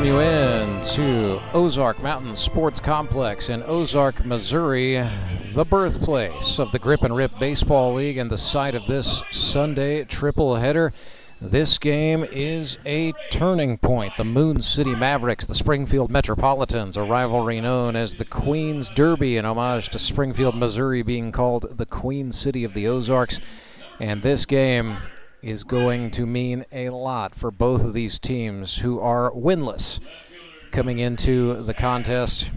welcome you in to Ozark Mountain Sports Complex in Ozark, Missouri, the birthplace of the Grip and Rip Baseball League and the site of this Sunday triple header. This game is a turning point. The Moon City Mavericks, the Springfield Metropolitans, a rivalry known as the Queen's Derby, in homage to Springfield, Missouri being called the Queen City of the Ozarks. And this game is going to mean a lot for both of these teams, who are winless coming into the contest.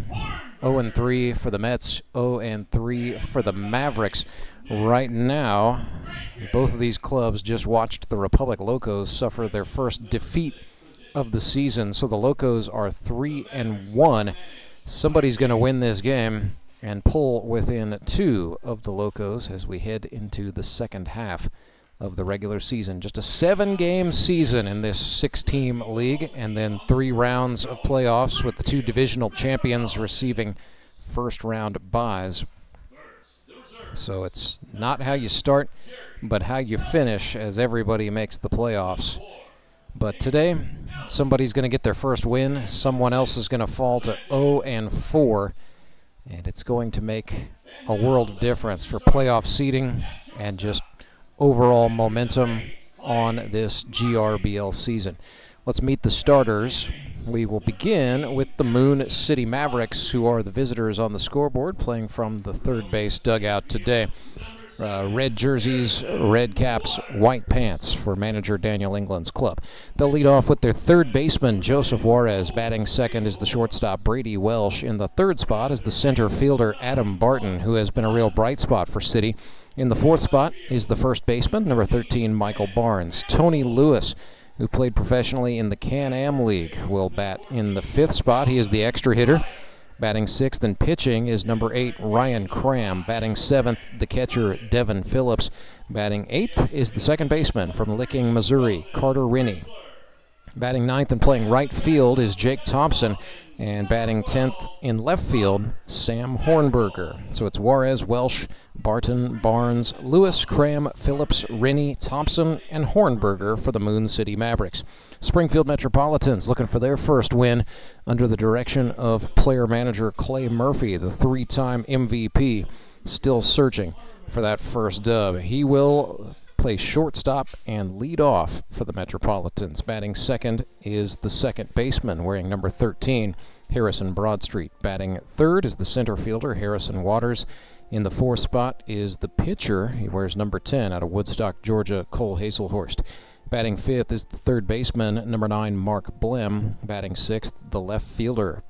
0-3 for the Mets, 0-3 for the Mavericks. Right now, both of these clubs just watched the Republic Locos suffer their first defeat of the season, so the Locos are 3-1. Somebody's going to win this game and pull within 2 of the Locos as we head into the second half of the regular season. Just a 7-game season in this 6-team league, and then 3 rounds of playoffs with the 2 divisional champions receiving first-round byes. So it's not how you start, but how you finish, as everybody makes the playoffs. But today, somebody's going to get their first win. Someone else is going to fall to 0-4, and it's going to make a world of difference for playoff seeding and just overall momentum on this GRBL season. Let's meet the starters. We will begin with the Moon City Mavericks, who are the visitors on the scoreboard, playing from the third base dugout today. Red jerseys, red caps, white pants for manager Daniel England's club. They'll lead off with their third baseman, Joseph Juarez. Batting second is the shortstop, Brady Welsh. In the third spot is the center fielder, Adam Barton, who has been a real bright spot for City. In the fourth spot is the first baseman, number 13, Michael Barnes. Tony Lewis, who played professionally in the Can-Am League, will bat in the fifth spot. He is the extra hitter. Batting sixth and pitching is number 8, Ryan Cram. Batting seventh, the catcher, Devin Phillips. Batting eighth is the second baseman from Licking, Missouri, Carter Rinney. Batting ninth and playing right field is Jake Thompson. And batting 10th in left field, Sam Hornberger. So it's Juarez, Welsh, Barton, Barnes, Lewis, Cram, Phillips, Rinney, Thompson, and Hornberger for the Moon City Mavericks. Springfield Metropolitans looking for their first win under the direction of player-manager Clay Murphy, the 3-time MVP, still searching for that first dub. He will play shortstop and lead off for the Metropolitans. Batting second is the second baseman, wearing number 13, Harrison Broadstreet. Batting third is the center fielder, Harrison Waters. In the fourth spot is the pitcher. He wears number 10 out of Woodstock, Georgia, Cole Haselhorst. Batting fifth is the third baseman, number 9, Mark Blem. Batting sixth, the left fielder,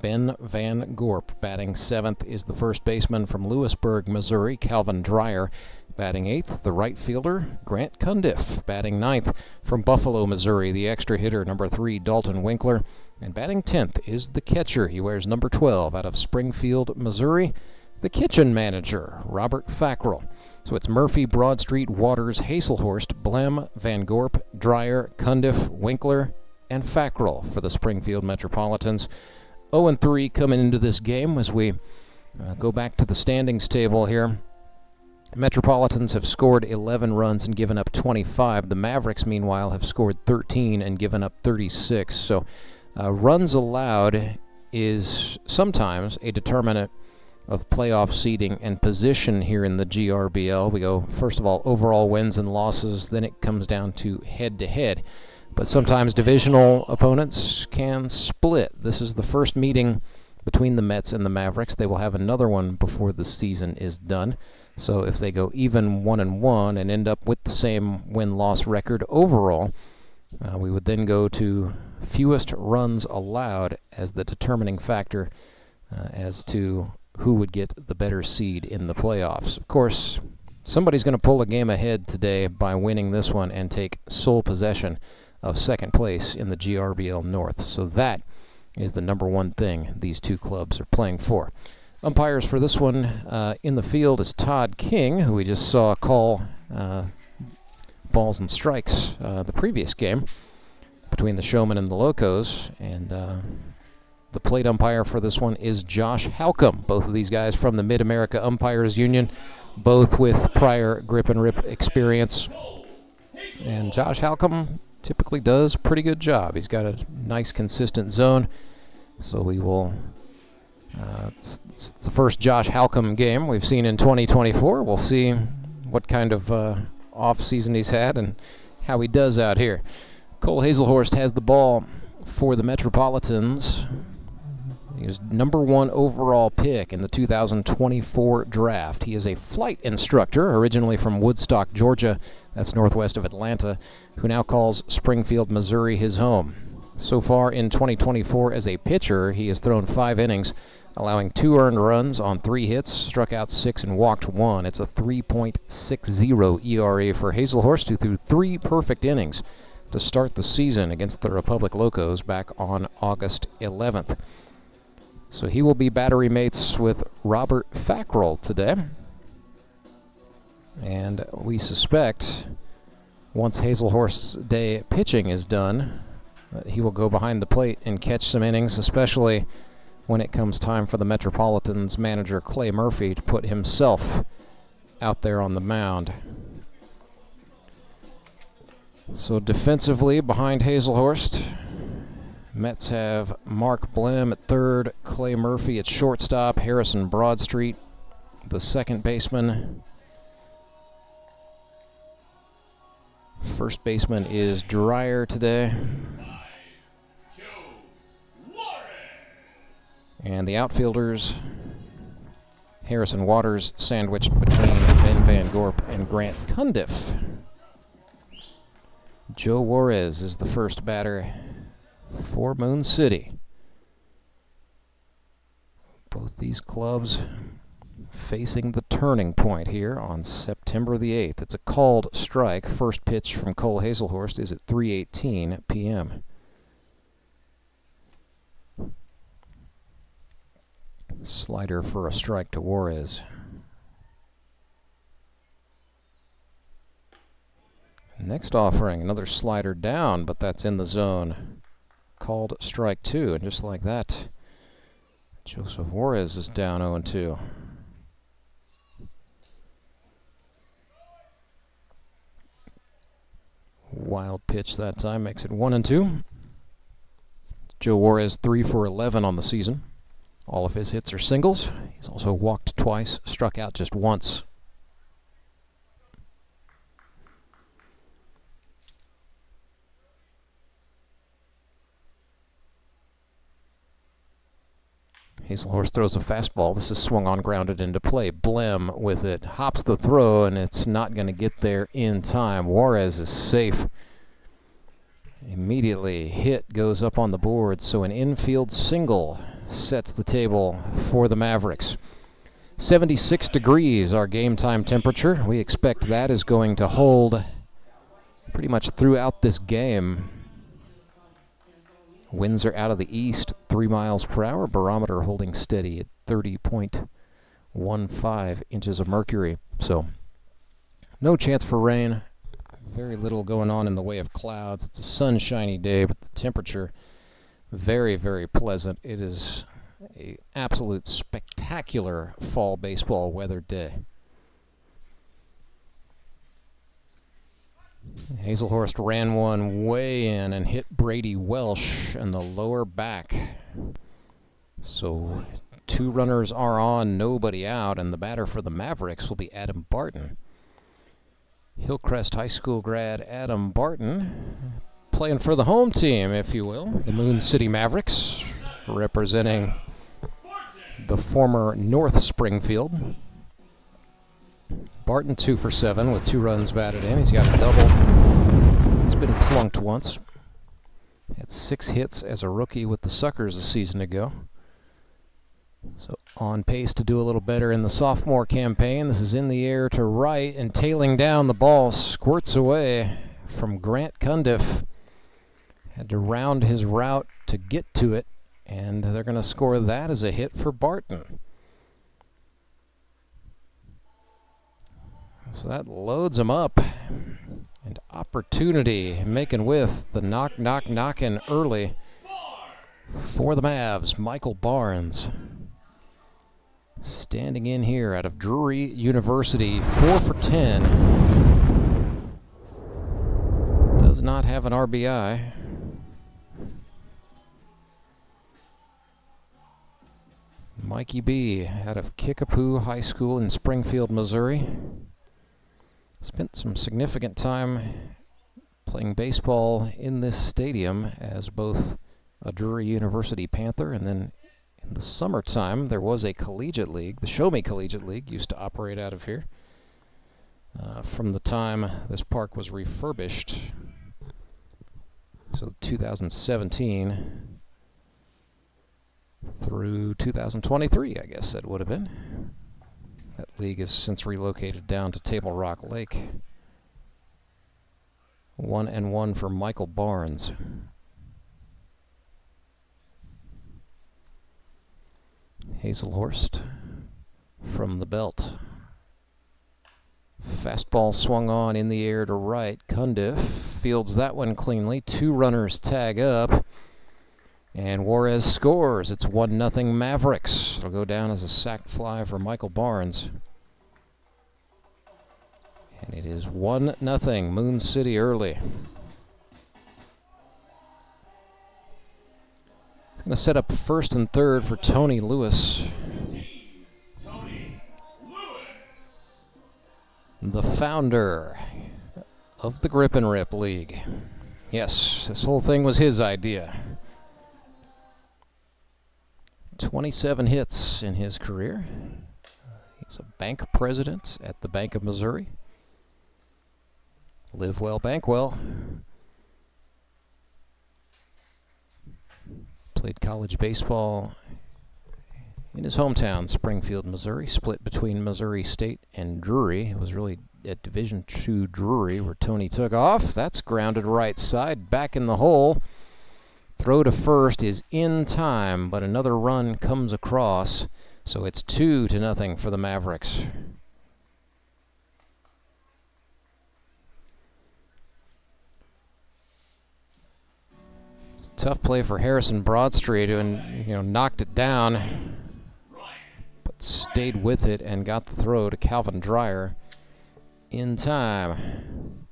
Ben Van Gorp. Batting seventh is the first baseman from Lewisburg, Missouri, Calvin Dreyer. Batting eighth, the right fielder, Grant Cundiff. Batting ninth from Buffalo, Missouri, the extra hitter, number 3, Dalton Winkler. And batting 10th is the catcher. He wears number 12 out of Springfield, Missouri, the kitchen manager, Robert Fackrell. So it's Murphy, Broadstreet, Waters, Haselhorst, Blem, Van Gorp, Dreyer, Cundiff, Winkler, and Fackrell for the Springfield Metropolitans. 0-3 coming into this game as we go back to the standings table here. Metropolitans have scored 11 runs and given up 25. The Mavericks, meanwhile, have scored 13 and given up 36. So runs allowed is sometimes a determinant of playoff seeding and position here in the GRBL. We go, first of all, overall wins and losses, then it comes down to head-to-head. But sometimes divisional opponents can split. This is the first meeting between the Mets and the Mavericks. They will have another one before the season is done. So if they go even 1-1 and end up with the same win-loss record overall, we would then go to fewest runs allowed as the determining factor as to who would get the better seed in the playoffs. Of course, somebody's going to pull a game ahead today by winning this one and take sole possession of second place in the GRBL North. So that is the number one thing these two clubs are playing for. Umpires for this one in the field is Todd King, who we just saw call balls and strikes the previous game between the Showmen and the Locos. And the plate umpire for this one is Josh Halcomb. Both of these guys from the Mid-America Umpires Union, both with prior grip and rip experience. And Josh Halcomb typically does a pretty good job. He's got a nice consistent zone, so we will it's the first Josh Halcomb game we've seen in 2024. We'll see what kind of off season he's had and how he does out here. Cole Haselhorst has the ball for the Metropolitans. He was #1 overall pick in the 2024 draft. He is a flight instructor, originally from Woodstock, Georgia, that's northwest of Atlanta, who now calls Springfield, Missouri his home. So far in 2024 as a pitcher, he has thrown 5 innings, allowing 2 earned runs on 3 hits, struck out 6 and walked 1. It's a 3.60 ERA for Haselhorst, who threw 3 perfect innings to start the season against the Republic Locos back on August 11th. So he will be battery mates with Robert Fackrell today. And we suspect once Haselhorst's day pitching is done, he will go behind the plate and catch some innings, especially when it comes time for the Metropolitans manager Clay Murphy to put himself out there on the mound. So defensively behind Haselhorst, Mets have Mark Blem at third, Clay Murphy at shortstop, Harrison Broadstreet, the second baseman. First baseman is Dreyer today. And the outfielders, Harrison Waters sandwiched between Ben Van Gorp and Grant Cundiff. Joe Juarez is the first batter for Moon City. Both these clubs facing the turning point here on September the 8th. It's a called strike. First pitch from Cole Haselhorst is at 3:18 p.m. Slider for a strike to Juarez. Next offering, another slider down, but that's in the zone. Called strike 2, and just like that, Joseph Juarez is down 0-2. Wild pitch that time, makes it 1-2. Joe Juarez 3 for 11 on the season. All of his hits are singles. He's also walked twice, struck out just once. Haselhorst throws a fastball. This is swung on, grounded into play. Blem with it, hops the throw, and it's not going to get there in time. Juarez is safe. Immediately, hit goes up on the board, so an infield single sets the table for the Mavericks. 76 degrees, our game time temperature. We expect that is going to hold pretty much throughout this game. Winds are out of the east, 3 miles per hour. Barometer holding steady at 30.15 inches of mercury. So, no chance for rain. Very little going on in the way of clouds. It's a sunshiny day, but the temperature very, very pleasant. It is an absolute spectacular fall baseball weather day. Haselhorst ran one way in and hit Brady Welsh in the lower back. So 2 runners are on, nobody out, and the batter for the Mavericks will be Adam Barton. Hillcrest High School grad Adam Barton, playing for the home team, if you will, the Moon City Mavericks, representing the former North Springfield. Barton 2 for 7 with 2 runs batted in. He's got a double. He's been plunked once. Had 6 hits as a rookie with the Suckers a season ago. So on pace to do a little better in the sophomore campaign. This is in the air to right, and tailing down, the ball squirts away from Grant Cundiff. Had to round his route to get to it, and they're going to score that as a hit for Barton. So that loads him up. And opportunity making with the knocking early for the Mavs. Michael Barnes standing in here out of Drury University, 4 for 10. Does does not have an RBI. Mikey B. out of Kickapoo High School in Springfield, Missouri. Spent some significant time playing baseball in this stadium as both a Drury University Panther, and then in the summertime there was a collegiate league. The Show Me Collegiate League used to operate out of here. From the time this park was refurbished, so 2017 through 2023, I guess that would have been. That league has since relocated down to Table Rock Lake. 1-1 for Michael Barnes. Haselhorst from the belt. Fastball swung on in the air to right. Cundiff fields that one cleanly. 2 runners tag up. And Juarez scores. It's 1-0 Mavericks. It'll go down as a sac fly for Michael Barnes. And it is 1-0 Moon City early. It's going to set up first and third for Tony Lewis. The founder of the Grip and Rip League. Yes, this whole thing was his idea. 27 hits in his career. He's a bank president at the Bank of Missouri. Live well, bank well. Played college baseball in his hometown, Springfield, Missouri, split between Missouri State and Drury. It was really at Division II Drury where Tony took off. That's grounded right side, back in the hole. Throw to first is in time, but another run comes across, so it's 2-0 for the Mavericks. It's a tough play for Harrison Broadstreet, who knocked it down, but stayed with it and got the throw to Calvin Dreyer in time.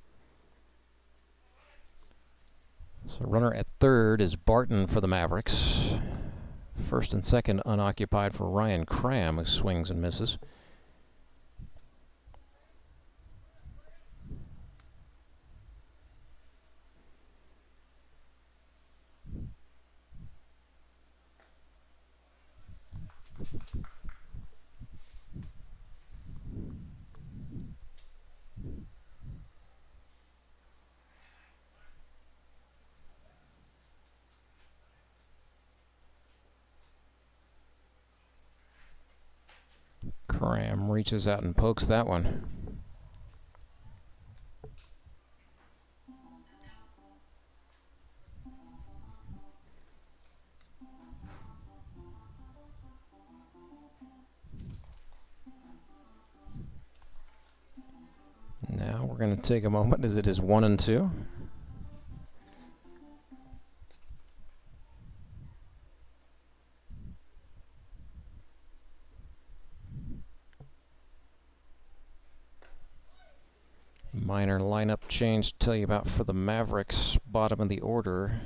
So runner at third is Barton for the Mavericks. First and second unoccupied for Ryan Cram, who swings and misses. Cram reaches out and pokes that one. Now we're going to take a moment as it is 1-2. Minor lineup change to tell you about for the Mavericks, bottom of the order.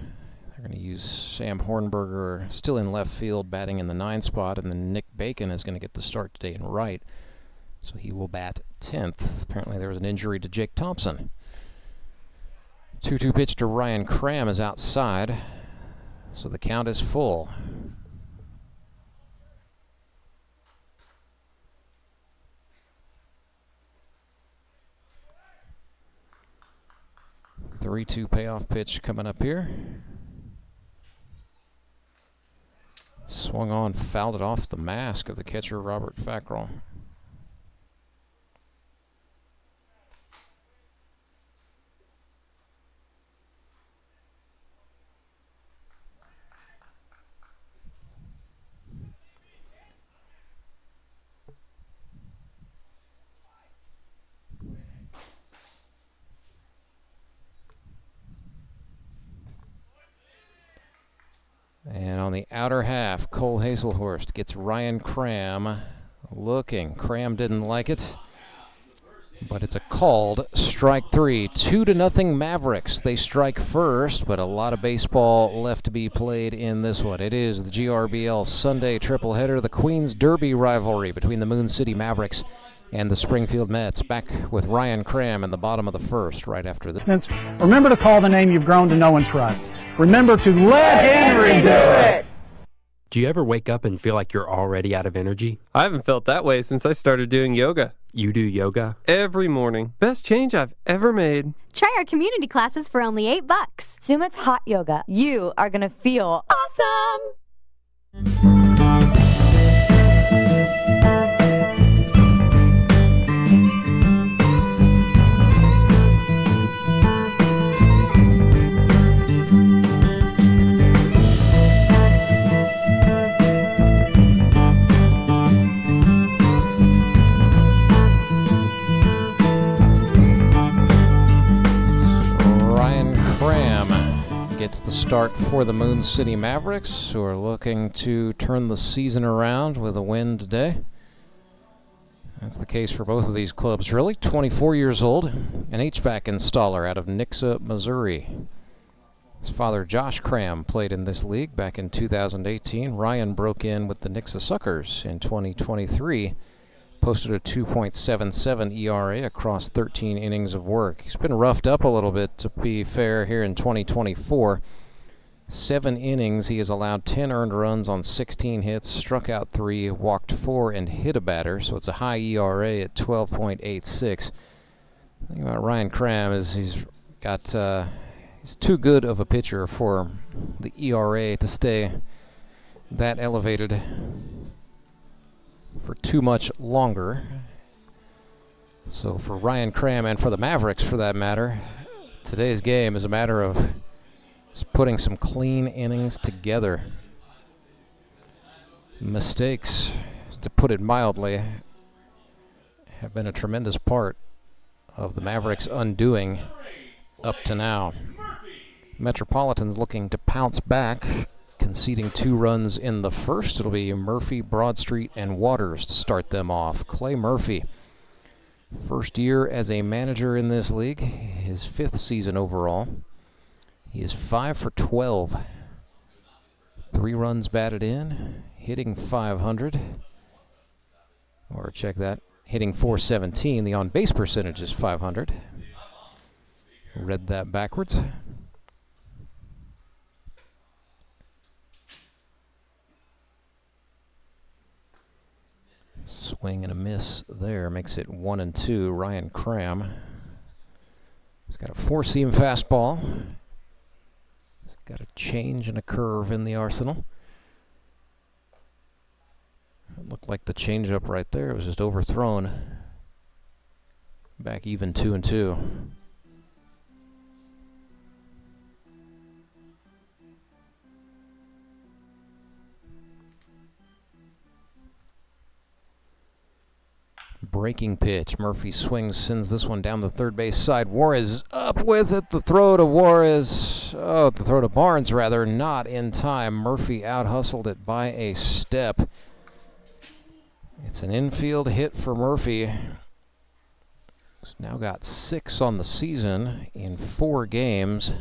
They're going to use Sam Hornberger still in left field, batting in the 9 spot, and then Nick Bacon is going to get the start today in right. So he will bat 10th. Apparently there was an injury to Jake Thompson. 2-2 pitch to Ryan Cram is outside, so the count is full. Three-two payoff pitch coming up here. Swung on, fouled it off the mask of the catcher, Robert Fackrell. And on the outer half, Cole Haselhorst gets Ryan Cram looking. Cram didn't like it. But it's a called strike three. 2-0 Mavericks. They strike first, but a lot of baseball left to be played in this one. It is the GRBL Sunday triple-header, the Queens Derby rivalry between the Moon City Mavericks and the Springfield Mets. Back with Ryan Cram in the bottom of the first, right after this. Remember to call the name you've grown to know and trust. Remember to let Henry do it! Do you ever wake up and feel like you're already out of energy? I haven't felt that way since I started doing yoga. You do yoga? Every morning. Best change I've ever made. Try our community classes for only $8. Sumit's hot yoga. You are going to feel awesome! Gets the start for the Moon City Mavericks, who are looking to turn the season around with a win today. That's the case for both of these clubs, really. 24 years old, an HVAC installer out of Nixa, Missouri. His father, Josh Cram, played in this league back in 2018. Ryan broke in with the Nixa Suckers in 2023. Posted a 2.77 ERA across 13 innings of work. He's been roughed up a little bit, to be fair, here in 2024. 7 innings, he has allowed 10 earned runs on 16 hits, struck out 3, walked 4, and hit a batter, so it's a high ERA at 12.86. The thing about Ryan Cram is he's too good of a pitcher for the ERA to stay that elevated for too much longer. So for Ryan Cram, and for the Mavericks for that matter, today's game is a matter of just putting some clean innings together. Mistakes, to put it mildly, have been a tremendous part of the Mavericks' undoing up to now. Metropolitans looking to pounce back, conceding 2 runs in the first. It'll be Murphy, Broadstreet, and Waters to start them off. Clay Murphy, first year as a manager in this league, his 5th season overall. He is 5 for 12. 3 runs batted in, hitting .500. Or check that, hitting .417. The on-base percentage is .500. Read that backwards. Swing and a miss there makes it 1-2. Ryan Cram. He's got a 4-seam fastball. He's got a change and a curve in the arsenal. It looked like the changeup right there. It was just overthrown. Back even 2-2. Breaking pitch. Murphy swings, sends this one down the third base side. Juarez up with it. The throw to Juarez. Oh, the throw to Barnes, rather. Not in time. Murphy out-hustled it by a step. It's an infield hit for Murphy. He's now got 6 on the season in 4 games.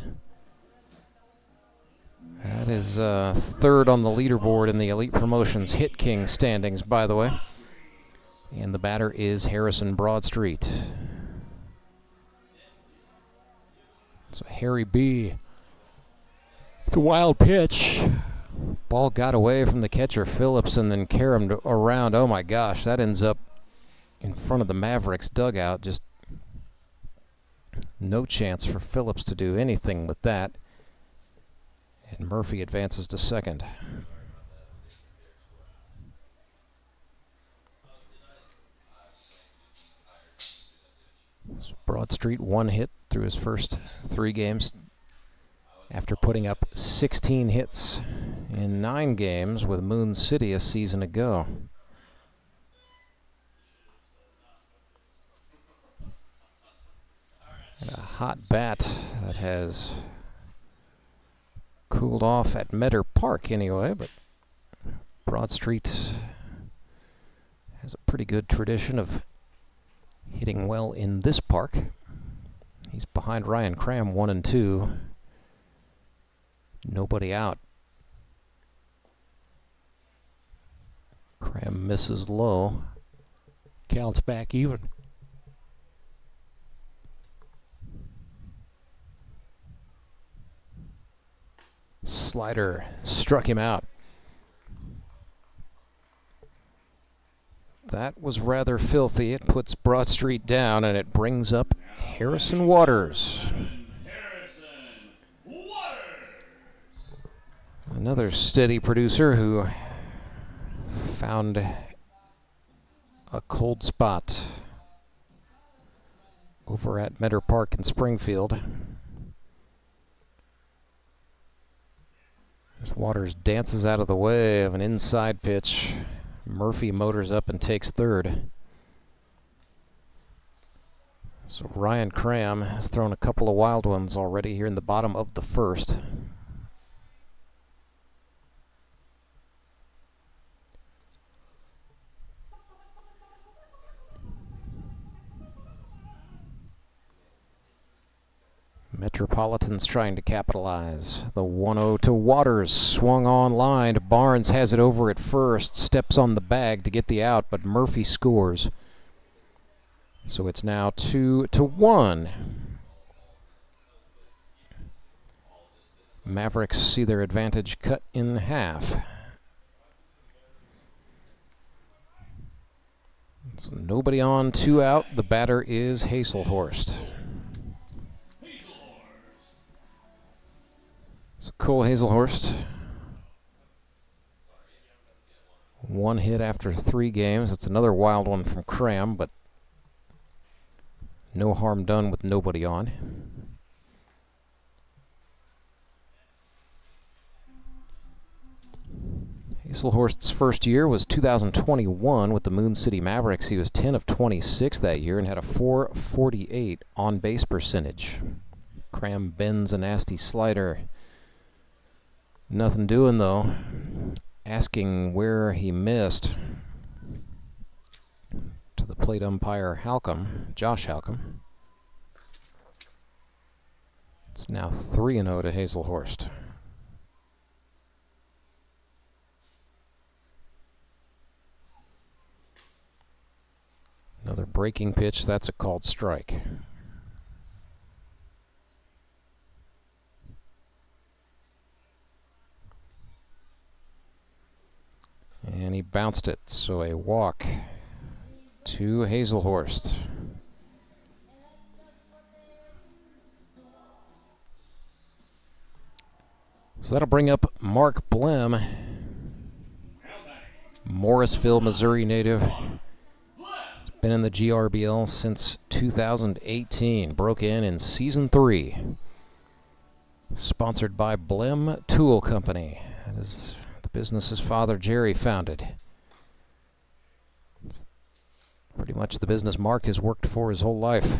That is 3rd on the leaderboard in the Elite Promotions Hit King standings, by the way. And the batter is Harrison Broadstreet. So Harry B. It's a wild pitch. Ball got away from the catcher Phillips and then caromed around. Oh my gosh, that ends up in front of the Mavericks dugout. Just no chance for Phillips to do anything with that. And Murphy advances to second. Broadstreet 1 hit through his first 3 games after putting up 16 hits in 9 games with Moon City a season ago. And a hot bat that has cooled off at Meador Park anyway, but Broadstreet has a pretty good tradition of hitting well in this park. He's behind Ryan Cram, 1 and 2. Nobody out. Cram misses low. Counts back even. Slider struck him out. That was rather filthy. It puts Broad Street down, and it brings up Harrison Waters. Another steady producer who found a cold spot over at Meador Park in Springfield. As Waters dances out of the way of an inside pitch, Murphy motors up and takes third. So Ryan Cram has thrown a couple of wild ones already here in the bottom of the first. Metropolitans trying to capitalize. The 1-0 to Waters, swung on line. Barnes has it over at first, steps on the bag to get the out, but Murphy scores. So it's now 2-1. Mavericks see their advantage cut in half. So nobody on, 2 out. The batter is Haselhorst. So Cole Haselhorst, 1 hit after 3 games. That's another wild one from Cram, but no harm done with nobody on. Haselhorst's first year was 2021 with the Moon City Mavericks. He was 10 of 26 that year and had a .448 on-base percentage. Cram bends a nasty slider. Nothing doing though. Asking where he missed to the plate umpire Josh Halcomb. It's now 3-0 to Haselhorst. Another breaking pitch, that's a called strike. And he bounced it, so a walk to Haselhorst. So that'll bring up Mark Blem, Morrisville, Missouri native. He's been in the GRBL since 2018. Broke in season 3. Sponsored by Blem Tool Company. That is the business his father Jerry founded. It's pretty much the business Mark has worked for his whole life.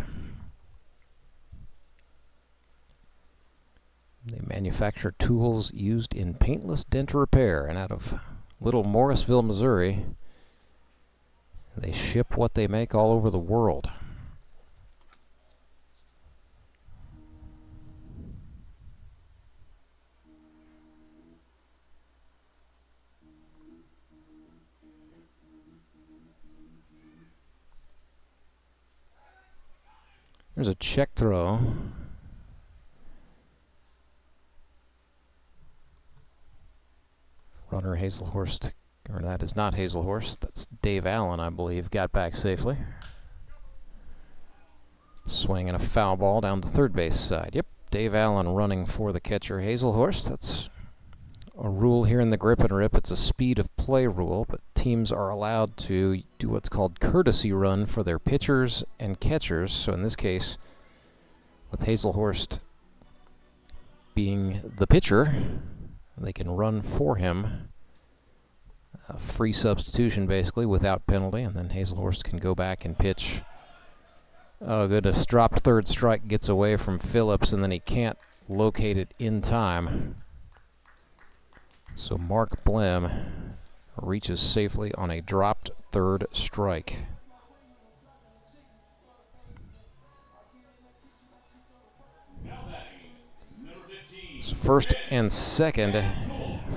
They manufacture tools used in paintless dent repair, and out of little Morrisville, Missouri, they ship what they make all over the world. There's a check throw. Runner Haselhorst, or that is not Haselhorst, that's Dave Allen, I believe, got back safely. Swinging a foul ball down the third base side. Yep, Dave Allen running for the catcher Haselhorst. That's a rule here in the grip and rip. It's a speed of play rule, but teams are allowed to do what's called courtesy run for their pitchers and catchers. So in this case, with Haselhorst being the pitcher, they can run for him. A free substitution basically without penalty, and then Haselhorst can go back and pitch. Oh goodness, dropped third strike, gets away from Phillips, and then he can't locate it in time. So Mark Blem reaches safely on a dropped third strike. first and second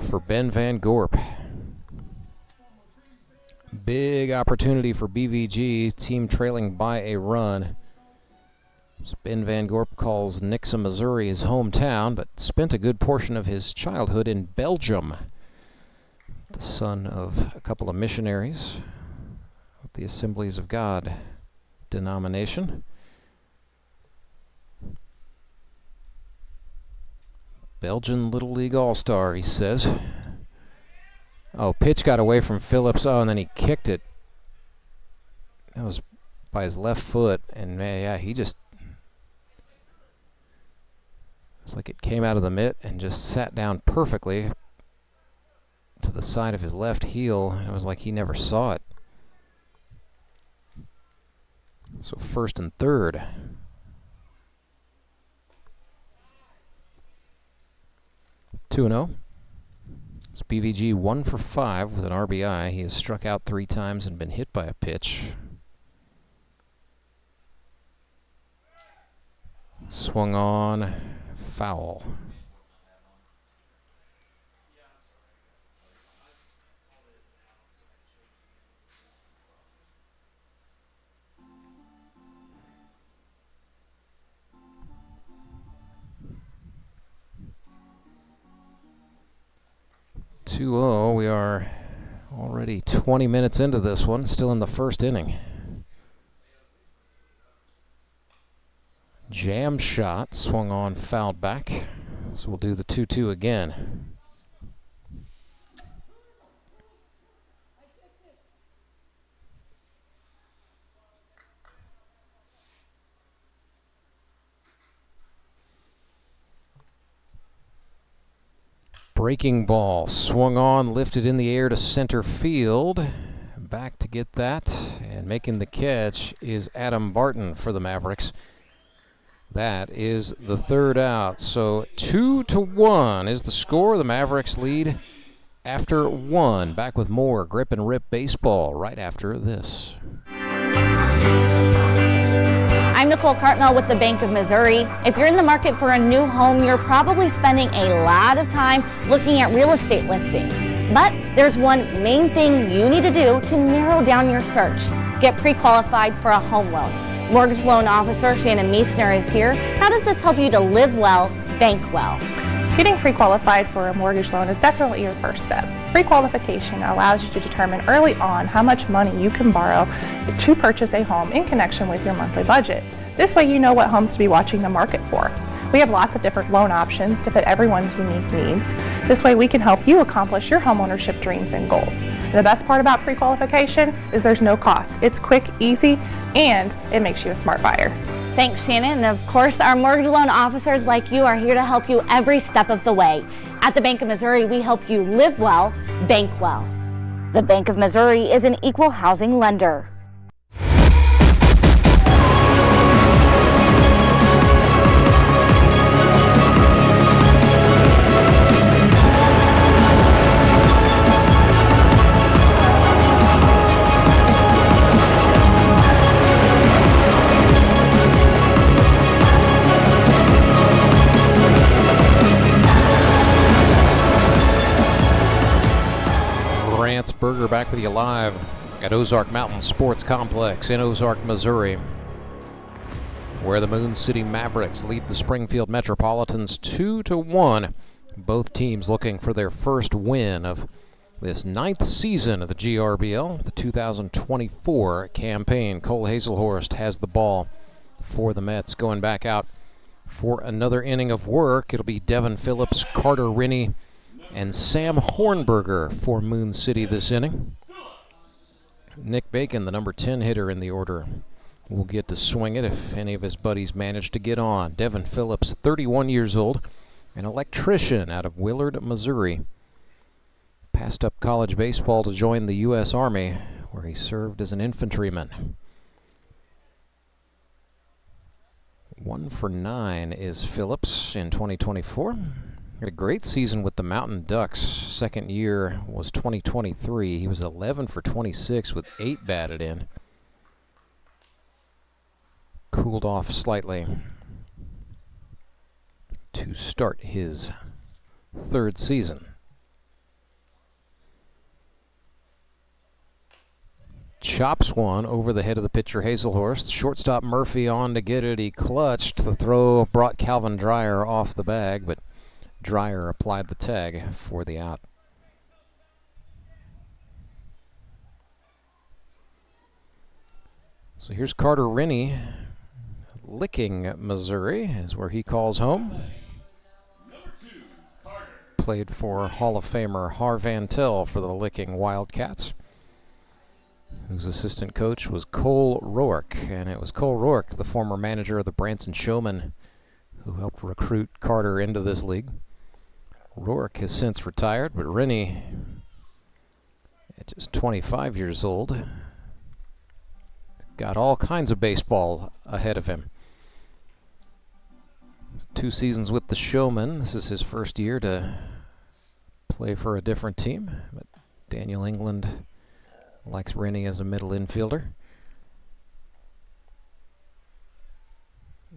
for Ben Van Gorp. Big opportunity for BVG, team trailing by a run. So Ben Van Gorp calls Nixa, Missouri his hometown, but spent a good portion of his childhood in Belgium. The son of a couple of missionaries with the Assemblies of God denomination. Belgian Little League All-Star, he says. Oh, pitch got away from Phillips. Oh, and then he kicked it. That was by his left foot. And yeah, he just... It's like it came out of the mitt and just sat down perfectly to the side of his left heel. And it was like he never saw it. So first and third. Two 2-0. It's BVG 1 for 5 with an RBI. He has struck out 3 times and been hit by a pitch. Swung on, foul. We are already 20 minutes into this one, still in the first inning. Jam shot, swung on, fouled back. So we'll do the 2-2 again. Breaking ball, swung on, lifted in the air to center field. Back to get that, and making the catch is Adam Barton for the Mavericks. That is the third out. So 2-1 is the score. The Mavericks lead after 1. Back with more Grip and Rip baseball right after this. I'm Nicole Cartmel with the Bank of Missouri. If you're in the market for a new home, you're probably spending a lot of time looking at real estate listings. But there's one main thing you need to do to narrow down your search. Get pre-qualified for a home loan. Mortgage loan officer Shannon Meisner is here. How does this help you to live well, bank well? Getting pre-qualified for a mortgage loan is definitely your first step. Pre-qualification allows you to determine early on how much money you can borrow to purchase a home in connection with your monthly budget. This way you know what homes to be watching the market for. We have lots of different loan options to fit everyone's unique needs. This way we can help you accomplish your homeownership dreams and goals. And the best part about pre-qualification is there's no cost. It's quick, easy, and it makes you a smart buyer. Thanks, Shannon. And of course, our mortgage loan officers like you are here to help you every step of the way. At the Bank of Missouri, we help you live well, bank well. The Bank of Missouri is an equal housing lender. Rance Burger back with you live at Ozark Mountain Sports Complex in Ozark, Missouri, where the Moon City Mavericks lead the Springfield Metropolitans 2-1. Both teams looking for their first win of this 9th season of the GRBL, the 2024 campaign. Cole Haselhorst has the ball for the Mets, going back out for another inning of work. It'll be Devin Phillips, Carter Rinney, and Sam Hornberger for Moon City this inning. Nick Bacon, the number 10 hitter in the order, will get to swing it if any of his buddies manage to get on. Devin Phillips, 31 years old, an electrician out of Willard, Missouri. Passed up college baseball to join the U.S. Army, where he served as an infantryman. 1 for 9 is Phillips in 2024. Had a great season with the Mountain Ducks. Second year was 2023. He was 11 for 26 with 8 batted in. Cooled off slightly to start his third season. Chops one over the head of the pitcher, Haselhorst. Shortstop Murphy on to get it. He clutched. The throw brought Calvin Dreyer off the bag, but Dreyer applied the tag for the out. So here's Carter Rennie. Licking, Missouri is where he calls home. Played for Hall of Famer Harvan Tell for the Licking Wildcats, whose assistant coach was Cole Rourke, and it was Cole Rourke, the former manager of the Branson Showmen, who helped recruit Carter into this league. Rourke has since retired, but Rennie, at just 25 years old, got all kinds of baseball ahead of him. 2 seasons with the Showmen. This is his first year to play for a different team, but Daniel England likes Rennie as a middle infielder.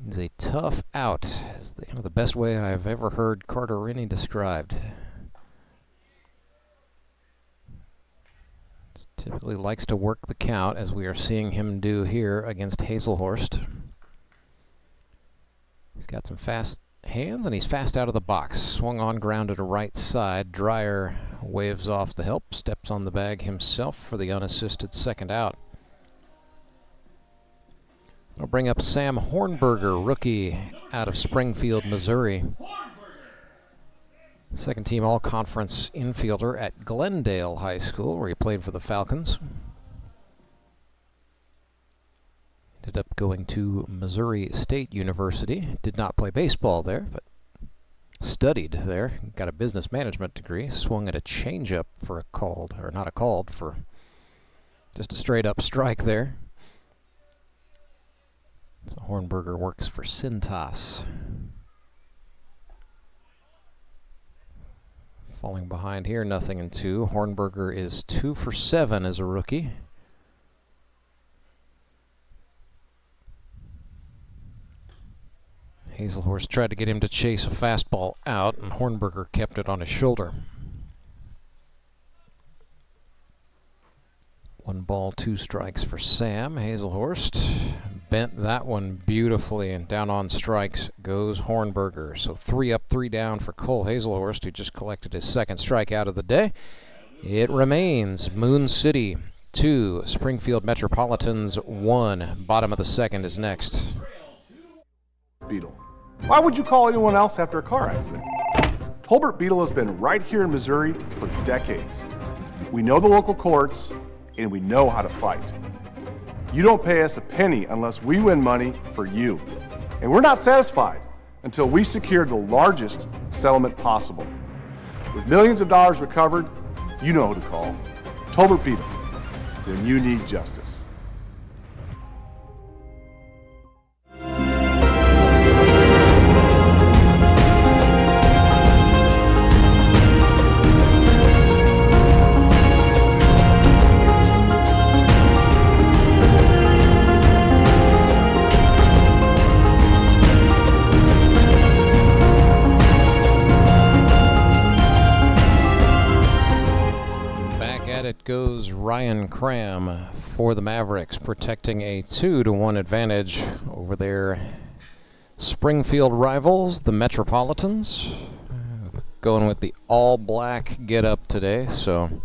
He's a tough out. Is the best way I've ever heard Carter Rennie described. Typically likes to work the count, as we are seeing him do here against Haselhorst. He's got some fast hands, and he's fast out of the box. Swung on, ground to right side. Dreyer waves off the help, steps on the bag himself for the unassisted second out. I'll bring up Sam Hornberger, rookie out of Springfield, Missouri. Second team all-conference infielder at Glendale High School, where he played for the Falcons. Ended up going to Missouri State University. Did not play baseball there, but studied there. Got a business management degree. Swung at a changeup for a called, or not a called, for just a straight-up strike there. So Hornberger works for Cintas. Falling behind here, 0-2. Hornberger is 2 for 7 as a rookie. Haselhorst tried to get him to chase a fastball out, and Hornberger kept it on his shoulder. 1 ball, 2 strikes for Sam. Haselhorst bent that one beautifully, and down on strikes goes Hornberger. So 3 up, 3 down for Cole Haselhorst, who just collected his second strikeout of the day. It remains Moon City 2, Springfield Metropolitans 1. Bottom of the second is next. Beetle. Why would you call anyone else after a car accident? Tolbert Beetle has been right here in Missouri for decades. We know the local courts, and we know how to fight. You don't pay us a penny unless we win money for you. And we're not satisfied until we secure the largest settlement possible. With millions of dollars recovered, you know who to call. Tolbert Beetle, when you need justice. Goes Ryan Cram for the Mavericks, protecting a 2-1 advantage over their Springfield rivals, the Metropolitans. Going with the all-black get-up today, so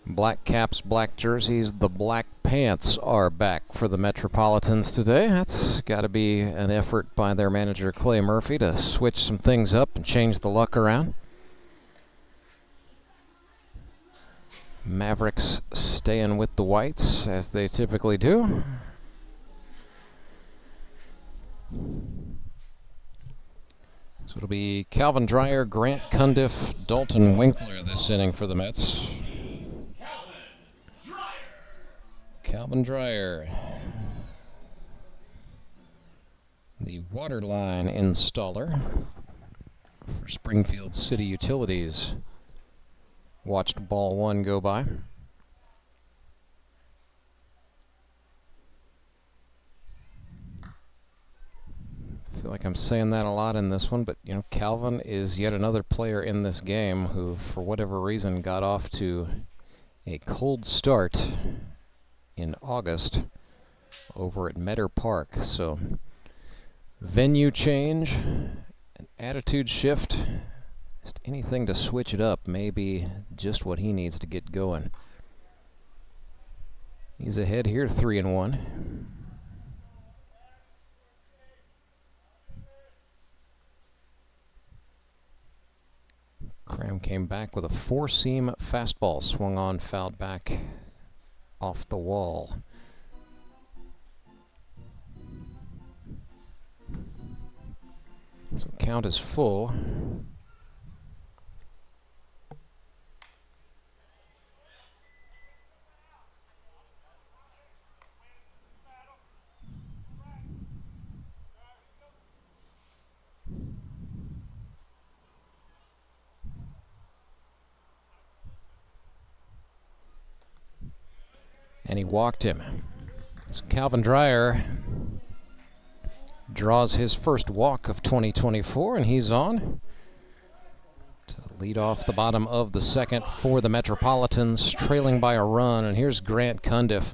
black caps, black jerseys, the black pants are back for the Metropolitans today. That's got to be an effort by their manager, Clay Murphy, to switch some things up and change the luck around. Mavericks staying with the whites, as they typically do. So it'll be Calvin Dreyer, Grant Cundiff, Dalton Winkler this inning for the Mets. Calvin Dreyer, the water line installer for Springfield City Utilities. Watched ball 1 go by. I feel like like I'm saying that a lot in this one, but you know, Calvin is yet another player in this game who, for whatever reason, got off to a cold start in August over at Meador Park. So, venue change, an attitude shift, just anything to switch it up may be just what he needs to get going. He's ahead here, 3-1. Cram came back with a four-seam fastball, swung on, fouled back off the wall. So count is full. And he walked him. So Calvin Dreyer draws his first walk of 2024, and he's on to lead off the bottom of the second for the Metropolitans, trailing by a run. And here's Grant Cundiff.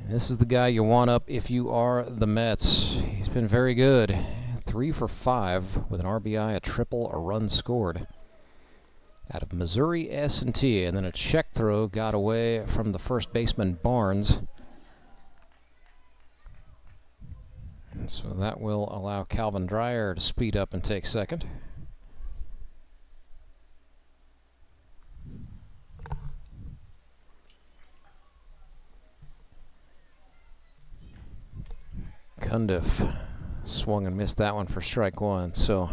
This is the guy you want up if you are the Mets. He's been very good. 3 for 5 with an RBI, a triple, a run scored. Out of Missouri S&T, and then a check throw got away from the first baseman Barnes. And so that will allow Calvin Dreyer to speed up and take second. Cundiff swung and missed that one for strike one. So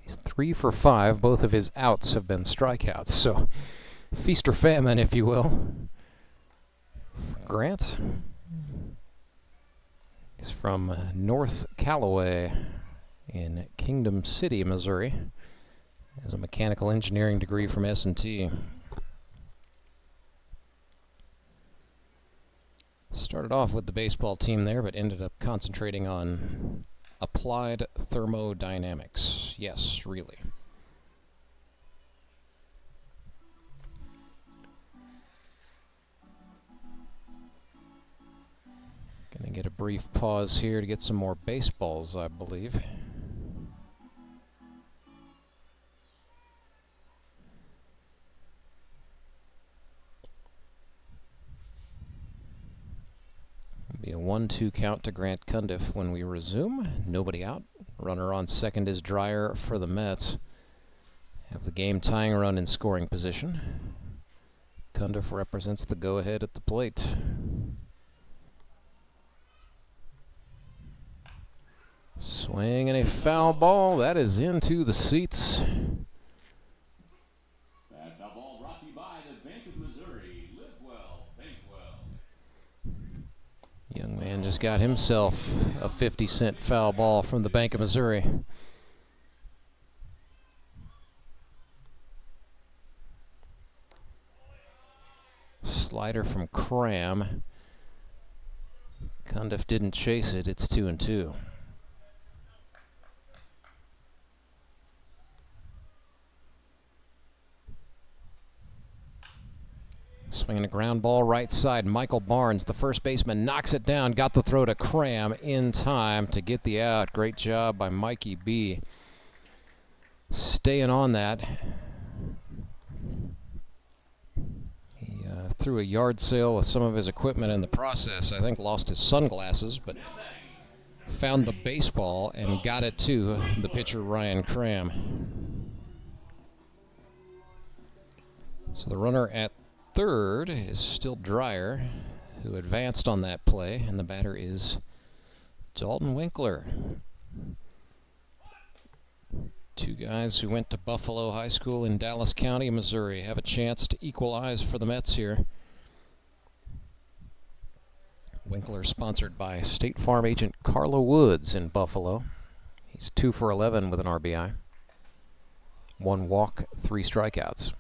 he's 3 for 5. Both of his outs have been strikeouts. So feast or famine, if you will. Grant. He's from North Callaway in Kingdom City, Missouri. Has a mechanical engineering degree from S&T. Started off with the baseball team there, but ended up concentrating on applied thermodynamics. Yes, really. Gonna get a brief pause here to get some more baseballs, I believe. Be a 1-2 count to Grant Cundiff when we resume. Nobody out. Runner on second is Dreyer for the Mets. Have the game tying run in scoring position. Cundiff represents the go-ahead at the plate. Swing and a foul ball. That is into the seats. That foul ball brought to you by the Bank of Missouri. Live well, bank well. Young man just got himself a 50-cent foul ball from the Bank of Missouri. Slider from Cram. Cundiff didn't chase it. It's 2-2. Swinging a ground ball right side. Michael Barnes, the first baseman, knocks it down. Got the throw to Cram in time to get the out. Great job by Mikey B. Staying on that. He threw a yard sale with some of his equipment in the process. I think lost his sunglasses, but found the baseball and got it to the pitcher Ryan Cram. So the runner at third is still Dreyer, who advanced on that play, and the batter is Dalton Winkler. Two guys who went to Buffalo High School in Dallas County, Missouri, have a chance to equalize for the Mets here. Winkler sponsored by State Farm agent Carla Woods in Buffalo. He's 2 for 11 with an RBI. 1 walk, 3 strikeouts.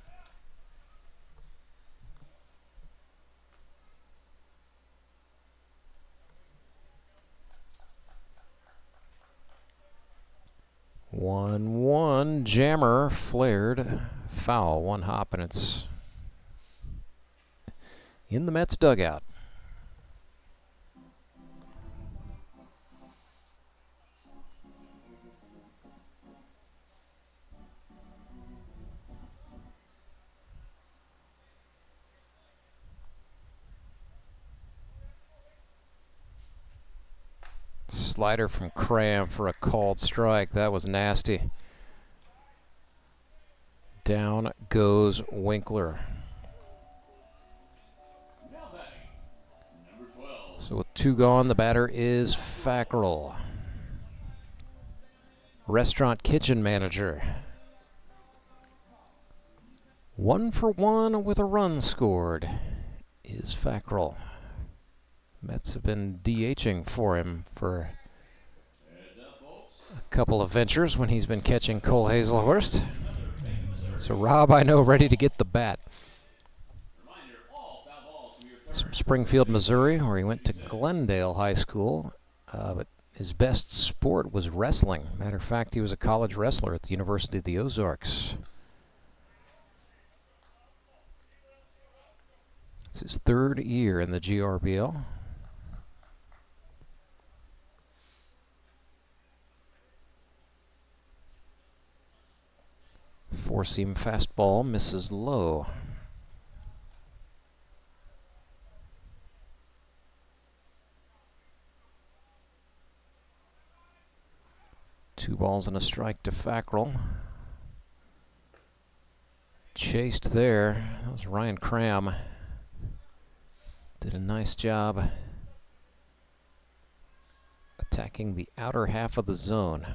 1-1, jammer, flared, foul, one hop, and it's in the Mets dugout. Slider from Cram for a called strike. That was nasty. Down goes Winkler. So with 2 gone, the batter is Fackrell. Restaurant kitchen manager. 1 for 1 with a run scored is Fackrell. Mets have been DHing for him for a couple of ventures when he's been catching Cole Haselhorst. So Rob, I know, ready to get the bat. It's from Springfield, Missouri, where he went to Glendale High School, but his best sport was wrestling. Matter of fact, he was a college wrestler at the University of the Ozarks. It's his 3rd year in the GRBL. Four-seam fastball misses low. Two balls and a strike to Fackrell. Chased there. That was Ryan Cram. Did a nice job attacking the outer half of the zone.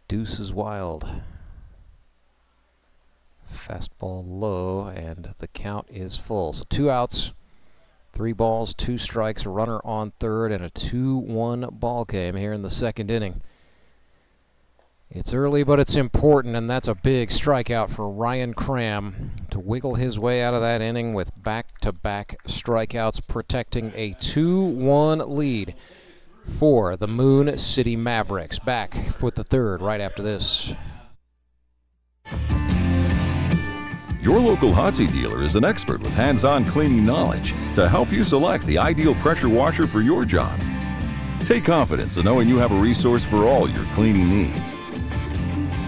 Deuce is wild. Fastball low, and the count is full. So 2 outs, 3 balls, 2 strikes, a runner on third, and a 2-1 ball game here in the 2nd inning. It's early, but it's important, and that's a big strikeout for Ryan Cram to wiggle his way out of that inning with back-to-back strikeouts, protecting a 2-1 lead for the Moon City Mavericks. Back with the 3rd right after this. Your local Hotsy dealer is an expert with hands-on cleaning knowledge to help you select the ideal pressure washer for your job. Take confidence in knowing you have a resource for all your cleaning needs.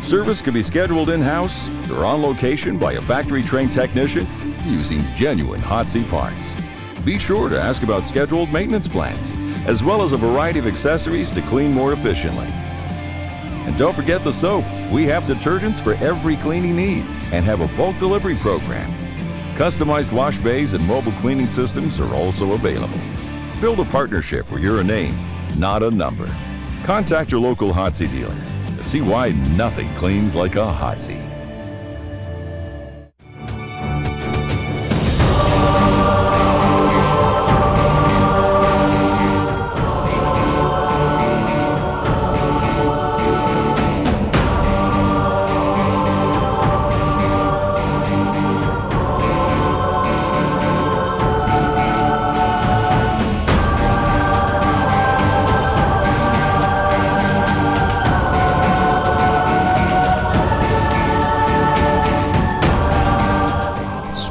Service can be scheduled in-house or on location by a factory-trained technician using genuine Hotsy parts. Be sure to ask about scheduled maintenance plans, as well as a variety of accessories to clean more efficiently. And don't forget the soap. We have detergents for every cleaning need and have a bulk delivery program. Customized wash bays and mobile cleaning systems are also available. Build a partnership where you're a name, not a number. Contact your local Hotsy dealer to see why nothing cleans like a Hotsy.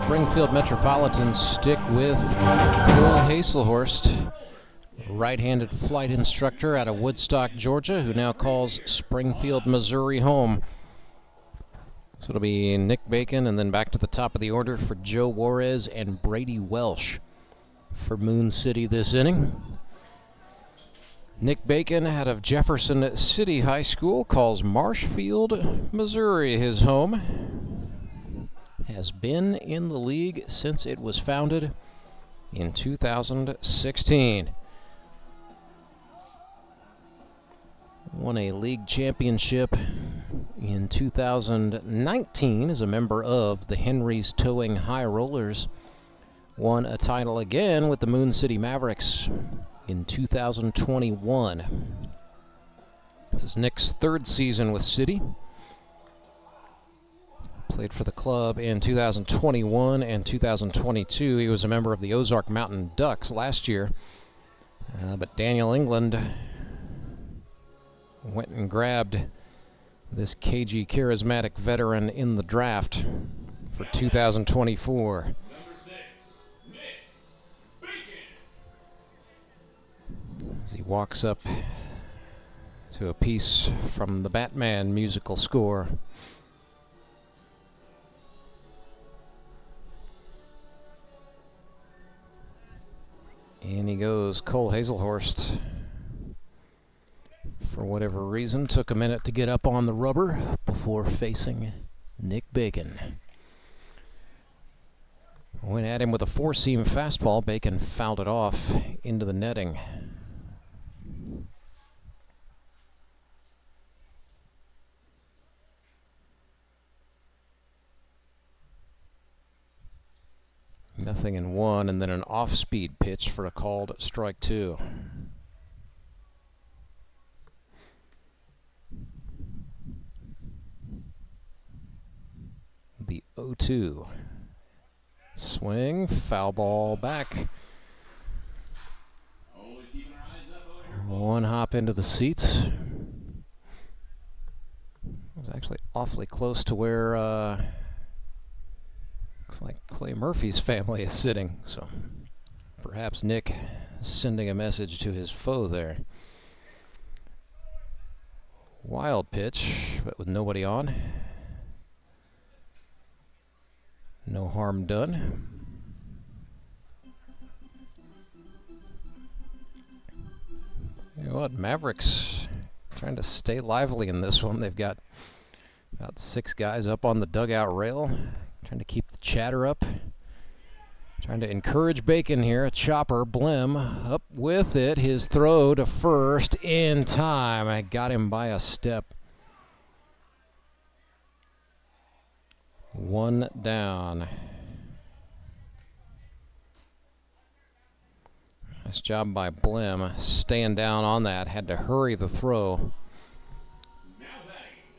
Springfield Metropolitans stick with Cole Haselhorst, right-handed flight instructor out of Woodstock, Georgia, who now calls Springfield, Missouri home. So it'll be Nick Bacon, and then back to the top of the order for Joe Juarez and Brady Welsh for Moon City this inning. Nick Bacon out of Jefferson City High School calls Marshfield, Missouri his home. Has been in the league since it was founded in 2016. Won a league championship in 2019 as a member of the Henry's Towing High Rollers. Won a title again with the Moon City Mavericks in 2021. This is Nick's 3rd season with City. Played for the club in 2021 and 2022. He was a member of the Ozark Mountain Ducks last year. But Daniel England went and grabbed this cagey, charismatic veteran in the draft for 2024. As he walks up to a piece from the Batman musical score. And he goes. Cole Haselhorst, for whatever reason, took a minute to get up on the rubber before facing Nick Bacon. Went at him with a four-seam fastball. Bacon fouled it off into the netting. Nothing in one, and then an off-speed pitch for a called strike two. The 0-2. Swing, foul ball back. One hop into the seats. It was actually awfully close to where looks like Clay Murphy's family is sitting, so perhaps Nick sending a message to his foe there. Wild pitch, but with nobody on. No harm done. You know what, Mavericks trying to stay lively in this one. They've got about 6 guys up on the dugout rail, trying to keep the chatter up. Trying to encourage Bacon here. A chopper, Blim, up with it. His throw to first in time. I got him by a step. 1 down. Nice job by Blim, staying down on that. Had to hurry the throw.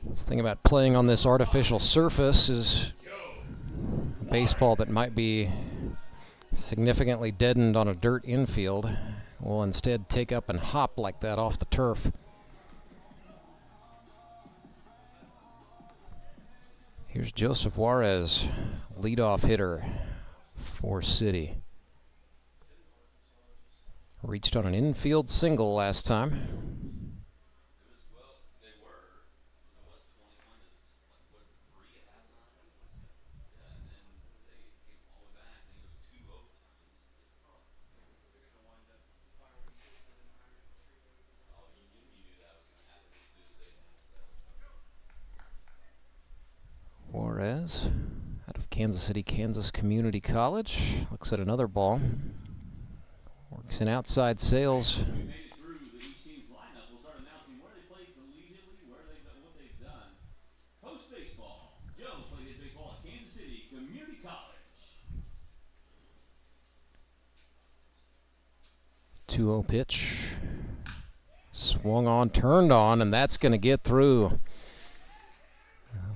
The thing about playing on this artificial surface is a baseball that might be significantly deadened on a dirt infield will instead take up and hop like that off the turf. Here's Joseph Juarez, leadoff hitter for City. Reached on an infield single last time. Juarez, out of Kansas City, Kansas Community College, looks at another ball. Works in outside sales. Post baseball. Joe played his baseball at Kansas City Community College. 2-0 pitch. Swung on, turned on, and that's going to get through.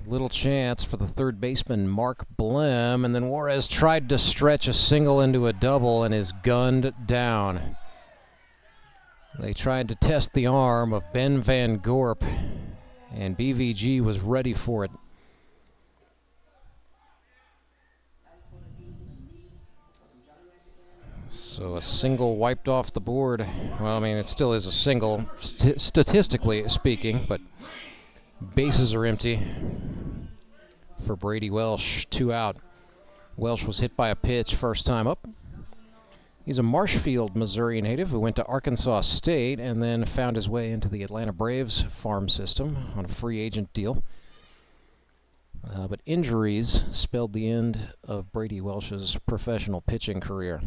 Little chance for the third baseman, Mark Blim, and then Juarez tried to stretch a single into a double and is gunned down. They tried to test the arm of Ben Van Gorp, and BVG was ready for it. So a single wiped off the board. Well, I mean, it still is a single, statistically speaking, but bases are empty for Brady Welsh, 2 out. Welsh was hit by a pitch first time up. He's a Marshfield, Missouri native who went to Arkansas State and then found his way into the Atlanta Braves farm system on a free agent deal. But injuries spelled the end of Brady Welsh's professional pitching career.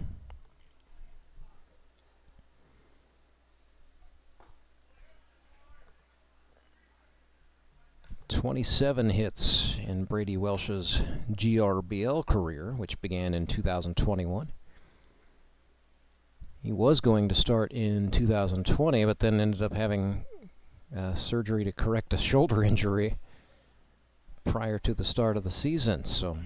27 hits in Brady Welsh's GRBL career, which began in 2021. He was going to start in 2020, but then ended up having surgery to correct a shoulder injury prior to the start of the season. So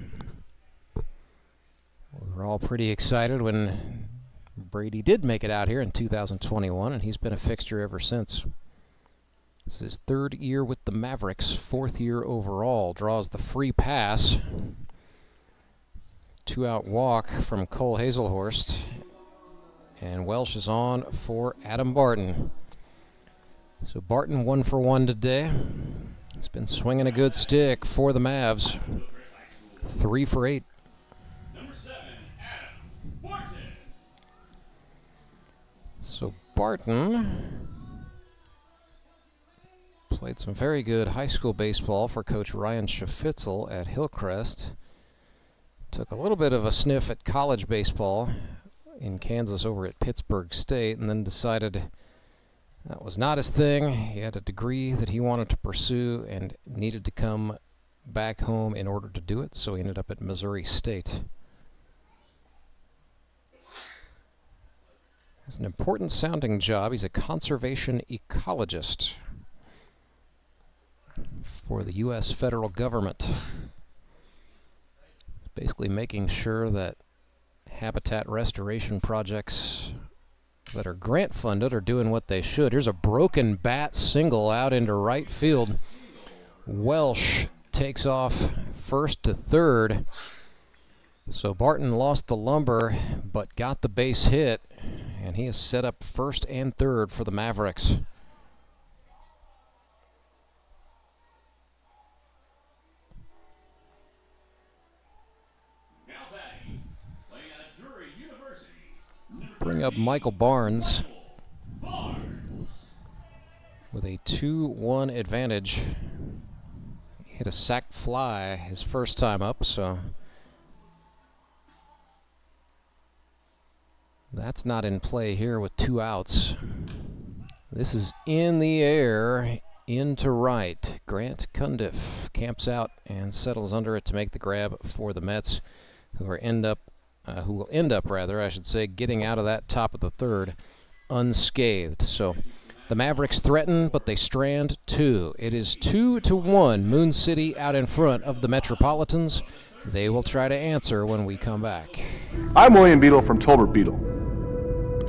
we were all pretty excited when Brady did make it out here in 2021, and he's been a fixture ever since. This is his 3rd year with the Mavericks, 4th year overall. Draws the free pass. 2-out walk from Cole Haselhorst. And Welsh is on for Adam Barton. So Barton 1 for 1 today. He's been swinging a good stick for the Mavs. 3 for 8. Number 7, Adam Barton. So Barton played some very good high school baseball for Coach Ryan Schafitzel at Hillcrest. Took a little bit of a sniff at college baseball in Kansas over at Pittsburgh State, and then decided that was not his thing. He had a degree that he wanted to pursue and needed to come back home in order to do it, so he ended up at Missouri State. It's an important sounding job. He's a conservation ecologist for the U.S. federal government. Basically making sure that habitat restoration projects that are grant funded are doing what they should. Here's a broken bat single out into right field. Welsh takes off first to third. So Barton lost the lumber but got the base hit, and he is set up first and third for the Mavericks. Bring up Michael Barnes with a 2-1 advantage. Hit a sac fly his first time up, so that's not in play here with 2 outs. This is in the air, into right. Grant Cundiff camps out and settles under it to make the grab for the Mets, who will end up, getting out of that top of the 3rd unscathed. So the Mavericks threaten, but they strand 2. It is 2-1. Moon City out in front of the Metropolitans. They will try to answer when we come back. I'm William Beadle from Tolbert Beadle.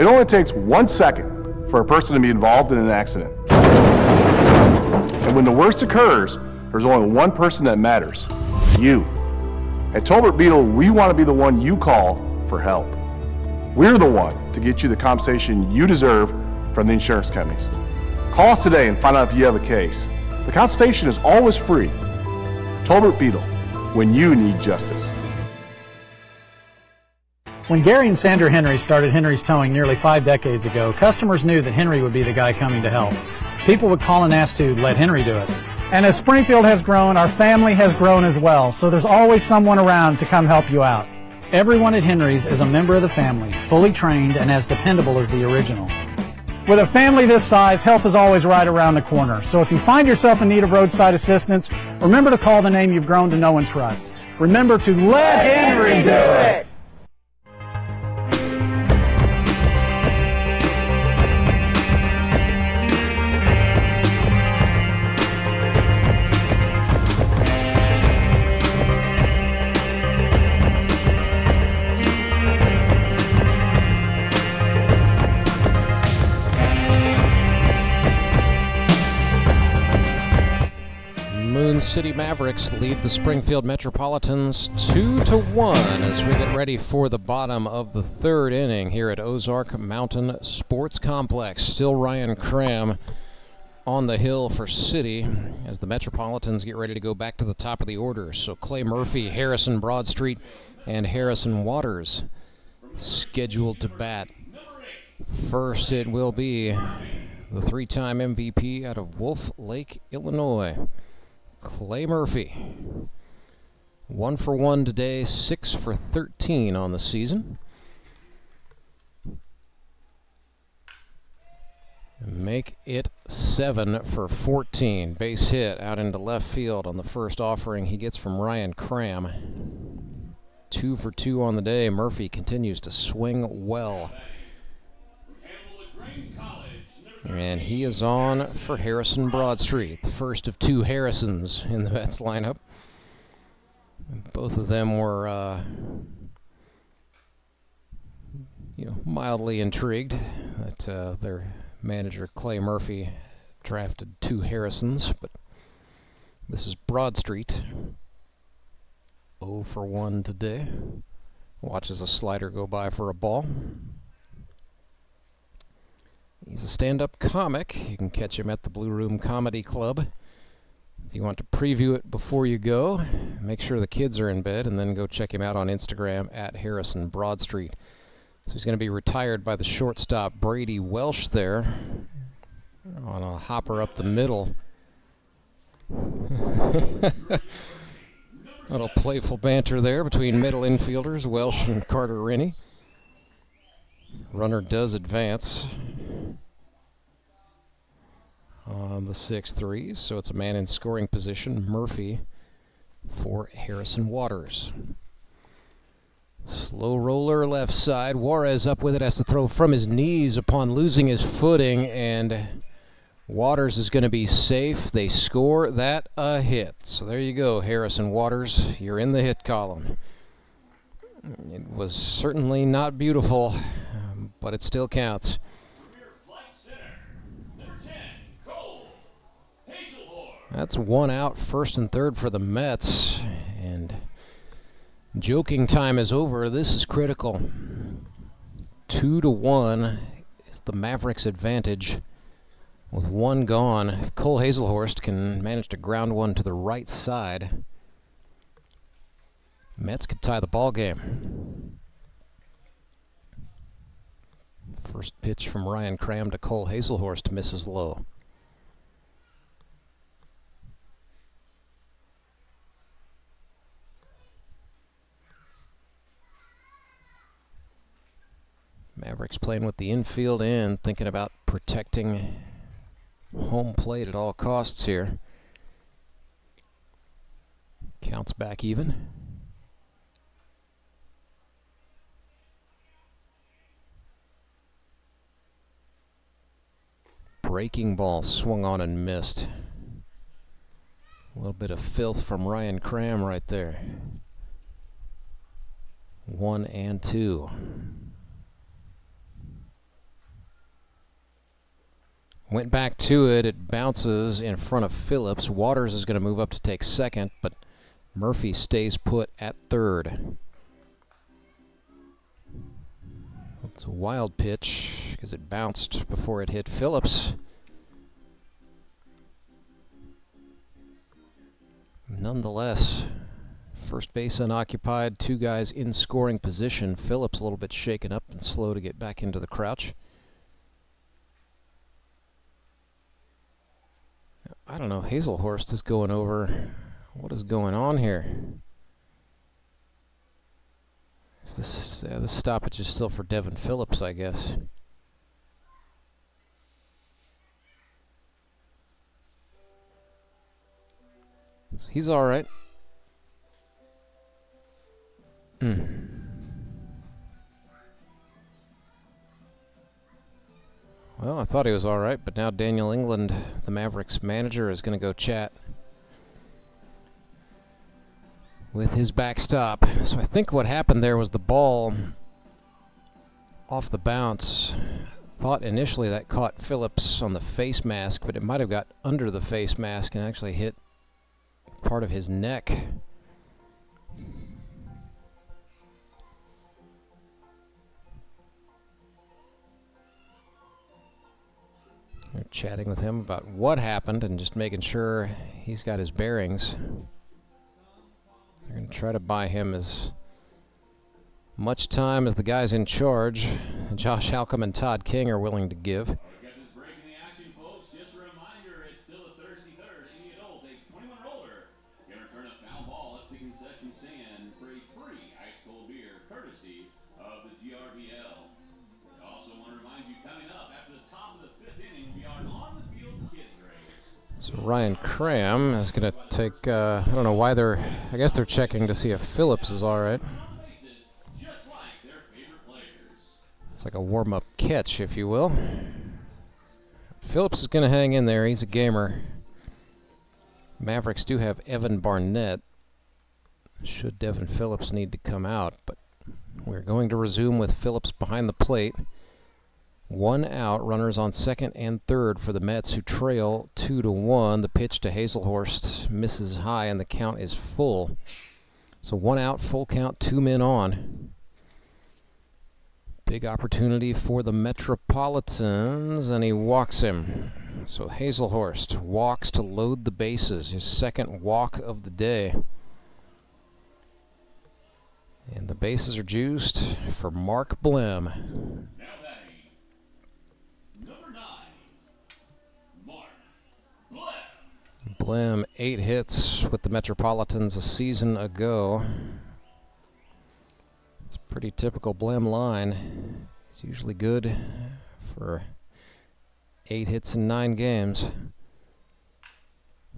It only takes 1 second for a person to be involved in an accident. And when the worst occurs, there's only one person that matters: you. At Tolbert Beadle, we want to be the one you call for help. We're the one to get you the compensation you deserve from the insurance companies. Call us today and find out if you have a case. The consultation is always free. Tolbert Beadle, when you need justice. When Gary and Sandra Henry started Henry's Towing nearly 5 decades ago, customers knew that Henry would be the guy coming to help. People would call and ask to let Henry do it. And as Springfield has grown, our family has grown as well, so there's always someone around to come help you out. Everyone at Henry's is a member of the family, fully trained and as dependable as the original. With a family this size, help is always right around the corner. So if you find yourself in need of roadside assistance, remember to call the name you've grown to know and trust. Remember to let Henry do it! City Mavericks lead the Springfield Metropolitans 2-1 as we get ready for the bottom of the 3rd inning here at Ozark Mountain Sports Complex. Still Ryan Cram on the hill for City as the Metropolitans get ready to go back to the top of the order. So Clay Murphy, Harrison Broadstreet, and Harrison Waters scheduled to bat. First it will be the 3-time MVP out of Wolf Lake, Illinois, Clay Murphy. 1 for 1 today, 6 for 13 on the season. Make it 7 for 14. Base hit out into left field on the first offering he gets from Ryan Cram. 2 for 2 on the day. Murphy continues to swing well. And he is on for Harrison Broadstreet, the first of 2 Harrisons in the Mets lineup. Both of them were, mildly intrigued that their manager Clay Murphy drafted 2 Harrisons, but this is Broad Street. 0 for 1 today. Watches a slider go by for a ball. He's a stand-up comic. You can catch him at the Blue Room Comedy Club. If you want to preview it before you go, make sure the kids are in bed, and then go check him out on Instagram at Harrison Broadstreet. So he's going to be retired by the shortstop Brady Welsh there on a hopper up the middle. Little playful banter there between middle infielders Welsh and Carter Rennie. Runner does advance on the 6-3, so it's a man in scoring position, Murphy for Harrison Waters. Slow roller left side. Juarez up with it, has to throw from his knees upon losing his footing, and Waters is going to be safe. They score that a hit. So there you go, Harrison Waters. You're in the hit column. It was certainly not beautiful, but it still counts. That's 1 out, 1st and 3rd for the Mets, and joking time is over. This is critical. 2-1 is the Mavericks' advantage with 1 gone. If Cole Haselhorst can manage to ground one to the right side, Mets could tie the ball game. First pitch from Ryan Cram to Cole Haselhorst misses low. Mavericks playing with the infield and thinking about protecting home plate at all costs here. Counts back even. Breaking ball swung on and missed. A little bit of filth from Ryan Cram right there. 1 and 2. Went back to it. It bounces in front of Phillips. Waters is going to move up to take second, but Murphy stays put at third. It's a wild pitch because it bounced before it hit Phillips. Nonetheless, first base unoccupied, 2 guys in scoring position. Phillips a little bit shaken up and slow to get back into the crouch. I don't know, Haselhorst is going over. What is going on here? This stoppage is still for Devin Phillips, I guess. So he's all right. Well, I thought he was all right, but now Daniel England, the Mavericks manager, is going to go chat with his backstop. So I think what happened there was the ball off the bounce. Thought initially that caught Phillips on the face mask, but it might have got under the face mask and actually hit part of his neck. They're chatting with him about what happened and just making sure he's got his bearings. They're going to try to buy him as much time as the guys in charge, Josh Halcomb and Todd King, are willing to give. So Ryan Cram is going to take, I don't know why I guess they're checking to see if Phillips is all right. It's like a warm-up catch, if you will. Phillips is going to hang in there. He's a gamer. Mavericks do have Evan Barnett, should Devin Phillips need to come out, but we're going to resume with Phillips behind the plate. 1 out, runners on second and third for the Mets, who trail 2-1. The pitch to Haselhorst misses high, and the count is full. So 1 out, full count, 2 men on. Big opportunity for the Metropolitans, and he walks him. So Haselhorst walks to load the bases, his second walk of the day. And the bases are juiced for Mark Blem. Blem, 8 hits with the Metropolitans a season ago. It's a pretty typical Blem line. It's usually good for 8 hits in 9 games.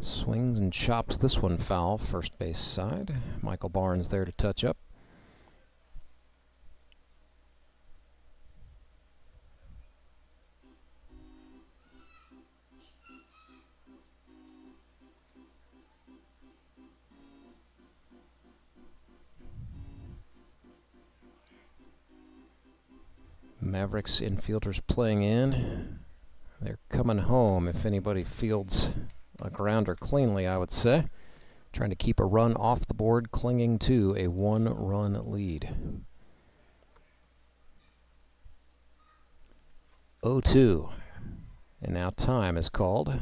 Swings and chops this one foul, first base side. Michael Barnes there to touch up. Mavericks infielders playing in. They're coming home if anybody fields a grounder cleanly, I would say. Trying to keep a run off the board, clinging to a 1-run lead. 0-2. And now time is called.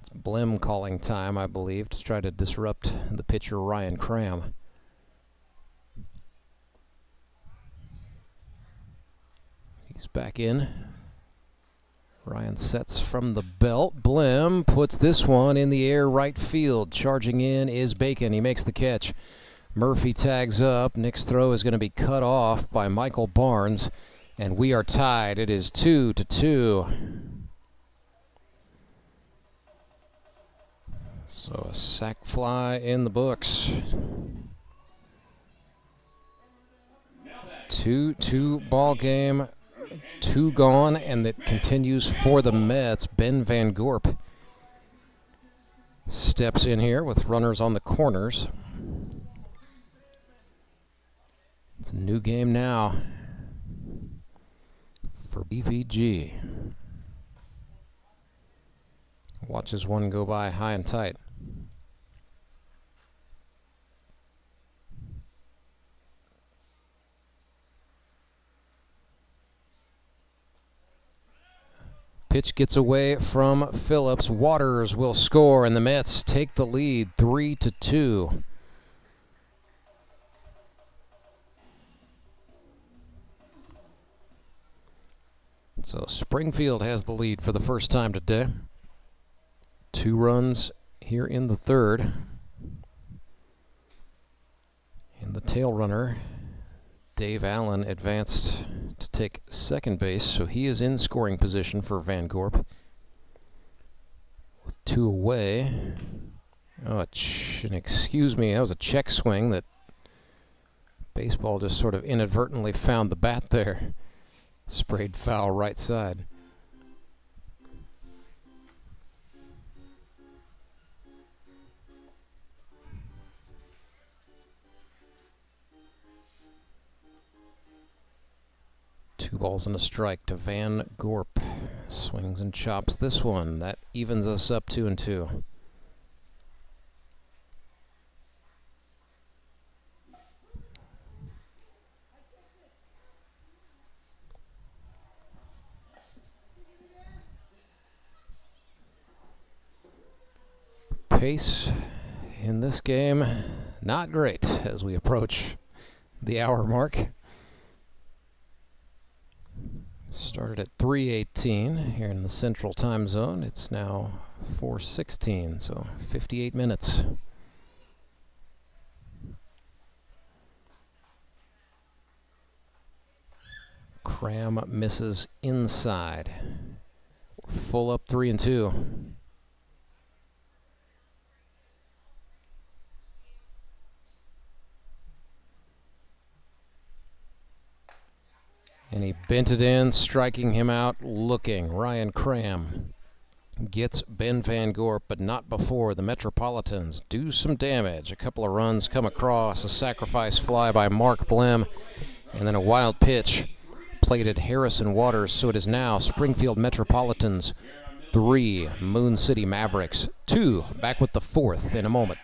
It's Blem calling time, I believe, to try to disrupt the pitcher Ryan Cram. He's back in. Ryan sets from the belt. Blem puts this one in the air right field. Charging in is Bacon. He makes the catch. Murphy tags up. Nick's throw is going to be cut off by Michael Barnes. And we are tied. It is 2-2. So a sac fly in the books. 2-2 ball game. 2 gone, and it continues for the Mets. Ben Van Gorp steps in here with runners on the corners. It's a new game now for BVG. Watches one go by high and tight. Pitch gets away from Phillips. Waters will score, and the Mets take the lead 3-2. So Springfield has the lead for the first time today. 2 runs here in the third. And the tail runner, Dave Allen, advanced to take second base, so he is in scoring position for Van Gorp. With 2 away. Oh, excuse me, that was a check swing that baseball just sort of inadvertently found the bat there. Sprayed foul right side. Two balls and a strike to Van Gorp. Swings and chops this one. That evens us up 2-2. Pace in this game, not great as we approach the hour mark. Started at 3:18 here in the Central Time Zone. It's now 4:16, so 58 minutes. Cram misses inside. Full up 3-2. And he bent it in, striking him out, looking. Ryan Cram gets Ben Van Gorp, but not before the Metropolitans do some damage. A couple of runs come across, a sacrifice fly by Mark Blem, and then a wild pitch played at Harrison Waters, so it is now Springfield Metropolitans 3, Moon City Mavericks 2. Back with the fourth in a moment.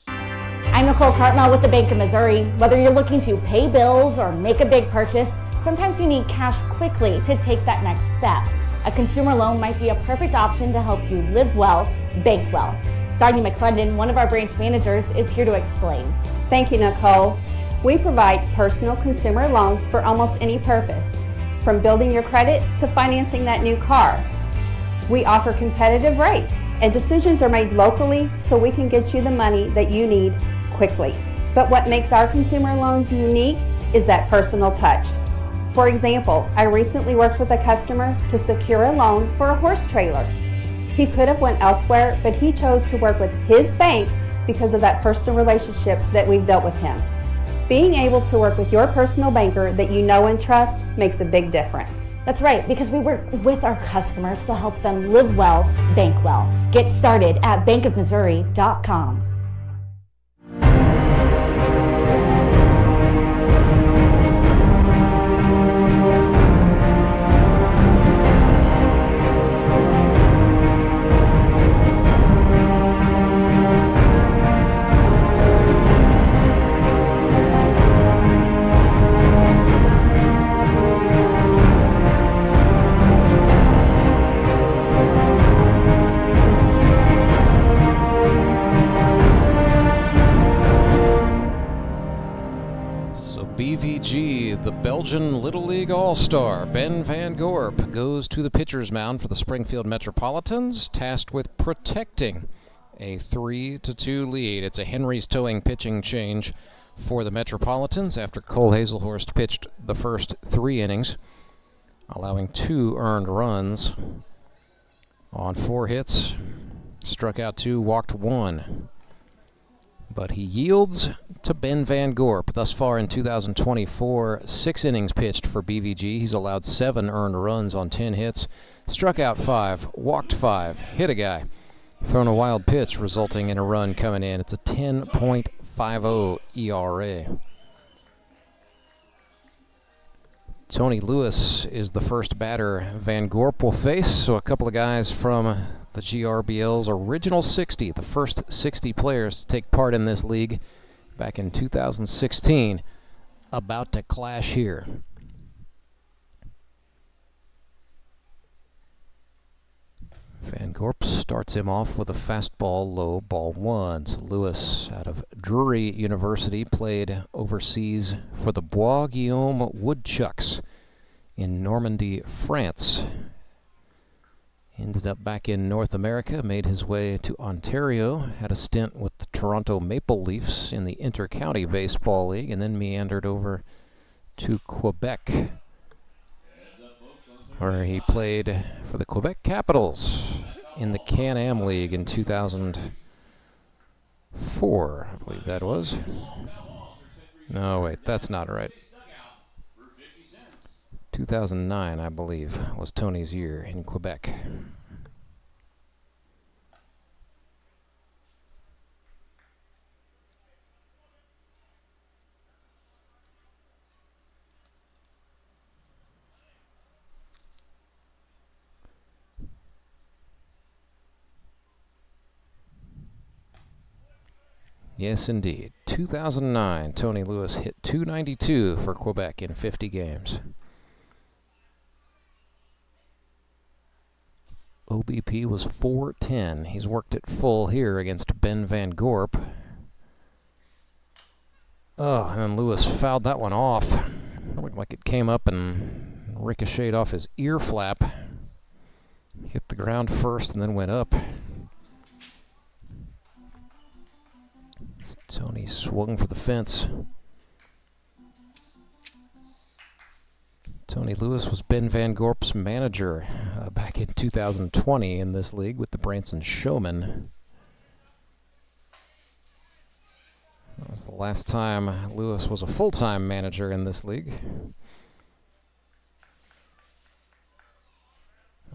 I'm Nicole Cartmel with the Bank of Missouri. Whether you're looking to pay bills or make a big purchase, sometimes you need cash quickly to take that next step. A consumer loan might be a perfect option to help you live well, bank well. Sonia McClendon, one of our branch managers, is here to explain. Thank you, Nicole. We provide personal consumer loans for almost any purpose, from building your credit to financing that new car. We offer competitive rates, and decisions are made locally so we can get you the money that you need quickly. But what makes our consumer loans unique is that personal touch. For example, I recently worked with a customer to secure a loan for a horse trailer. He could have went elsewhere, but he chose to work with his bank because of that personal relationship that we've built with him. Being able to work with your personal banker that you know and trust makes a big difference. That's right, because we work with our customers to help them live well, bank well. Get started at bankofmissouri.com. BVG, the Belgian Little League All-Star, Ben Van Gorp, goes to the pitcher's mound for the Springfield Metropolitans, tasked with protecting a 3-2 lead. It's a Henry's towing pitching change for the Metropolitans after Cole Haselhorst pitched the first 3 innings, allowing 2 earned runs on 4 hits, struck out 2, walked 1. But he yields to Ben Van Gorp. Thus far in 2024, 6 innings pitched for BVG. He's allowed 7 earned runs on 10 hits, struck out 5, walked 5, hit a guy, thrown a wild pitch, resulting in a run coming in. It's a 10.50 ERA. Tony Lewis is the first batter Van Gorp will face, so a couple of guys from the GRBL's original 60, the first 60 players to take part in this league back in 2016, about to clash here. Van Gorp starts him off with a fastball, low, ball 1. Lewis, out of Drury University, played overseas for the Bois-Guillaume Woodchucks in Normandy, France. Ended up back in North America, made his way to Ontario, had a stint with the Toronto Maple Leafs in the Inter-County Baseball League, and then meandered over to Quebec, where he played for the Quebec Capitals in the Can-Am League in 2004, I believe that was. No, wait, that's not right. 2009, I believe, was Tony's year in Quebec. Yes, indeed. 2009, Tony Lewis hit .292 for Quebec in 50 games. OBP was .410. He's worked it full here against Ben Van Gorp. Oh, and then Lewis fouled that one off. It looked like it came up and ricocheted off his ear flap. Hit the ground first and then went up. Tony swung for the fence. Tony Lewis was Ben Van Gorp's manager back in 2020 in this league with the Branson Showmen. That was the last time Lewis was a full-time manager in this league.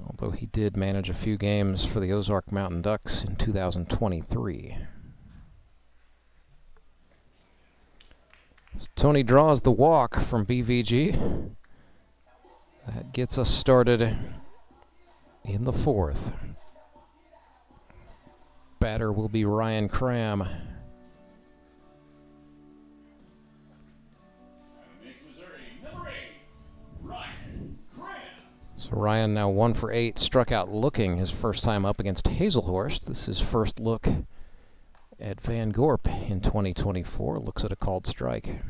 Although he did manage a few games for the Ozark Mountain Ducks in 2023. So Tony draws the walk from BVG. That gets us started in the fourth. Batter will be Ryan Cram. So Ryan now 1 for 8, struck out looking his first time up against Haselhorst. This is his first look at Van Gorp in 2024. Looks at a called strike.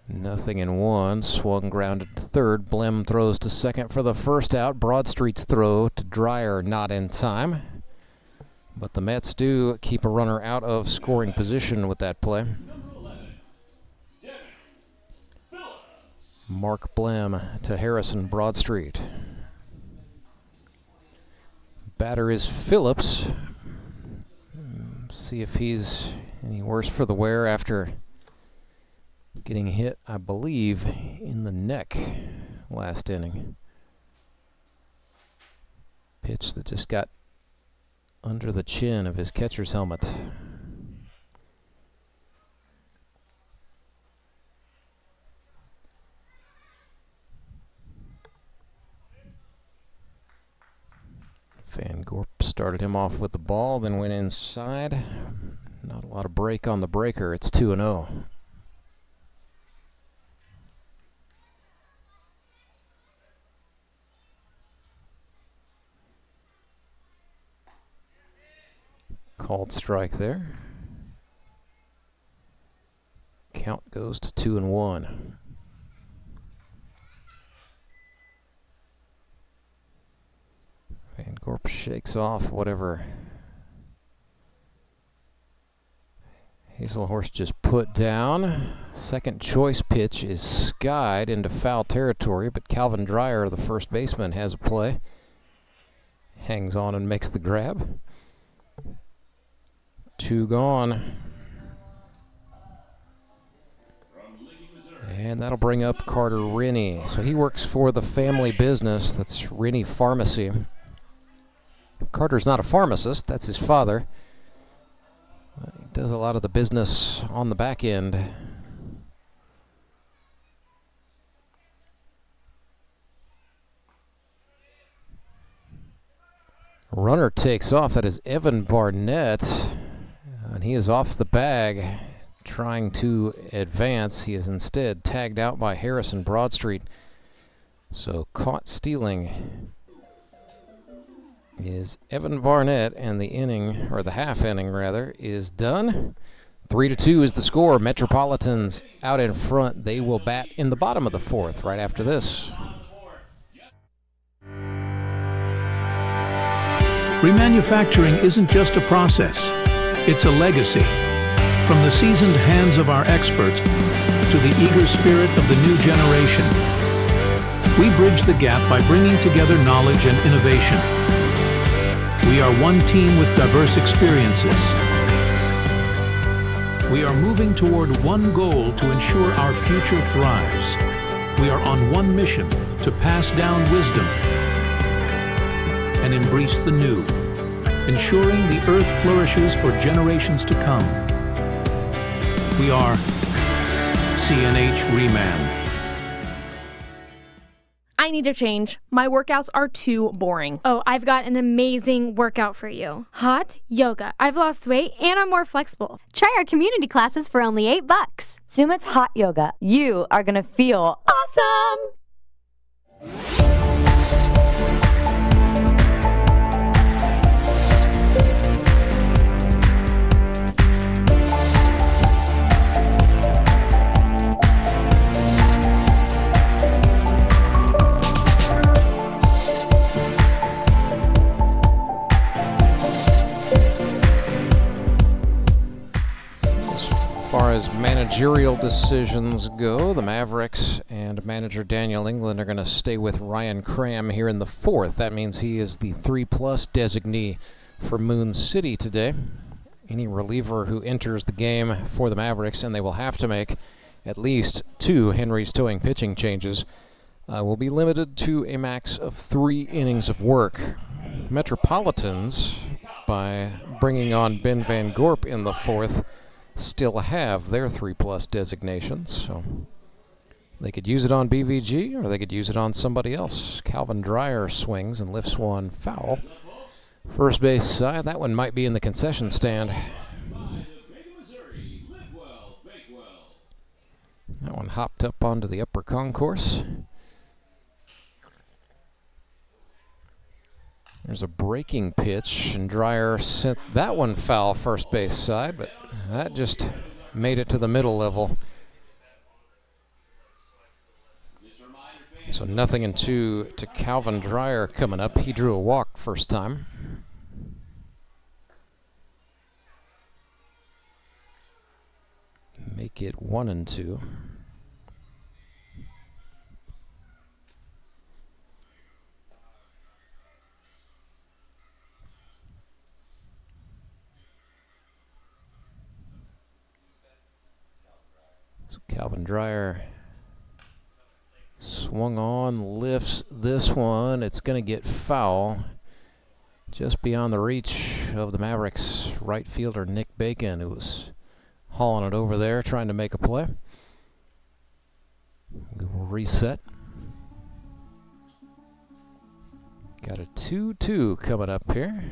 Nothing in one. Swung, grounded to third. Blem throws to second for the first out. Broadstreet's throw to Dreyer not in time. But the Mets do keep a runner out of scoring position with that play. Mark Blem to Harrison Broadstreet. Batter is Phillips. See if he's any worse for the wear after getting hit, I believe, in the neck last inning. Pitch that just got under the chin of his catcher's helmet. Van Gorp started him off with the ball, then went inside. Not a lot of break on the breaker. It's 2-0. Called strike there. Count goes to 2-1. Van Gorp shakes off whatever Haselhorst just put down. Second choice pitch is skied into foul territory, but Calvin Dreyer, the first baseman, has a play. Hangs on and makes the grab. 2 gone. And that'll bring up Carter Rennie. So he works for the family business. That's Rennie Pharmacy. Carter's not a pharmacist. That's his father. He does a lot of the business on the back end. Runner takes off. That is Evan Barnett. And he is off the bag, trying to advance. He is instead tagged out by Harrison Broadstreet. So caught stealing is Evan Barnett, and the inning, or the half inning rather, is done. 3-2 is the score. Metropolitans out in front. They will bat in the bottom of the fourth right after this. Remanufacturing isn't just a process, it's a legacy. From the seasoned hands of our experts to the eager spirit of the new generation, we bridge the gap by bringing together knowledge and innovation. We are one team with diverse experiences. We are moving toward one goal to ensure our future thrives. We are on one mission to pass down wisdom and embrace the new, ensuring the earth flourishes for generations to come. We are CNH Reman. I need a change. My workouts are too boring. Oh, I've got an amazing workout for you. Hot yoga. I've lost weight and I'm more flexible. Try our community classes for only $8. Sumit's hot yoga. You are going to feel awesome. As far as managerial decisions go, the Mavericks and manager Daniel England are going to stay with Ryan Cram here in the fourth. That means he is the 3+ designee for Moon City today. Any reliever who enters the game for the Mavericks, and they will have to make at least 2 Henry's towing pitching changes, will be limited to a max of 3 innings of work. Metropolitans by bringing on Ben Van Gorp in the fourth, still have their 3+ designations. So they could use it on BVG or they could use it on somebody else. Calvin Dreyer swings and lifts one foul. First base side, that one might be in the concession stand. That one hopped up onto the upper concourse. There's a breaking pitch, and Dreyer sent that one foul first base side, but that just made it to the middle level. So 0-2 to Calvin Dreyer coming up. He drew a walk first time. Make it 1-2. So Calvin Dreyer swung on, lifts this one. It's going to get foul. Just beyond the reach of the Mavericks right fielder Nick Bacon, who was hauling it over there, trying to make a play. We'll reset. Got a 2-2 coming up here.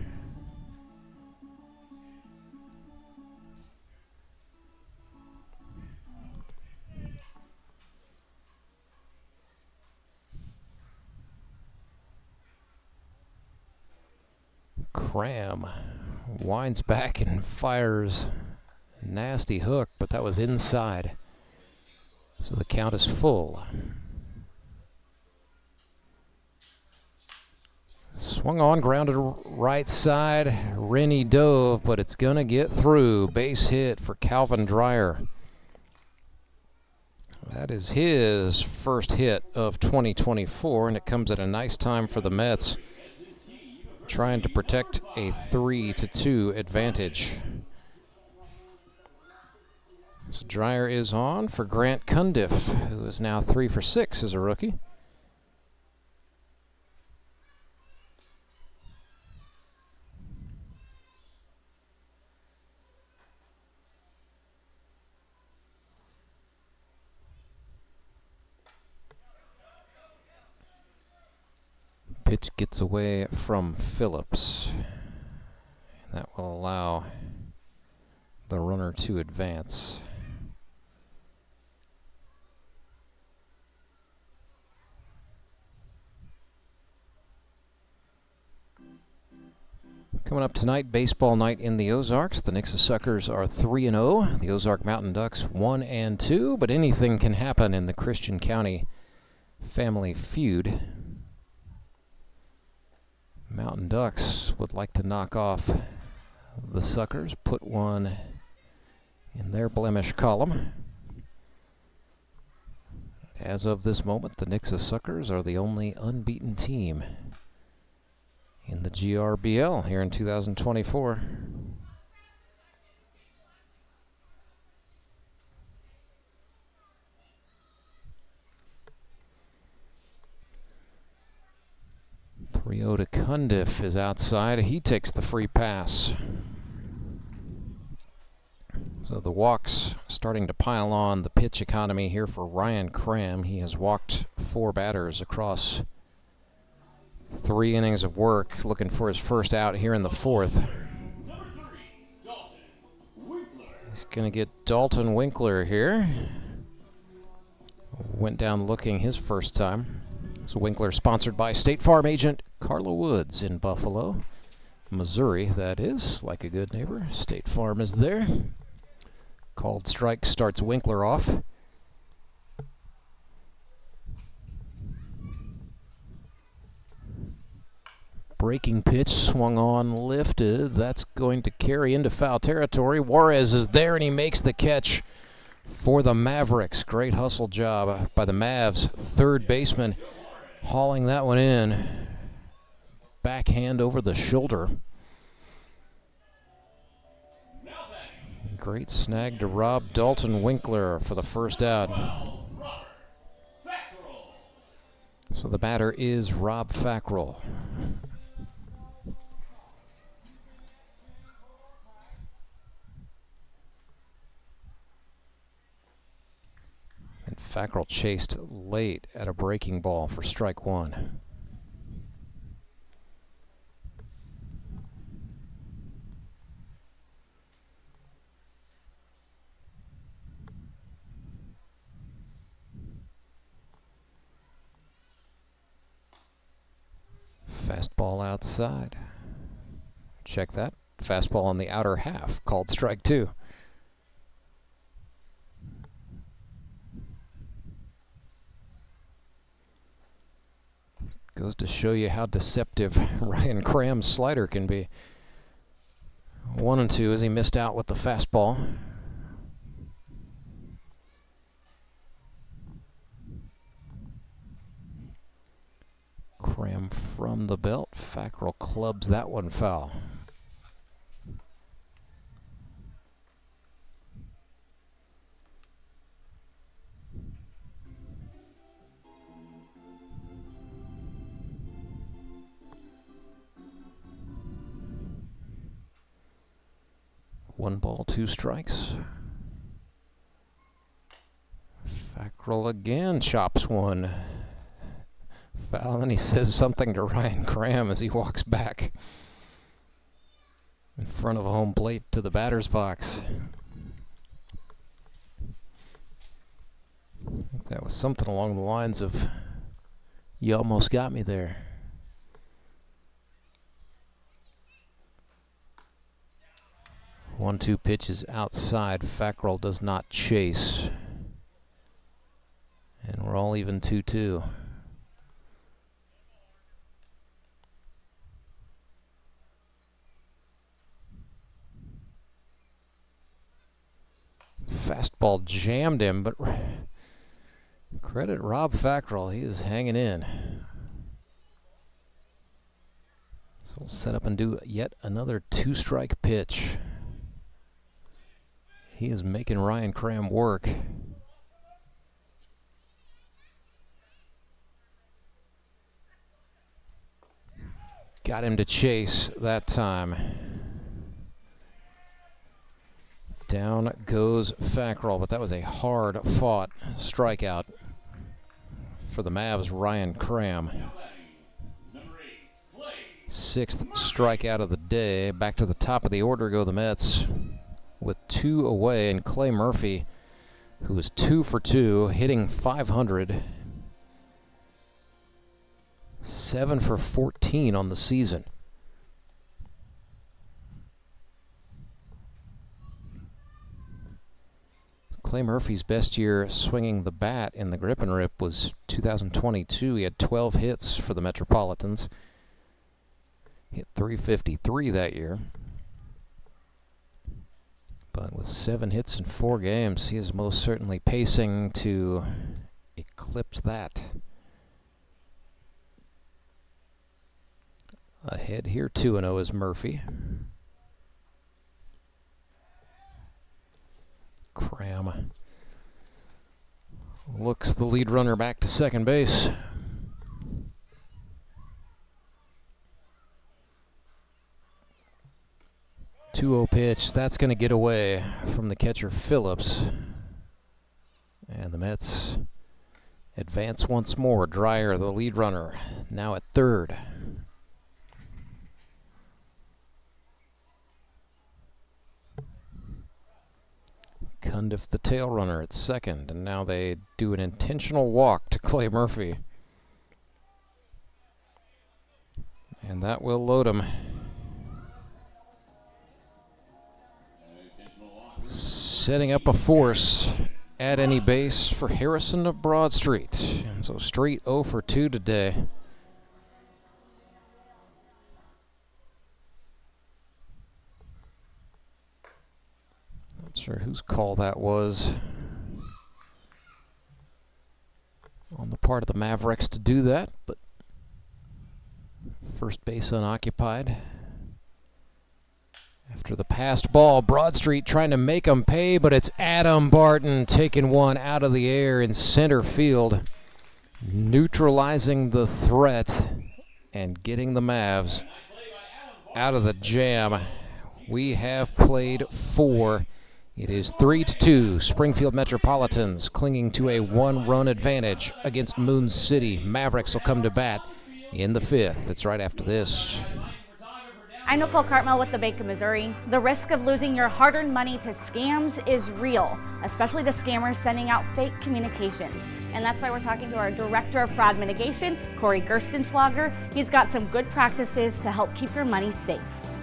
Cram winds back and fires a nasty hook, but that was inside. So the count is full. Swung on, grounded right side. Rennie dove, but it's going to get through. Base hit for Calvin Dreyer. That is his first hit of 2024, and it comes at a nice time for the Mets, trying to protect a 3-2 advantage. So Dreyer is on for Grant Cundiff, who is now 3 for 6 as a rookie. Pitch gets away from Phillips. That will allow the runner to advance. Coming up tonight, baseball night in the Ozarks. The Nixa Suckers are 3-0. The Ozark Mountain Ducks 1-2. But anything can happen in the Christian County Family Feud. Mountain Ducks would like to knock off the Suckers, put one in their blemish column. As of this moment, the Nixa Suckers are the only unbeaten team in the GRBL here in 2024. Rio to Cundiff is outside. He takes the free pass. So the walks starting to pile on the pitch economy here for Ryan Cram. He has walked 4 batters across 3 innings of work, looking for his first out here in the 4th. He's going to get Dalton Winkler here. Went down looking his first time. So Winkler sponsored by State Farm agent Carla Woods in Buffalo, Missouri, that is, like a good neighbor. State Farm is there. Called strike starts Winkler off. Breaking pitch, swung on, lifted. That's going to carry into foul territory. Juarez is there, and he makes the catch for the Mavericks. Great hustle job by the Mavs. Third baseman hauling that one in. Backhand over the shoulder. Great snag to rob Dalton Winkler for the first out. So the batter is Rob Fackrell. Fackrell chased late at a breaking ball for strike one. Fastball outside. Check that. Fastball on the outer half, called strike two. Goes to show you how deceptive Ryan Cram's slider can be. 1-2 as he missed out with the fastball. Cram from the belt. Fackrell clubs that one foul. One ball, two strikes. Fackrell again chops one. Foul, and he says something to Ryan Cram as he walks back in front of home plate to the batter's box. I think that was something along the lines of, "You almost got me there." One-two pitches outside. Fackrell does not chase. And we're all even 2-2. Fastball jammed him, but credit Rob Fackrell. He is hanging in. So we'll set up and do yet another two-strike pitch. He is making Ryan Cram work. Got him to chase that time. Down goes Fackrell, but that was a hard-fought strikeout for the Mavs' Ryan Cram. Sixth strikeout of the day. Back to the top of the order go the Mets with two away, and Clay Murphy, who is 2 for 2, hitting .500, 7 for 14 on the season. Clay Murphy's best year swinging the bat in the grip and rip was 2022. He had 12 hits for the Metropolitans. Hit .353 that year. But with 7 hits in 4 games, he is most certainly pacing to eclipse that. Ahead here 2-0 is Murphy. Cram looks the lead runner back to second base. .2-0 pitch. That's going to get away from the catcher Phillips. And the Mets advance once more. Dreyer, the lead runner, now at third. Cundiff, the tail runner, at second, and now they do an intentional walk to Clay Murphy. And that will load him. Setting up a force at any base for Harrison of Broad Street. And so Street 0 for 2 today. Not sure whose call that was on the part of the Mavericks to do that, but first base unoccupied. After the passed ball, Broad Street trying to make him pay, but it's Adam Barton taking one out of the air in center field, neutralizing the threat and getting the Mavs out of the jam. We have played 4 It is 3-2. Springfield Metropolitans clinging to a one-run advantage against Moon City. Mavericks will come to bat in the 5th. It's right after this. I'm Cole Haselhorst with the Bank of Missouri. The risk of losing your hard-earned money to scams is real, especially the scammers sending out fake communications. And that's why we're talking to our Director of Fraud Mitigation, Corey Gerstenschlager. He's got some good practices to help keep your money safe.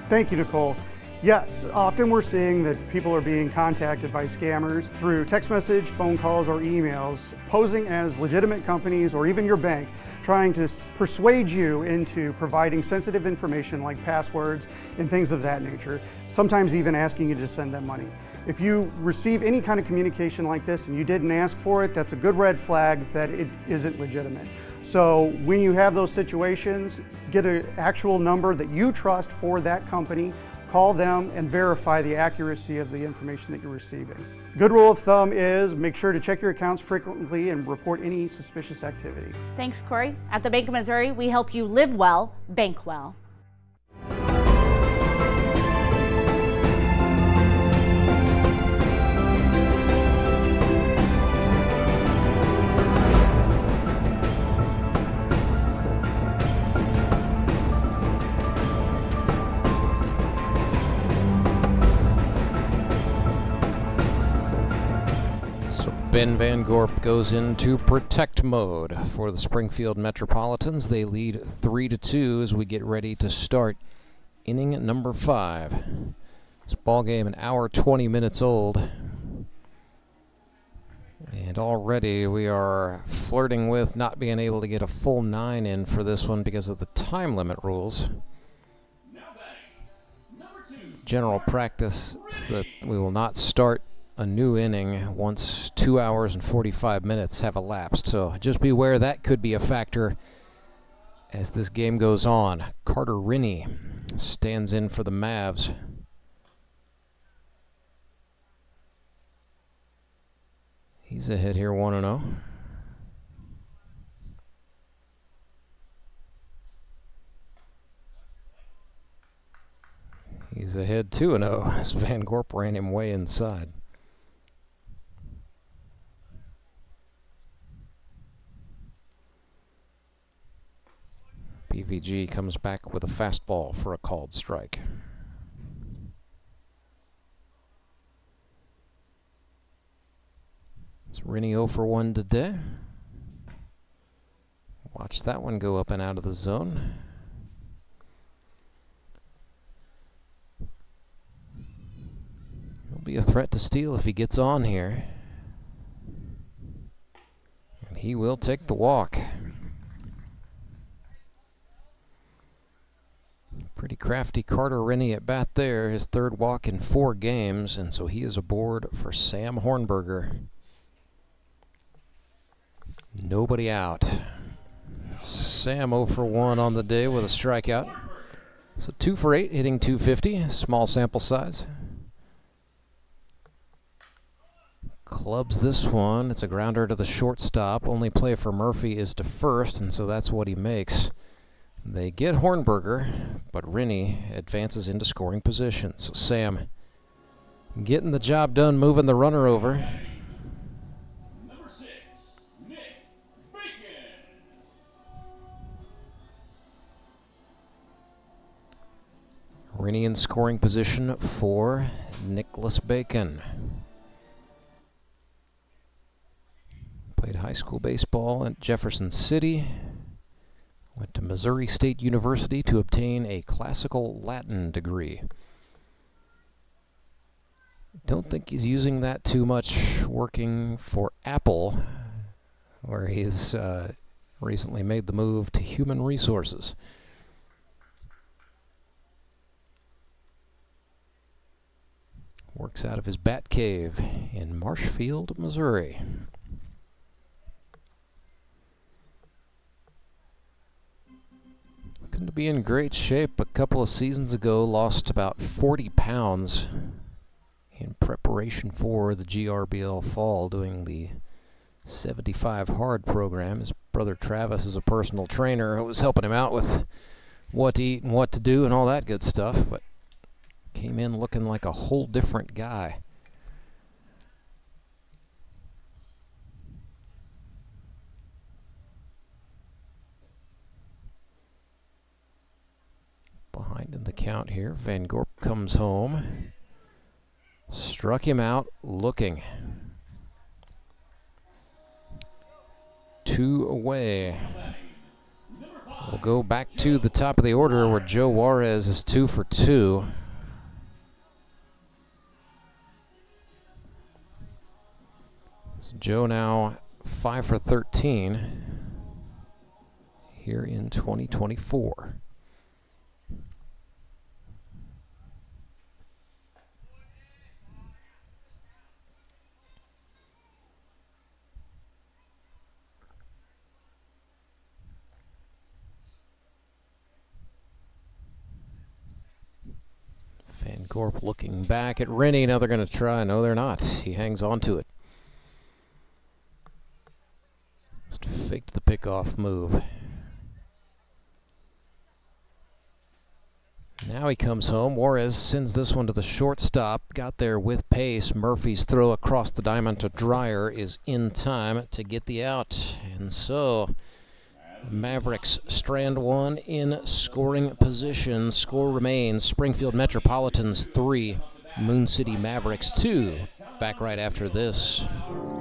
Thank you, Nicole. Yes, often we're seeing that people are being contacted by scammers through text message, phone calls, or emails, posing as legitimate companies or even your bank, trying to persuade you into providing sensitive information like passwords and things of that nature, sometimes even asking you to send them money. If you receive any kind of communication like this and you didn't ask for it, that's a good red flag that it isn't legitimate. So when you have those situations, get an actual number that you trust for that company, call them and verify the accuracy of the information that you're receiving. Good rule of thumb is make sure to check your accounts frequently and report any suspicious activity. Thanks, Corey. At the Bank of Missouri, we help you live well, bank well. Ben Van Gorp goes into protect mode for the Springfield Metropolitans. They lead 3-2 as we get ready to start inning number 5. This ball game an hour 20 minutes old. And already we are flirting with not being able to get a full 9 in for this one because of the time limit rules. General practice is that we will not start a new inning once 2 hours and 45 minutes have elapsed. So just beware that could be a factor as this game goes on. Carter Rinney stands in for the Mavs. He's ahead here 1-0. He's ahead 2-0 as Van Gorp ran him way inside. PVG comes back with a fastball for a called strike. It's Rennie 0 for 1 today. Watch that one go up and out of the zone. He'll be a threat to steal if he gets on here. And he will take the walk. Pretty crafty Carter Rinney at bat there, his 3rd walk in 4 games, and so he is aboard for Sam Hornberger. Nobody out. Sam 0 for 1 on the day with a strikeout. So 2 for 8, hitting .250, small sample size. Clubs this one, it's a grounder to the shortstop. Only play for Murphy is to first, and so that's what he makes. They get Hornberger, but Rinney advances into scoring position. So Sam getting the job done, moving the runner over. Number 6, Nick Bacon. Rinney in scoring position for Nicholas Bacon. Played high school baseball at Jefferson City. Went to Missouri State University to obtain a classical Latin degree. Don't think he's using that too much working for Apple, where he's recently made the move to human resources. Works out of his bat cave in Marshfield, Missouri. Looking to be in great shape. A couple of seasons ago, lost about 40 pounds in preparation for the GRBL fall, doing the 75 hard program. His brother Travis is a personal trainer who was helping him out with what to eat and what to do and all that good stuff, but came in looking like a whole different guy. behind in the count here. Van Gorp comes home. Struck him out looking. 2 away. We'll go back to the top of the order where Joe Juarez is 2 for 2. So Joe now 5 for 13 here in 2024. Van Gorp looking back at Rennie. Now they're going to try. No, they're not. He hangs on to it. Just faked the pickoff move. Now he comes home. Juarez sends this one to the shortstop. Got there with pace. Murphy's throw across the diamond to Dreyer is in time to get the out. And so Mavericks strand one in scoring position. Score remains Springfield Metropolitans 3, Moon City Mavericks 2. Back right after this.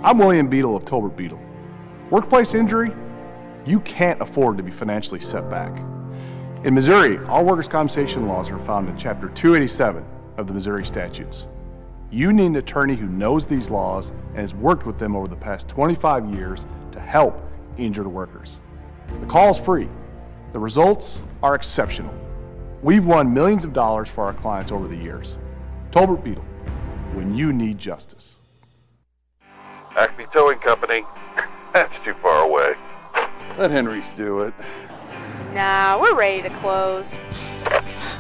I'm William Beadle of Tolbert Beadle. Workplace injury? You can't afford to be financially set back. In Missouri, all workers' compensation laws are found in Chapter 287 of the Missouri statutes. You need an attorney who knows these laws and has worked with them over the past 25 years to help injured workers. The call is free. The results are exceptional. We've won millions of dollars for our clients over the years. Tolbert Beadle, when you need justice. Acme Towing Company. That's too far away. Let Henry's do it. Nah, we're ready to close.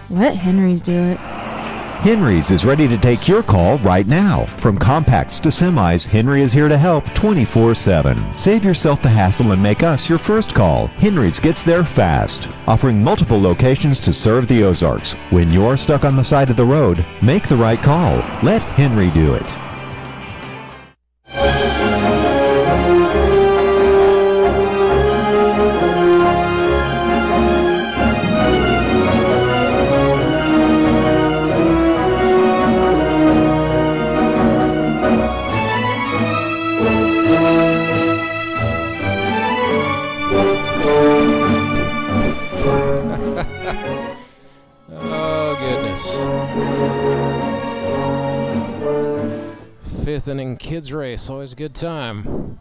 Let Henry's do it. Henry's is ready to take your call right now. From compacts to semis, Henry is here to help 24/7. Save yourself the hassle and make us your first call. Henry's gets there fast, offering multiple locations to serve the Ozarks. When you're stuck on the side of the road, make the right call. Let Henry do it. Fifth inning kids race, always a good time.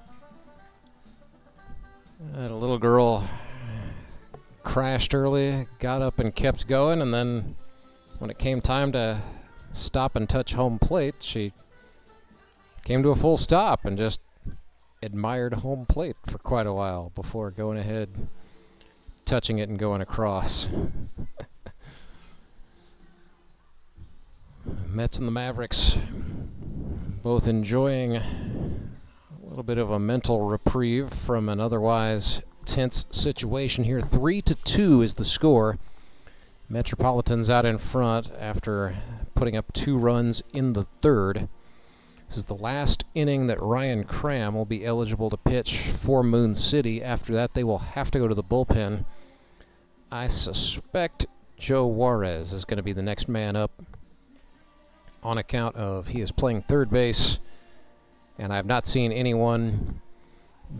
A little girl crashed early, got up and kept going, and then when it came time to stop and touch home plate, she came to a full stop and just admired home plate for quite a while before going ahead, touching it and going across. Mets and the Mavericks both enjoying a little bit of a mental reprieve from an otherwise tense situation here. 3-2 is the score. Metropolitans out in front after putting up 2 runs in the third. This is the last inning that Ryan Cram will be eligible to pitch for Moon City. After that, they will have to go to the bullpen. I suspect Joe Juarez is going to be the next man up, on account of he is playing third base, and I've not seen anyone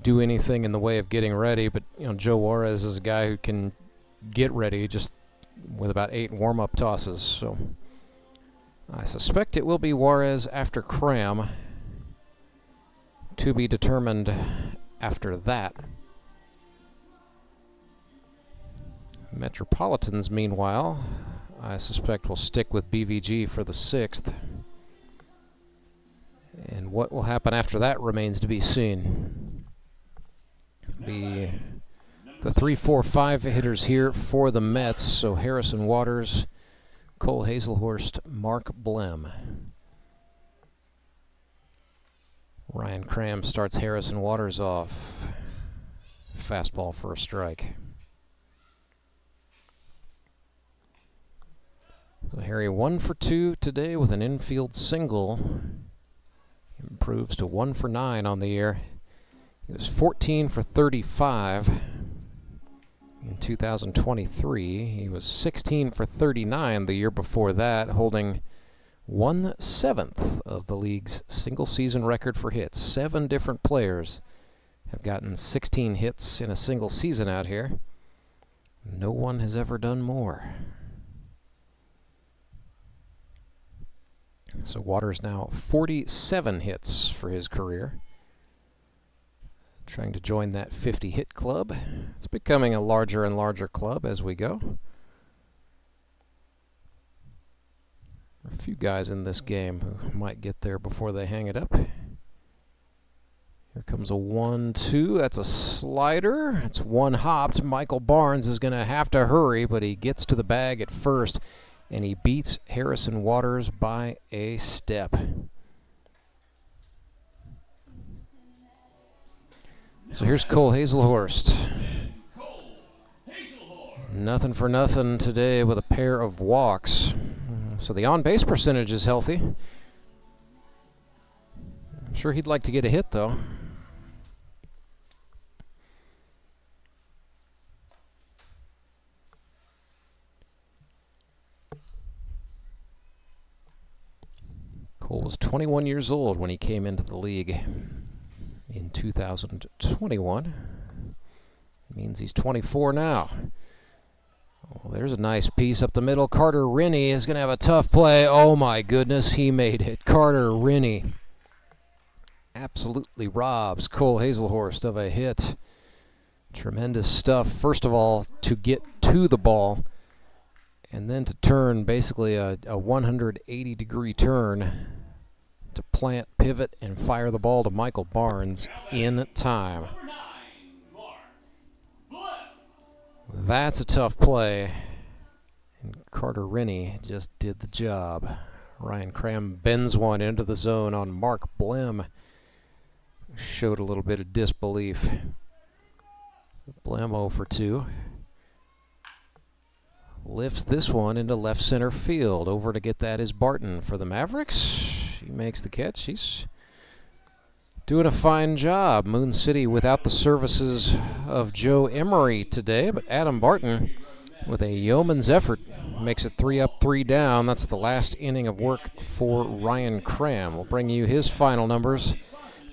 do anything in the way of getting ready, but Joe Juarez is a guy who can get ready just with about 8 warm-up tosses, so I suspect it will be Juarez after Cram, to be determined after that. Metropolitans, meanwhile, I suspect will stick with BVG for the 6th. And what will happen after that remains to be seen. The 3, 4, 5 hitters here for the Mets. So Harrison Waters, Cole Haselhorst, Mark Blem. Ryan Cram starts Harrison Waters off. Fastball for a strike. So Harry 1 for 2 today with an infield single. Improves to 1 for 9 on the year. He was 14 for 35 In 2023, he was 16 for 39 the year before that, holding 1/7 of the league's single-season record for hits. 7 different players have gotten 16 hits in a single season out here. No one has ever done more. So Waters now 47 hits for his career. Trying to join that 50-hit club. It's becoming a larger and larger club as we go. A few guys in this game who might get there before they hang it up. Here comes a 1-2. That's a slider. It's one hopped. Michael Barnes is going to have to hurry, but he gets to the bag at first, and he beats Harrison Waters by a step. So here's Cole Haselhorst. Nothing for nothing today with a pair of walks. So the on-base percentage is healthy. I'm sure he'd like to get a hit, though. Cole was 21 years old when he came into the league in 2021. Means he's 24 now. Oh, there's a nice piece up the middle. Carter Rennie is going to have a tough play. Oh my goodness, he made it. Carter Rennie absolutely robs Cole Haselhorst of a hit. Tremendous stuff. First of all, to get to the ball, and then to turn basically a 180-degree turn to plant, pivot, and fire the ball to Michael Barnes in time. That's a tough play, and Carter Rennie just did the job. Ryan Cram bends one into the zone on Mark Blem. Showed a little bit of disbelief. Blem 0 for 2. Lifts this one into left center field. Over to get that is Barton for the Mavericks. He makes the catch. He's doing a fine job. Moon City without the services of Joe Emery today, but Adam Barton with a yeoman's effort makes it 3 up, 3 down. That's the last inning of work for Ryan Cram. We'll bring you his final numbers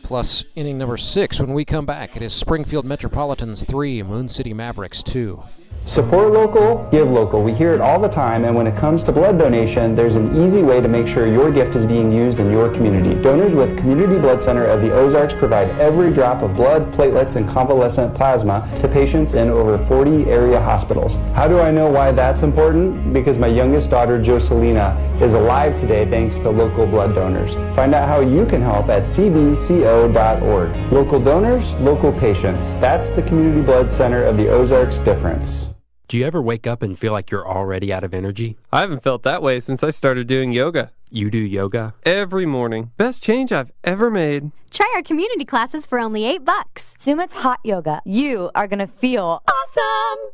plus inning number 6 when we come back. It is Springfield Metropolitans 3, Moon City Mavericks 2. Support local, give local. We hear it all the time, and when it comes to blood donation, there's an easy way to make sure your gift is being used in your community. Donors with Community Blood Center of the Ozarks provide every drop of blood, platelets, and convalescent plasma to patients in over 40 area hospitals. How do I know why that's important? Because my youngest daughter, Jocelina, is alive today thanks to local blood donors. Find out how you can help at cbco.org. Local donors, local patients. That's the Community Blood Center of the Ozarks difference. Do you ever wake up and feel like you're already out of energy? I haven't felt that way since I started doing yoga. You do yoga? Every morning. Best change I've ever made. Try our community classes for only $8. Sumit's hot yoga. You are going to feel awesome.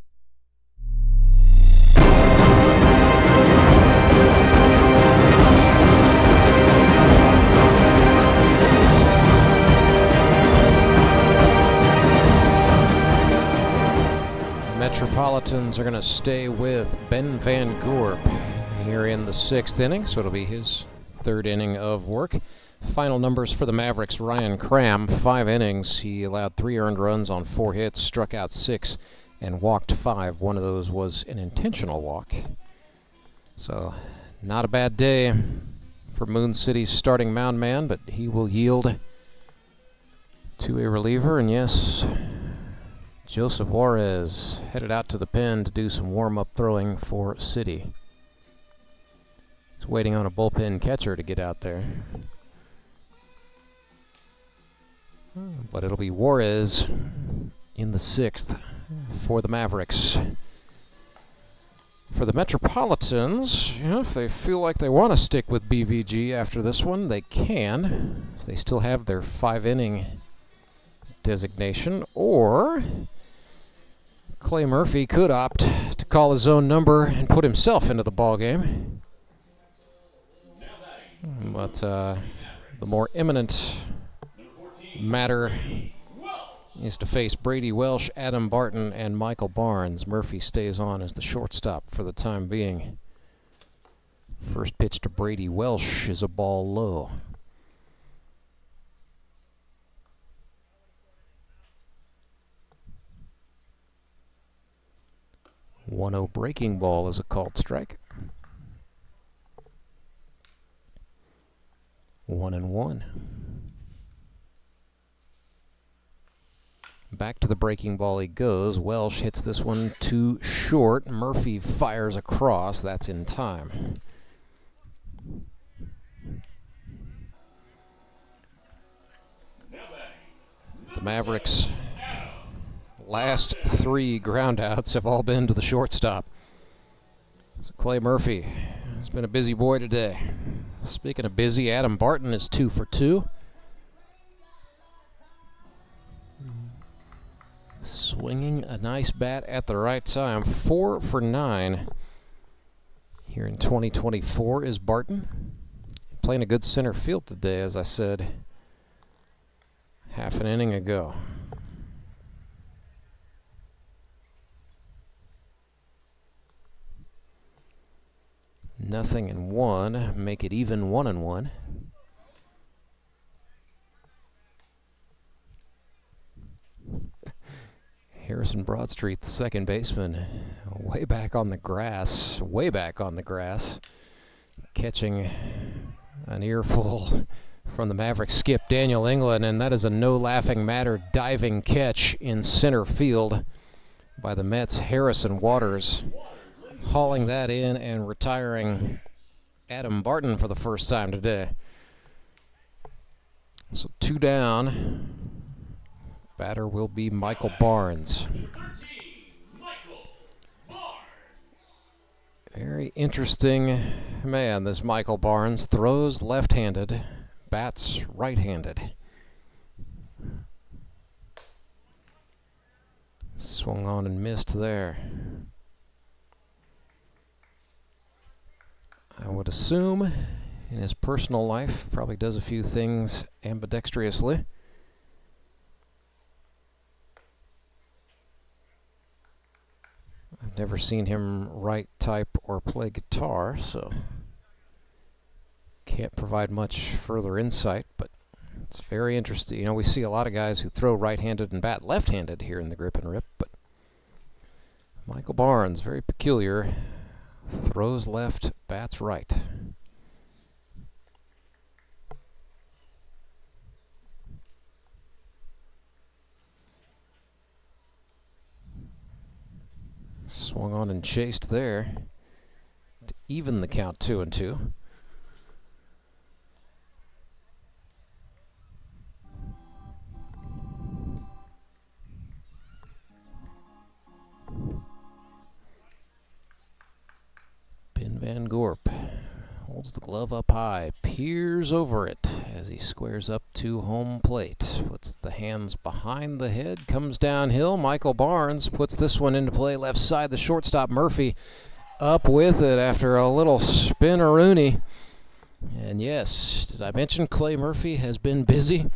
Metropolitans are going to stay with Ben Van Gorp here in the 6th inning, so it'll be his 3rd inning of work. Final numbers for the Mavericks: Ryan Cram, 5 innings. He allowed 3 earned runs on 4 hits, struck out 6, and walked 5. One of those was an intentional walk. So, not a bad day for Moon City's starting mound man, but he will yield to a reliever, and yes, Joseph Juarez headed out to the pen to do some warm-up throwing for City. He's waiting on a bullpen catcher to get out there. But it'll be Juarez in the 6th for the Mavericks. For the Metropolitans, if they feel like they want to stick with BVG after this one, they can. They still have their 5-inning designation, or Clay Murphy could opt to call his own number and put himself into the ball game. But the more imminent matter is to face Brady Welsh, Adam Barton, and Michael Barnes. Murphy stays on as the shortstop for the time being. First pitch to Brady Welsh is a ball low. 1-0 breaking ball is a called strike. 1-1. Back to the breaking ball he goes. Welsh hits this one too short. Murphy fires across. That's in time. The Mavericks' last 3 groundouts have all been to the shortstop. So Clay Murphy has been a busy boy today. Speaking of busy, Adam Barton is 2 for 2. Swinging a nice bat at the right time. 4 for 9 here in 2024 is Barton. Playing a good center field today, as I said half an inning ago. Nothing in 1, make it even 1-1. Harrison Broadstreet, the second baseman, way back on the grass, catching an earful from the Mavericks skip Daniel England, and that is a no laughing matter diving catch in center field by the Mets' Harrison Waters, hauling that in and retiring Adam Barton for the first time today. So 2 down. Batter will be Michael Barnes. Very interesting man, this Michael Barnes. Throws left-handed, bats right-handed. Swung on and missed there. I would assume in his personal life probably does a few things ambidextrously. I've never seen him write, type, or play guitar, so can't provide much further insight, but it's very interesting. You know, we see a lot of guys who throw right-handed and bat left-handed here in the grip and rip, but Michael Barnes, very peculiar, throws left, bats right. Swung on and chased there to even the count 2-2. Ben Van Gorp holds the glove up high, peers over it as he squares up to home plate. Puts the hands behind the head, comes downhill. Michael Barnes puts this one into play left side. The shortstop Murphy up with it after a little spin-a-rooney. And yes, did I mention Clay Murphy has been busy?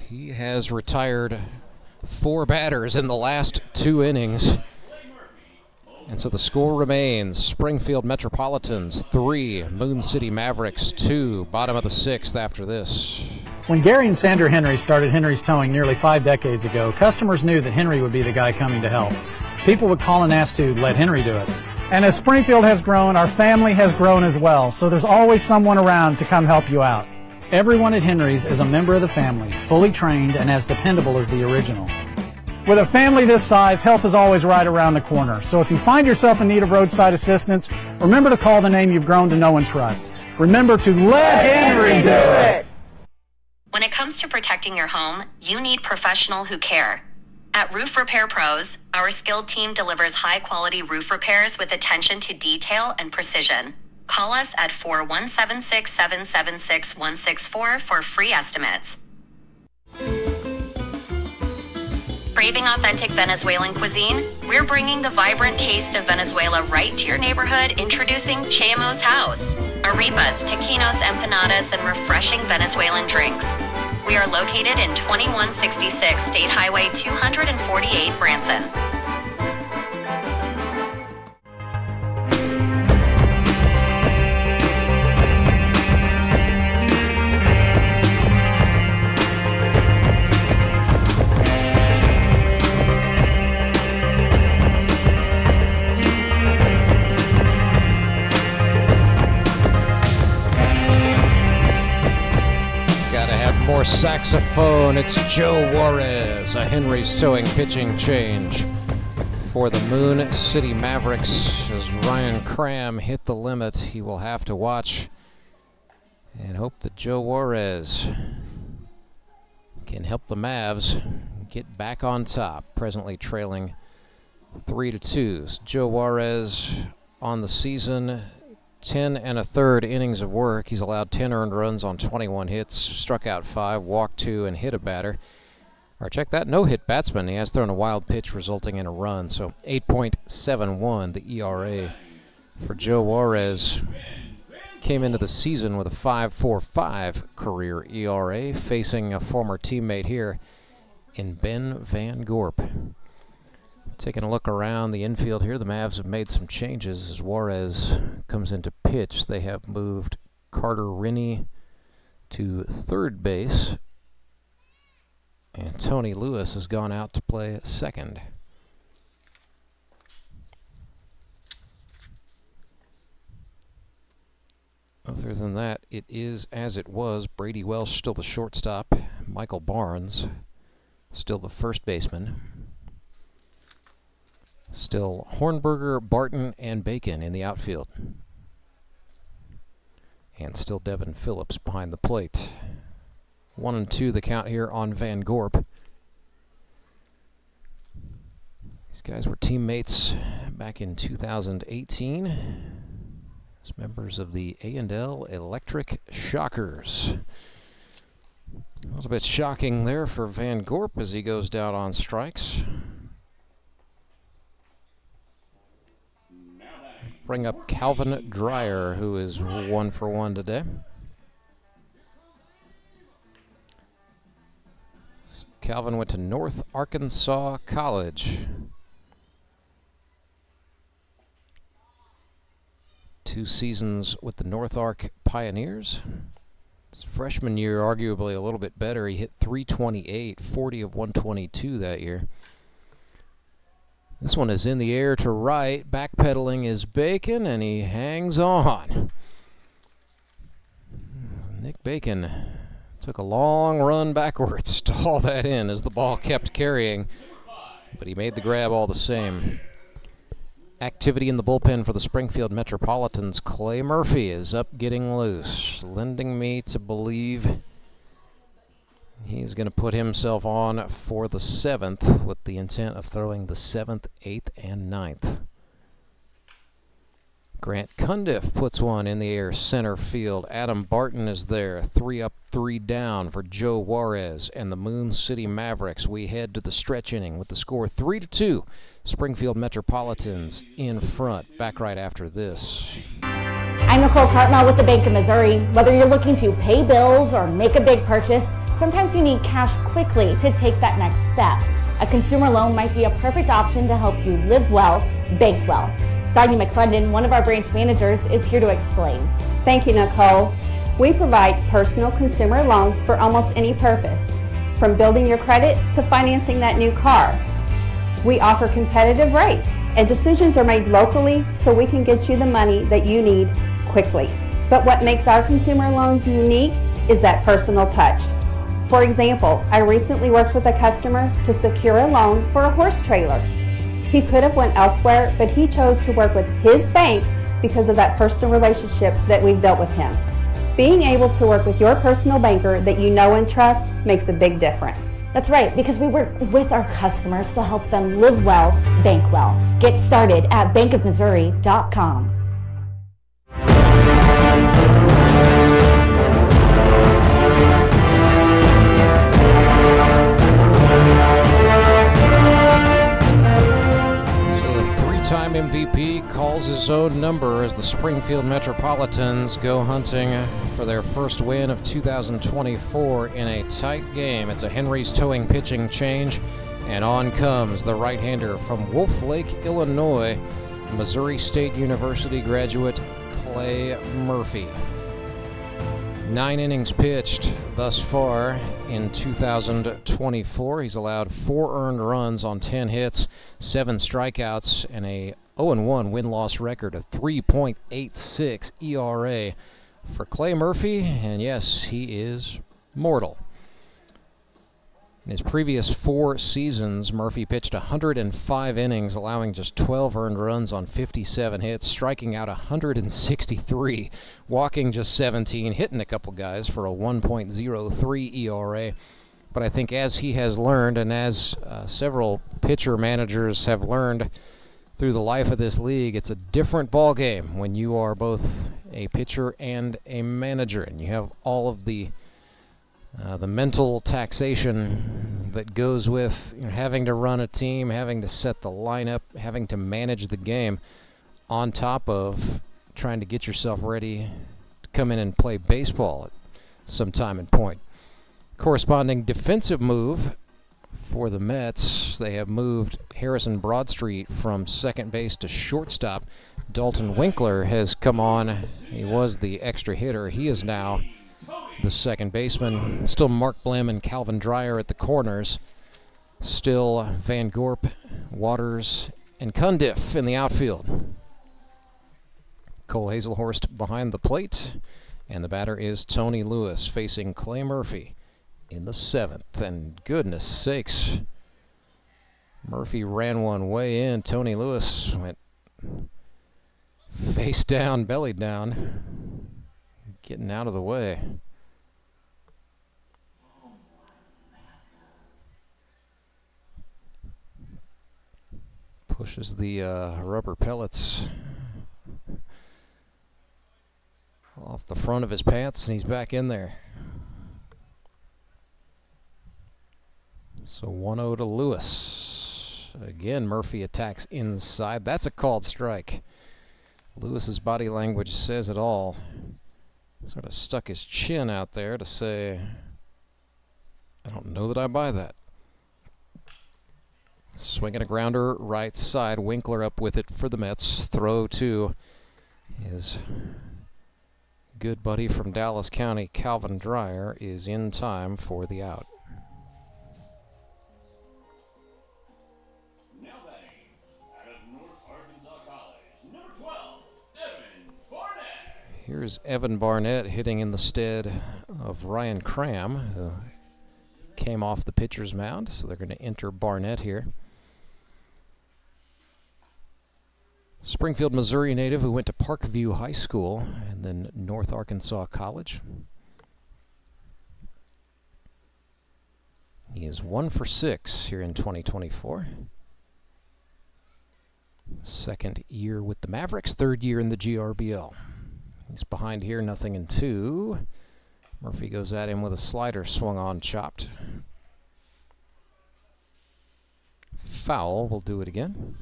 He has retired 4 batters in the last 2 innings. And so the score remains Springfield Metropolitans 3, Moon City Mavericks 2, bottom of the 6th after this. When Gary and Sandra Henry started Henry's Towing nearly 5 decades ago, customers knew that Henry would be the guy coming to help. People would call and ask to let Henry do it. And as Springfield has grown, our family has grown as well, so there's always someone around to come help you out. Everyone at Henry's is a member of the family, fully trained and as dependable as the original. With a family this size, help is always right around the corner. So if you find yourself in need of roadside assistance, remember to call the name you've grown to know and trust. Remember to let Henry do it! When it comes to protecting your home, you need professionals who care. At Roof Repair Pros, our skilled team delivers high-quality roof repairs with attention to detail and precision. Call us at 417-676-164 for free estimates. Craving authentic Venezuelan cuisine? We're bringing the vibrant taste of Venezuela right to your neighborhood, introducing Cheamo's House. Arepas, taquinos, empanadas, and refreshing Venezuelan drinks. We are located in 2166 State Highway 248, Branson. More saxophone. It's Joe Juarez, a Henry's Towing pitching change for the Moon City Mavericks. As Ryan Cram hit the limit, he will have to watch and hope that Joe Juarez can help the Mavs get back on top, presently trailing 3-2. So Joe Juarez on the season, 10 1/3 innings of work. He's allowed 10 earned runs on 21 hits, struck out 5, walked 2, and hit a batter. Or check that, no-hit batsman. He has thrown a wild pitch resulting in a run. So 8.71 the ERA for Joe Juarez. Came into the season with a 5.45 career ERA, facing a former teammate here in Ben Van Gorp. Taking a look around the infield here, the Mavs have made some changes as Juarez comes into pitch. They have moved Carter Rinney to third base, and Tony Lewis has gone out to play second. Other than that, it is as it was. Brady Welsh still the shortstop. Michael Barnes still the first baseman. Still Hornberger, Barton, and Bacon in the outfield. And still Devin Phillips behind the plate. 1-2 the count here on Van Gorp. These guys were teammates back in 2018 as members of the A&L Electric Shockers. A little bit shocking there for Van Gorp as he goes down on strikes. Bring up Calvin Dreyer, who is 1 for 1 today. So Calvin went to North Arkansas College. 2 seasons with the North Ark Pioneers. His freshman year, arguably a little bit better. He hit .328, 40 of 122 that year. This one is in the air to right. Backpedaling is Bacon, and he hangs on. Nick Bacon took a long run backwards to haul that in as the ball kept carrying, but he made the grab all the same. Activity in the bullpen for the Springfield Metropolitans. Clay Murphy is up getting loose, lending me to believe he's going to put himself on for the 7th with the intent of throwing the 7th, 8th, and 9th. Grant Cundiff puts one in the air center field. Adam Barton is there. 3 up, 3 down for Joe Juarez and the Moon City Mavericks. We head to the stretch inning with the score 3-2. Springfield Metropolitans in front. Back right after this. I'm Nicole Cartmel with the Bank of Missouri. Whether you're looking to pay bills or make a big purchase, sometimes you need cash quickly to take that next step. A consumer loan might be a perfect option to help you live well, bank well. Sonia McClendon, one of our branch managers, is here to explain. Thank you, Nicole. We provide personal consumer loans for almost any purpose, from building your credit to financing that new car. We offer competitive rates, and decisions are made locally so we can get you the money that you need quickly. But what makes our consumer loans unique is that personal touch. For example, I recently worked with a customer to secure a loan for a horse trailer. He could have went elsewhere, but he chose to work with his bank because of that personal relationship that we've built with him. Being able to work with your personal banker that you know and trust makes a big difference. That's right, because we work with our customers to help them live well, bank well. Get started at bankofmissouri.com. Time MVP calls his own number as the Springfield Metropolitans go hunting for their first win of 2024 in a tight game. It's a Henry's towing pitching change, and on comes the right-hander from Wolf Lake, Illinois, Missouri State University graduate Clay Murphy. 9 innings pitched thus far in 2024. He's allowed 4 earned runs on 10 hits, 7 strikeouts, and a 0-1 win-loss record, a 3.86 ERA for Clay Murphy, and yes, he is mortal. In his previous 4 seasons, Murphy pitched 105 innings, allowing just 12 earned runs on 57 hits, striking out 163, walking just 17, hitting a couple guys for a 1.03 ERA. But I think as he has learned, and as several pitcher managers have learned through the life of this league, it's a different ball game when you are both a pitcher and a manager, and you have all of the mental taxation that goes with having to run a team, having to set the lineup, having to manage the game, on top of trying to get yourself ready to come in and play baseball at some time and point. Corresponding defensive move for the Mets, they have moved Harrison Broadstreet from second base to shortstop. Dalton Winkler has come on. He was the extra hitter. He is now the second baseman. Still Mark Blim and Calvin Dreyer at the corners. Still Van Gorp, Waters, and Cundiff in the outfield. Cole Haselhorst behind the plate, and the batter is Tony Lewis facing Clay Murphy in the 7th. And goodness sakes, Murphy ran one way in. Tony Lewis went face down, belly down, getting out of the way. Pushes the rubber pellets off the front of his pants, and he's back in there. So 1-0 to Lewis. Again, Murphy attacks inside. That's a called strike. Lewis's body language says it all. Sort of stuck his chin out there to say, I don't know that I buy that. Swinging a grounder right side. Winkler up with it for the Mets. Throw to his good buddy from Dallas County, Calvin Dreyer, is in time for the out. Here's Evan Barnett hitting in the stead of Ryan Cram, who came off the pitcher's mound, so they're going to enter Barnett here. Springfield, Missouri native who went to Parkview High School and then North Arkansas College. He is 1 for 6 here in 2024. Second year with the Mavericks, 3rd year in the GRBL. He's behind here, 0-2. Murphy goes at him with a slider swung on, chopped. Foul, we'll do it again.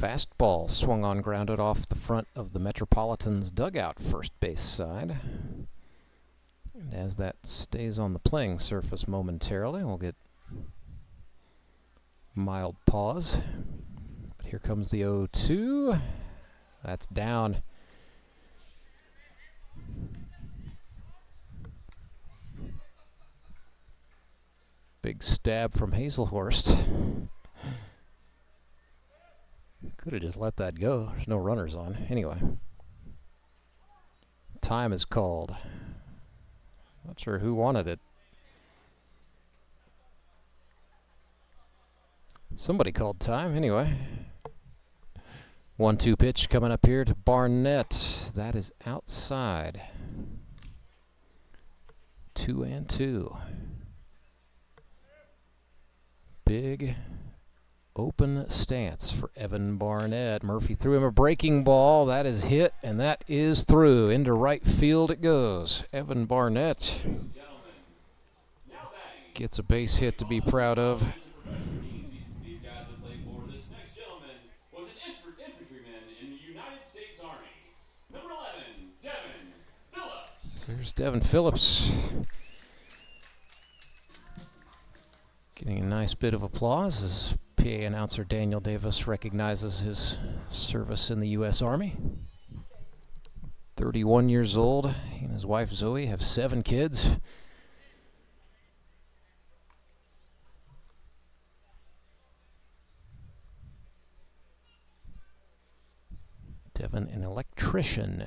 Fastball swung on, grounded off the front of the Metropolitans dugout, first base side. And as that stays on the playing surface momentarily, we'll get mild pause. But here comes the 0-2. That's down. Big stab from Haselhorst. Could have just let that go. There's no runners on. Anyway. Time is called. Not sure who wanted it. Somebody called time. Anyway. 1-2 pitch coming up here to Barnett. That is outside. 2-2. Big open stance for Evan Barnett. Murphy threw him a breaking ball. That is hit, and that is through. Into right field it goes. Evan Barnett gets a base hit to be proud of. These guys that play for this next gentleman was an infantryman in the United States Army. Number 11, Devin Phillips. There's Devin Phillips. Getting a nice bit of applause as PA announcer Daniel Davis recognizes his service in the U.S. Army. 31 years old. He and his wife Zoe have 7 kids. Devin, an electrician.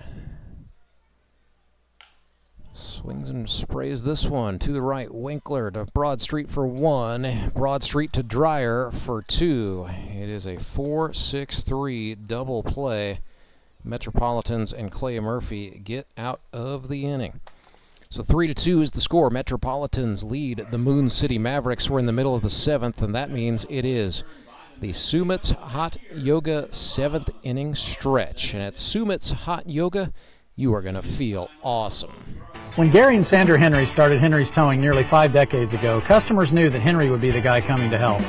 Swings and sprays this one to the right. Winkler to Broad Street for 1. Broad Street to Dreyer for 2. It is a 4-6-3 double play. Metropolitans and Clay Murphy get out of the inning. So 3-2 is the score. Metropolitans lead the Moon City Mavericks. We're in the middle of the 7th, and that means it is the Sumit's Hot Yoga 7th inning stretch. And at Sumit's Hot Yoga, you are going to feel awesome. When Gary and Sandra Henry started Henry's Towing nearly 5 decades ago, customers knew that Henry would be the guy coming to help.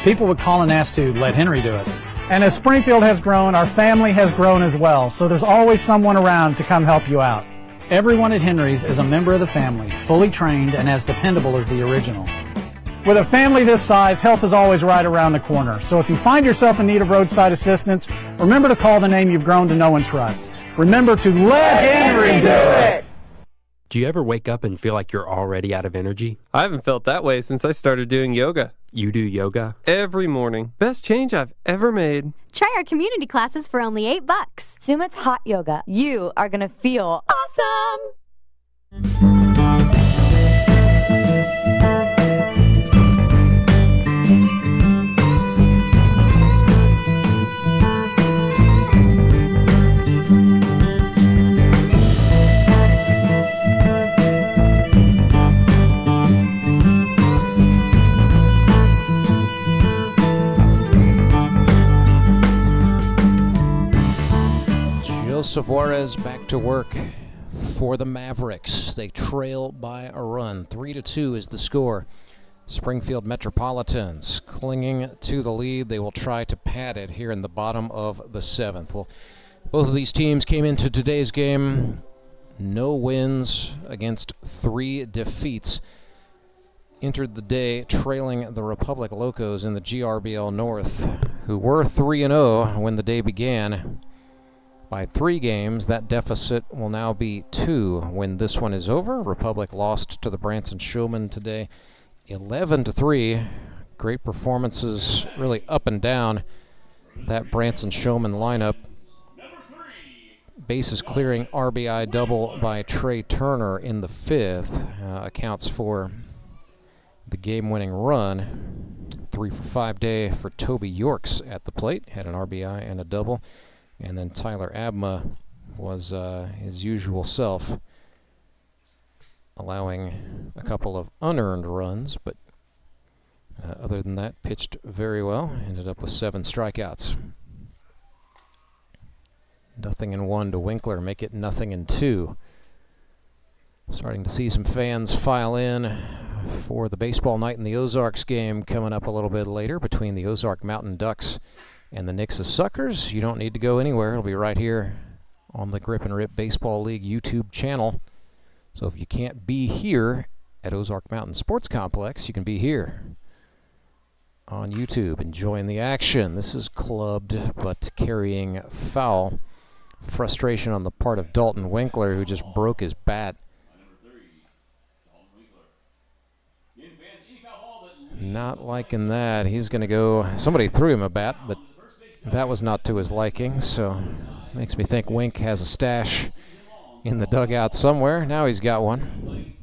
People would call and ask to let Henry do it. And as Springfield has grown, our family has grown as well, so there's always someone around to come help you out. Everyone at Henry's is a member of the family, fully trained and as dependable as the original. With a family this size, help is always right around the corner. So if you find yourself in need of roadside assistance, remember to call the name you've grown to know and trust. Remember to let Henry do it! Do you ever wake up and feel like you're already out of energy? I haven't felt that way since I started doing yoga. You do yoga? Every morning. Best change I've ever made. Try our community classes for only $8. Sumit's Hot Yoga. You are going to feel awesome! Joseph Juarez back to work for the Mavericks. They trail by a run. 3-2 is the score. Springfield Metropolitans clinging to the lead. They will try to pad it here in the bottom of the 7th. Well, both of these teams came into today's game no wins against 3 defeats. Entered the day trailing the Republic Locos in the GRBL North, who were 3-0 when the day began. By 3 games, that deficit will now be 2 when this one is over. Republic lost to the Branson Showmen today, 11-3. Great performances, really up and down that Branson Showman lineup. Bases clearing RBI double by Trey Turner in the 5th accounts for the game-winning run. 3 for 5 day for Toby Yorks at the plate, had an RBI and a double. And then Tyler Abma was his usual self, allowing a couple of unearned runs, but other than that, pitched very well. Ended up with 7 strikeouts. 0-1 to Winkler, make it 0-2. Starting to see some fans file in for the baseball night in the Ozarks game coming up a little bit later between the Ozark Mountain Ducks and the Nixa Suckers. You don't need to go anywhere. It'll be right here on the Grip and Rip Baseball League YouTube channel. So if you can't be here at Ozark Mountain Sports Complex, you can be here on YouTube enjoying the action. This is clubbed but carrying foul. Frustration on the part of Dalton Winkler, who just broke his bat. Not liking that. He's going to go. Somebody threw him a bat, but that was not to his liking, so makes me think Wink has a stash in the dugout somewhere. Now he's got one.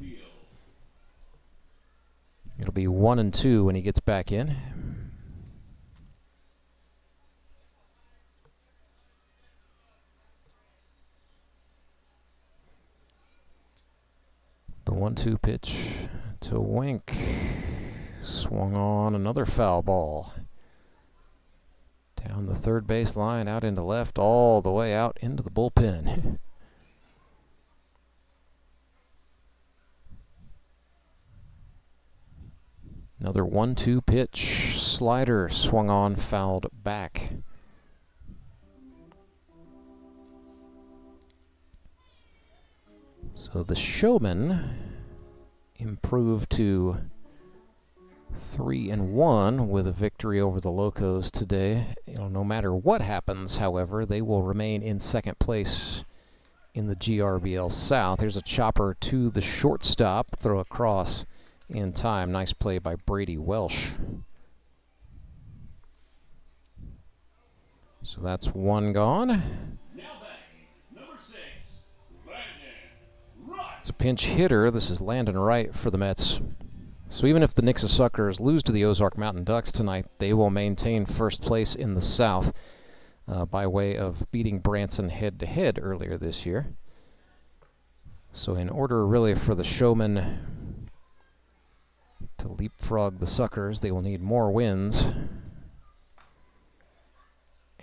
It'll be 1-2 when he gets back in. The 1-2 pitch to Wink. Swung on another foul ball. Down the third base line, out into left, all the way out into the bullpen. Another 1-2 pitch. Slider swung on, fouled back. So the Showmen improved to 3-1 with a victory over the Locos today. No matter what happens, however, they will remain in second place in the GRBL South. Here's a chopper to the shortstop, throw across in time. Nice play by Brady Welsh. So that's one gone. It's a pinch hitter. This is Landon Wright for the Mets. So even if the Nixa Suckers lose to the Ozark Mountain Ducks tonight, they will maintain first place in the South by way of beating Branson head-to-head earlier this year. So in order really for the Showmen to leapfrog the Suckers, they will need more wins.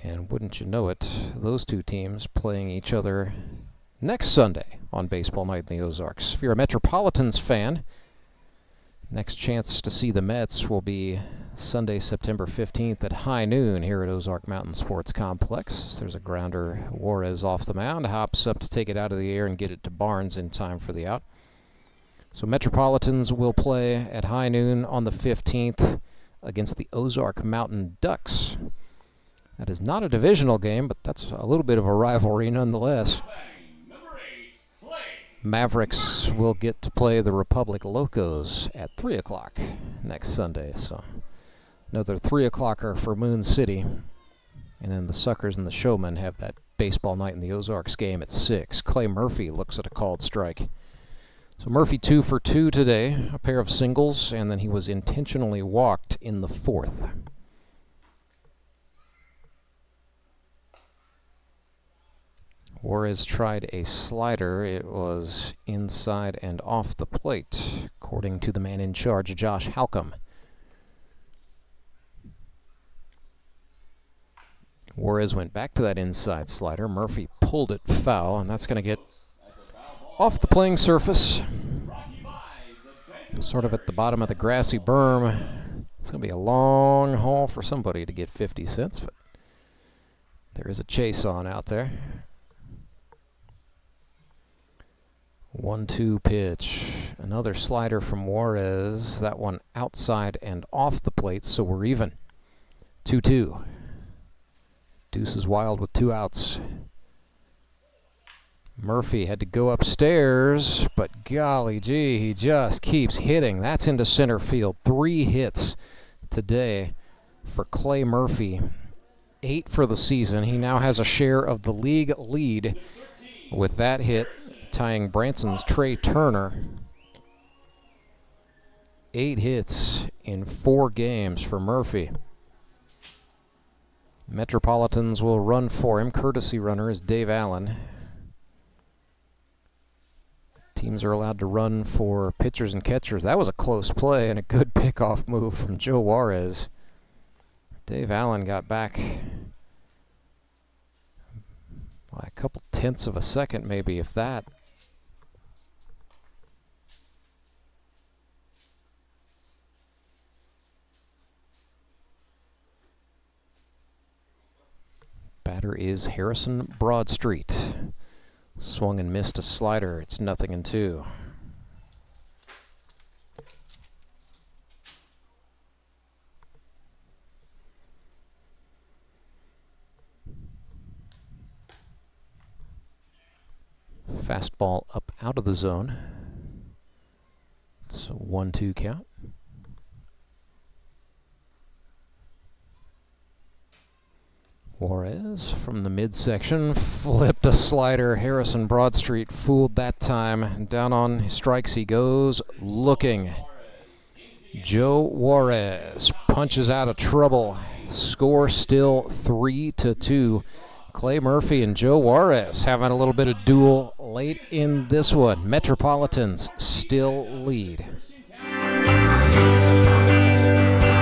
And wouldn't you know it, those two teams playing each other next Sunday on Baseball Night in the Ozarks. If you're a Metropolitans fan, next chance to see the Mets will be Sunday, September 15th at high noon here at Ozark Mountain Sports Complex. There's a grounder. Juarez off the mound, hops up to take it out of the air and get it to Barnes in time for the out. So Metropolitans will play at high noon on the 15th against the Ozark Mountain Ducks. That is not a divisional game, but that's a little bit of a rivalry nonetheless. Mavericks will get to play the Republic Locos at 3 o'clock next Sunday. So another 3 o'clocker for Moon City. And then the Suckers and the Showmen have that Baseball Night in the Ozarks game at 6. Clay Murphy looks at a called strike. So Murphy 2 for 2 today, a pair of singles, and then he was intentionally walked in the 4th. Juarez tried a slider. It was inside and off the plate, according to the man in charge, Josh Halcomb. Juarez went back to that inside slider. Murphy pulled it foul, and that's going to get off the playing surface, sort of at the bottom of the grassy berm. It's going to be a long haul for somebody to get 50 cents, but there is a chase on out there. 1-2 pitch. Another slider from Juarez. That one outside and off the plate, so we're even. 2-2. Deuce is wild with 2 outs. Murphy had to go upstairs, but golly gee, he just keeps hitting. That's into center field. 3 hits today for Clay Murphy. 8 for the season. He now has a share of the league lead with that hit, tying Branson's Trey Turner. 8 hits in 4 games for Murphy. Metropolitans will run for him. Courtesy runner is Dave Allen. Teams are allowed to run for pitchers and catchers. That was a close play and a good pickoff move from Joe Juarez. Dave Allen got back by a couple tenths of a second, maybe, if that. Batter is Harrison Broadstreet. Swung and missed a slider. It's 0-2. Fastball up out of the zone. It's a 1-2 count. Juarez from the midsection flipped a slider. Harrison Broadstreet fooled that time. Down on strikes he goes, looking. Joe Juarez punches out of trouble. Score still 3-2. Clay Murphy and Joe Juarez having a little bit of duel late in this one. Metropolitans still lead.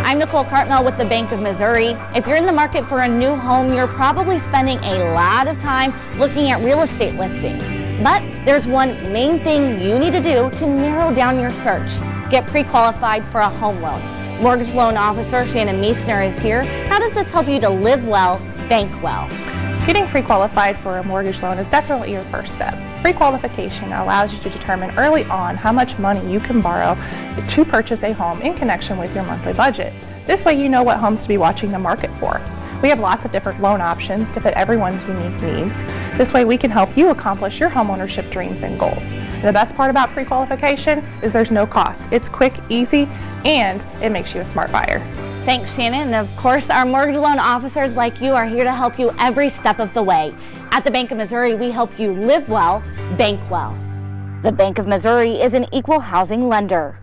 I'm Nicole Cartmel with the Bank of Missouri. If you're in the market for a new home, you're probably spending a lot of time looking at real estate listings. But there's one main thing you need to do to narrow down your search. Get pre-qualified for a home loan. Mortgage loan officer Shannon Meisner is here. How does this help you to live well, bank well? Getting pre-qualified for a mortgage loan is definitely your first step. Pre-qualification allows you to determine early on how much money you can borrow to purchase a home in connection with your monthly budget. This way you know what homes to be watching the market for. We have lots of different loan options to fit everyone's unique needs. This way we can help you accomplish your homeownership dreams and goals. And the best part about pre-qualification is there's no cost. It's quick, easy, and it makes you a smart buyer. Thanks, Shannon. And of course, our mortgage loan officers like you are here to help you every step of the way. At the Bank of Missouri, we help you live well, bank well. The Bank of Missouri is an equal housing lender.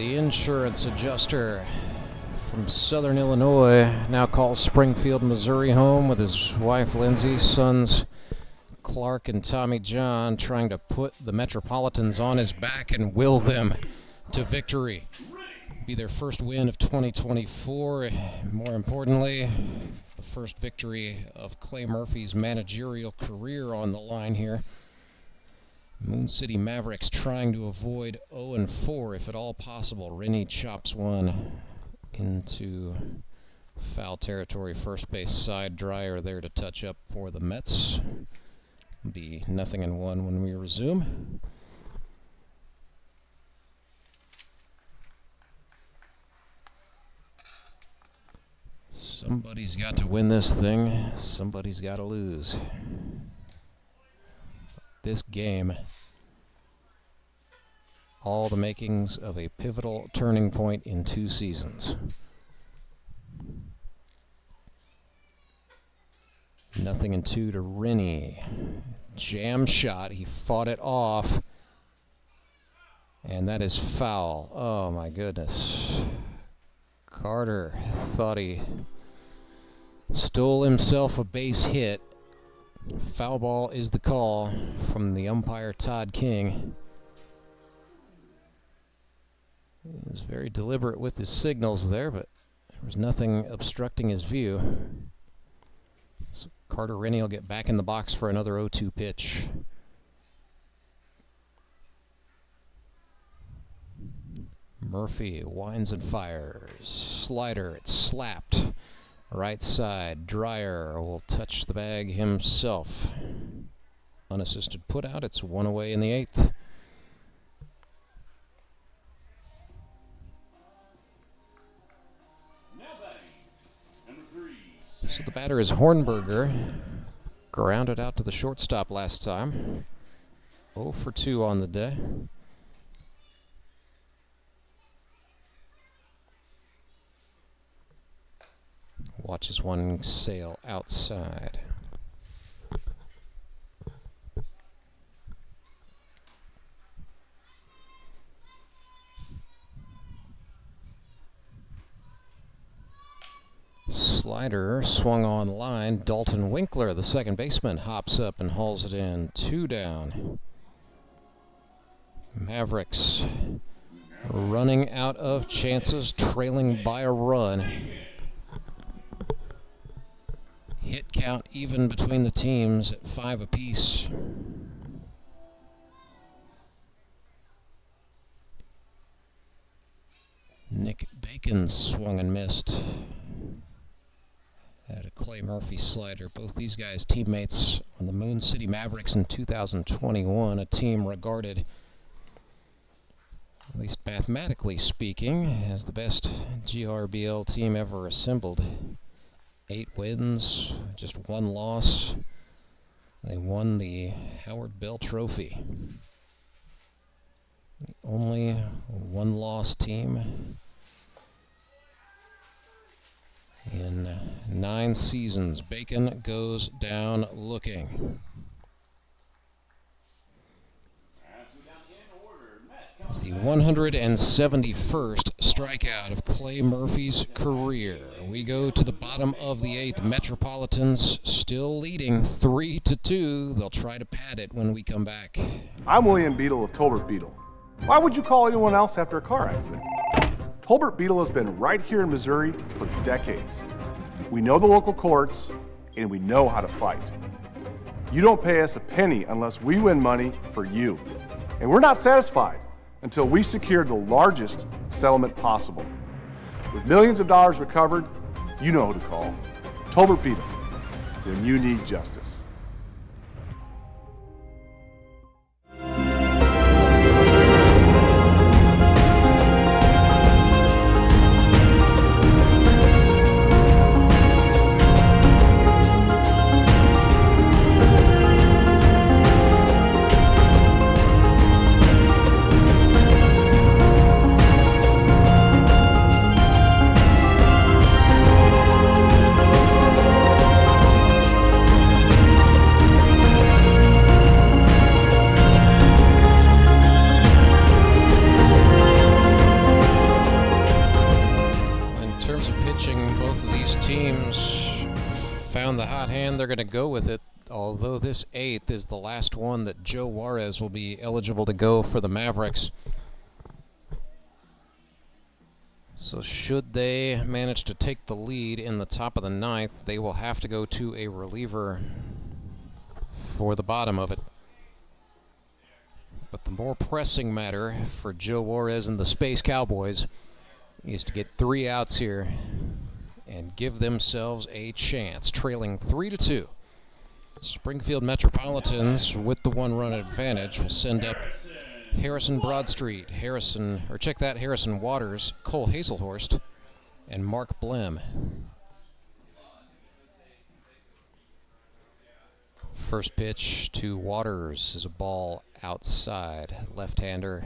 Insurance adjuster from Southern Illinois now calls Springfield, Missouri home with his wife Lindsay, sons Clark and Tommy John, trying to put the Metropolitans on his back and will them to victory. Be their first win of 2024. More importantly, the first victory of Clay Murphy's managerial career on the line here. Moon City Mavericks trying to avoid 0-4 if at all possible. Rennie chops one into foul territory. First base side. Dryer there to touch up for the Mets. Be 0-1 when we resume. Somebody's got to win this thing. Somebody's got to lose. This game, all the makings of a pivotal turning point in 2 seasons. 0-2 to Rennie. Jam shot, he fought it off, and that is foul. Oh my goodness. Carter thought he stole himself a base hit. Foul ball is the call from the umpire, Todd King. He was very deliberate with his signals there, but there was nothing obstructing his view. So Carter Rennie will get back in the box for another 0-2 pitch. Murphy winds and fires. Slider, it's slapped. Right side, Dryer will touch the bag himself. Unassisted put out, it's 1 away in the 8th. So the batter is Hornberger. Grounded out to the shortstop last time. 0-2 on the day. Watches one sail outside. Slider swung on line. Dalton Winkler, the second baseman, hops up and hauls it in. 2 down. Mavericks running out of chances, trailing by a run. Hit count even between the teams at 5 apiece. Nick Bacon swung and missed. Had a Clay Murphy slider. Both these guys teammates on the Moon City Mavericks in 2021, a team regarded, at least mathematically speaking, as the best GRBL team ever assembled. 8 wins, just 1 loss. They won the Howard Bell Trophy. The only 1-loss team in 9 seasons. Bacon goes down looking. It's the 171st strikeout of Clay Murphy's career. We go to the bottom of the 8th. Metropolitans still leading 3-2. They'll try to pad it when we come back. I'm William Beadle of Tolbert Beadle. Why would you call anyone else after a car accident? Tolbert Beadle has been right here in Missouri for decades. We know the local courts, and we know how to fight. You don't pay us a penny unless we win money for you. And we're not satisfied until we secure the largest settlement possible. With millions of dollars recovered, you know who to call. Tolbert Beadle, when you need justice. They're going to go with it, although this 8th is the last one that Joe Juarez will be eligible to go for the Mavericks. So should they manage to take the lead in the top of the 9th, they will have to go to a reliever for the bottom of it. But the more pressing matter for Joe Juarez and the Space Cowboys is to get 3 outs here and give themselves a chance, trailing 3-2. Springfield Metropolitans, with the 1-run advantage, will send up Harrison Broadstreet, Harrison Waters, Cole Haselhorst, and Mark Blem. First pitch to Waters is a ball outside. Left-hander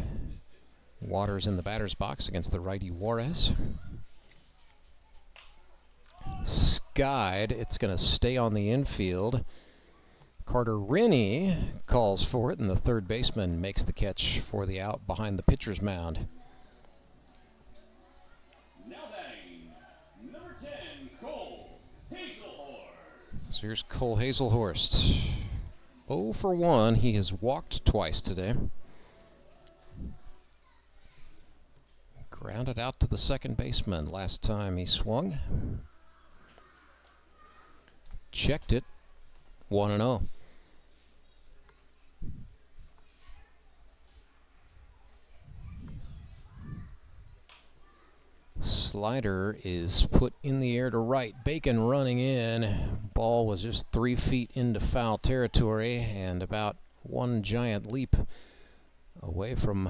Waters in the batter's box against the righty Juarez. Skied, it's going to stay on the infield. Carter Rennie calls for it, and the third baseman makes the catch for the out behind the pitcher's mound. Now batting, number 10, Cole Haselhorst. So here's Cole Haselhorst. 0 for 1. He has walked twice today. Grounded out to the second baseman last time he swung. Checked it. 1-0. Slider is put in the air to right. Bacon running in. Ball was just 3 feet into foul territory and about one giant leap away from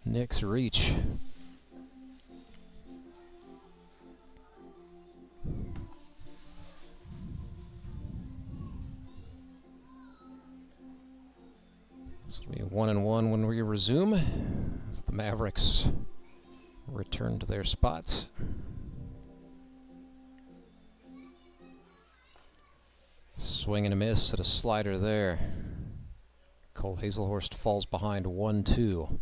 Nick's reach. This will be 1-1 when we resume, as the Mavericks return to their spots. Swing and a miss at a slider there. Cole Haselhorst falls behind 1-2.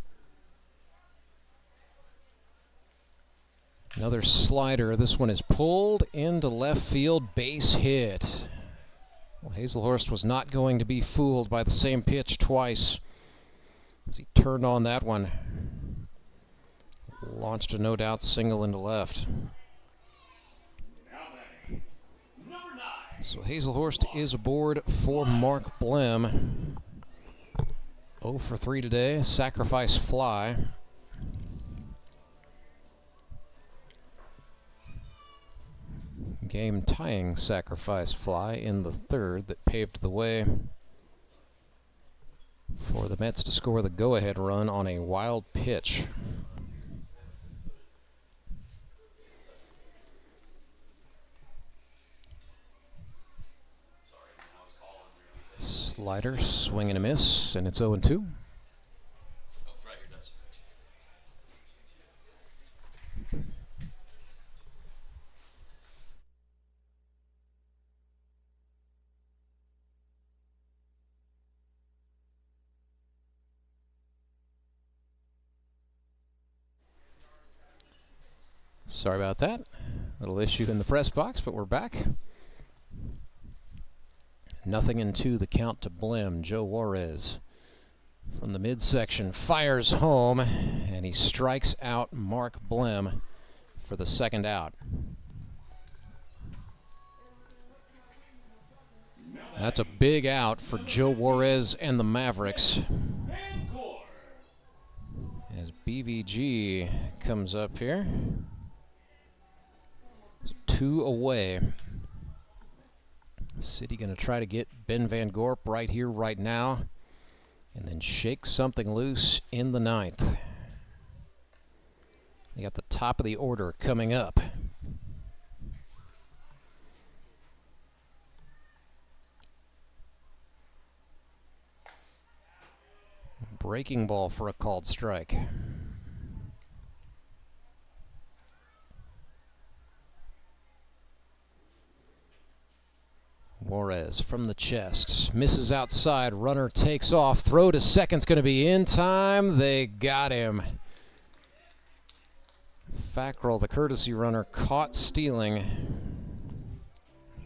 Another slider. This one is pulled into left field, base hit. Well, Haselhorst was not going to be fooled by the same pitch twice, as he turned on that one. Launched a no-doubt single into left. So Haselhorst is aboard for Mark Blem. 0 for 3 today, sacrifice fly. Game-tying sacrifice fly in the third that paved the way for the Mets to score the go-ahead run on a wild pitch. Slider, swing and a miss, and it's 0-2. Sorry about that. Little issue in the press box, but we're back. 0-2 the count to Blim. Joe Juarez from the midsection fires home, and he strikes out Mark Blim for the second out. That's a big out for Joe Juarez and the Mavericks. As BVG comes up here. 2 away. City going to try to get Ben Van Gorp right here, right now, and then shake something loose in the 9th. They got the top of the order coming up. Breaking ball for a called strike. Juarez from the chest, misses outside, runner takes off, throw to second's going to be in time. They got him. Fackrell, the courtesy runner, caught stealing.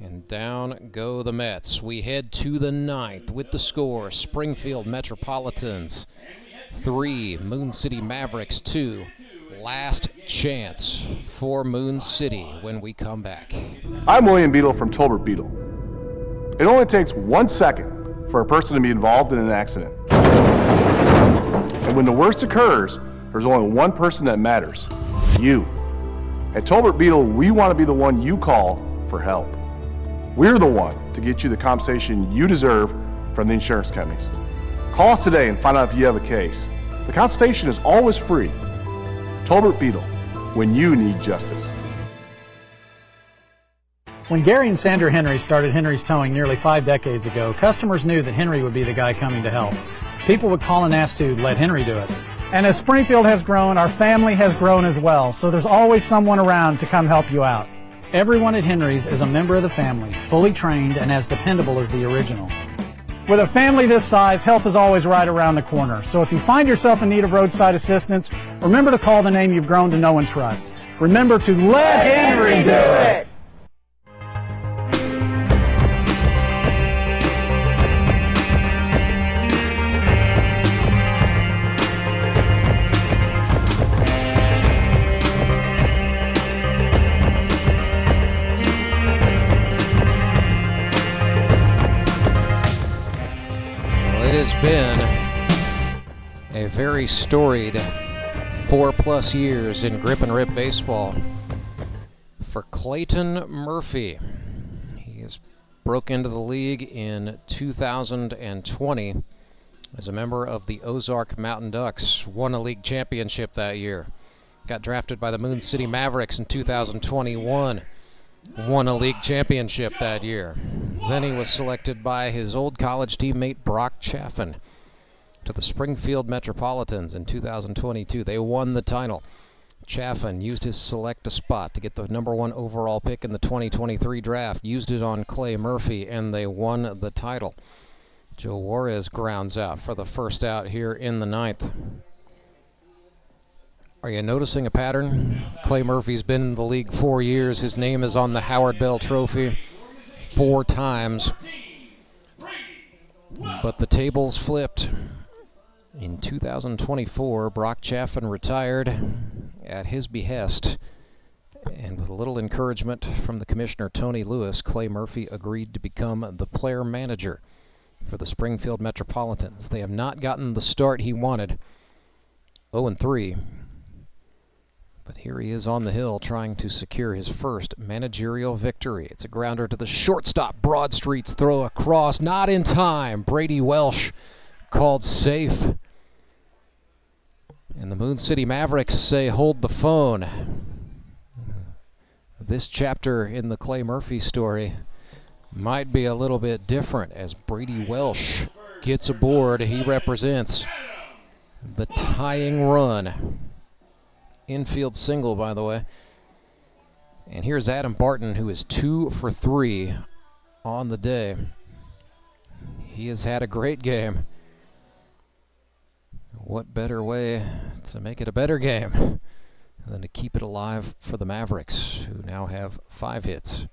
And down go the Mets. We head to the 9th with the score. Springfield Metropolitans 3, Moon City Mavericks 2. Last chance for Moon City when we come back. I'm William Beadle from Tolbert Beadle. It only takes 1 second for a person to be involved in an accident. And when the worst occurs, there's only one person that matters: you. At Tolbert Beadle, we want to be the one you call for help. We're the one to get you the compensation you deserve from the insurance companies. Call us today and find out if you have a case. The consultation is always free. Tolbert Beadle, when you need justice. When Gary and Sandra Henry started Henry's Towing nearly 5 decades ago, customers knew that Henry would be the guy coming to help. People would call and ask to let Henry do it. And as Springfield has grown, our family has grown as well, so there's always someone around to come help you out. Everyone at Henry's is a member of the family, fully trained and as dependable as the original. With a family this size, help is always right around the corner. So if you find yourself in need of roadside assistance, remember to call the name you've grown to know and trust. Remember to let Henry do it! Been a very storied 4+ years in grip and rip baseball for Clayton Murphy. He has broke into the league in 2020 as a member of the Ozark Mountain Ducks, won a league championship that year, got drafted by the Moon City Mavericks in 2021, won a league championship that year. Then he was selected by his old college teammate Brock Chaffin to the Springfield Metropolitans in 2022. They won the title. Chaffin used his select a spot to get the #1 overall pick in the 2023 draft, used it on Clay Murphy, and they won the title. Joe Juarez grounds out for the first out here in the 9th. Are you noticing a pattern? Clay Murphy's been in the league 4 years. His name is on the Howard Bell Trophy 4 times. But the tables flipped. In 2024, Brock Chaffin retired at his behest. And with a little encouragement from the commissioner, Tony Lewis, Clay Murphy agreed to become the player manager for the Springfield Metropolitans. They have not gotten the start he wanted. 0-3. But here he is on the hill trying to secure his first managerial victory. It's a grounder to the shortstop. Broadstreet's throw across, not in time. Brady Welsh called safe. And the Moon City Mavericks say hold the phone. This chapter in the Clay Murphy story might be a little bit different as Brady Welsh gets aboard. He represents the tying run. Infield single, by the way. And here's Adam Barton, who is 2 for 3 on the day. He has had a great game. What better way to make it a better game And then to keep it alive for the Mavericks, who now have 5 hits.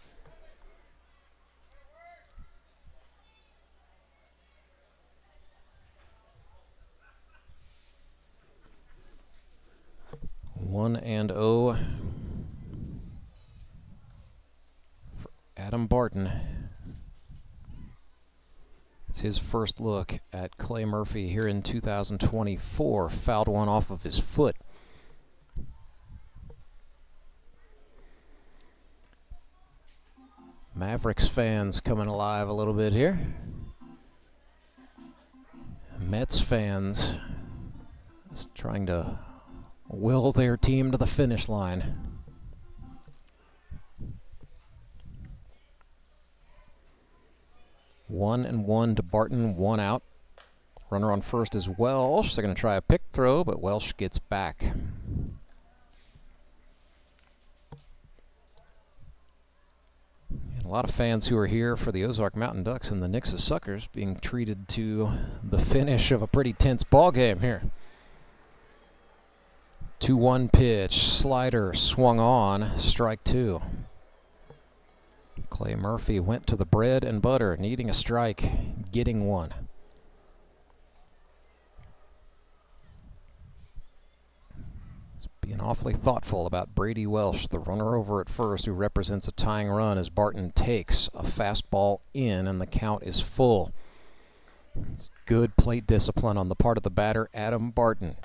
One and 0 for Adam Barton. It's his first look at Clay Murphy here in 2024. Fouled one off of his foot. Mavericks fans coming alive a little bit here. Mets fans just trying to will their team to the finish line. One and 1 to Barton, 1 out. Runner on first is Welsh. They're going to try a pick throw, but Welsh gets back. And a lot of fans who are here for the Ozark Mountain Ducks and the Nixa Suckers being treated to the finish of a pretty tense ball game here. 2-1 pitch, slider swung on, strike 2. Clay Murphy went to the bread and butter, needing a strike, getting one. He's being awfully thoughtful about Brady Welsh, the runner over at first, who represents a tying run as Barton takes a fastball in and the count is full. It's good plate discipline on the part of the batter, Adam Barton.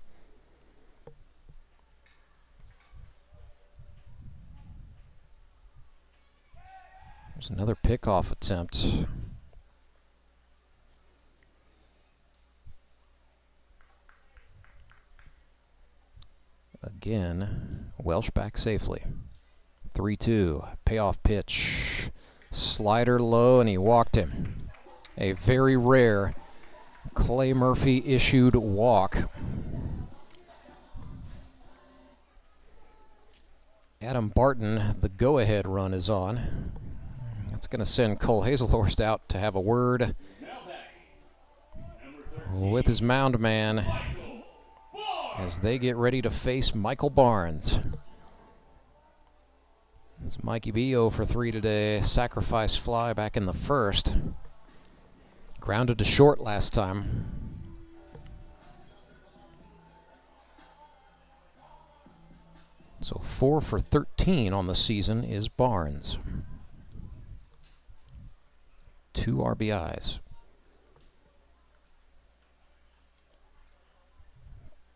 There's another pickoff attempt. Again, Welsh back safely. 3-2, payoff pitch. Slider low, and he walked him. A very rare Clay Murphy issued walk. Adam Barton, the go-ahead run is on. That's going to send Cole Haselhorst out to have a word with his mound man as they get ready to face Michael Barnes. It's Mikey B 0 for 3 today. Sacrifice fly back in the first. Grounded to short last time. So 4 for 13 on the season is Barnes. 2 RBIs.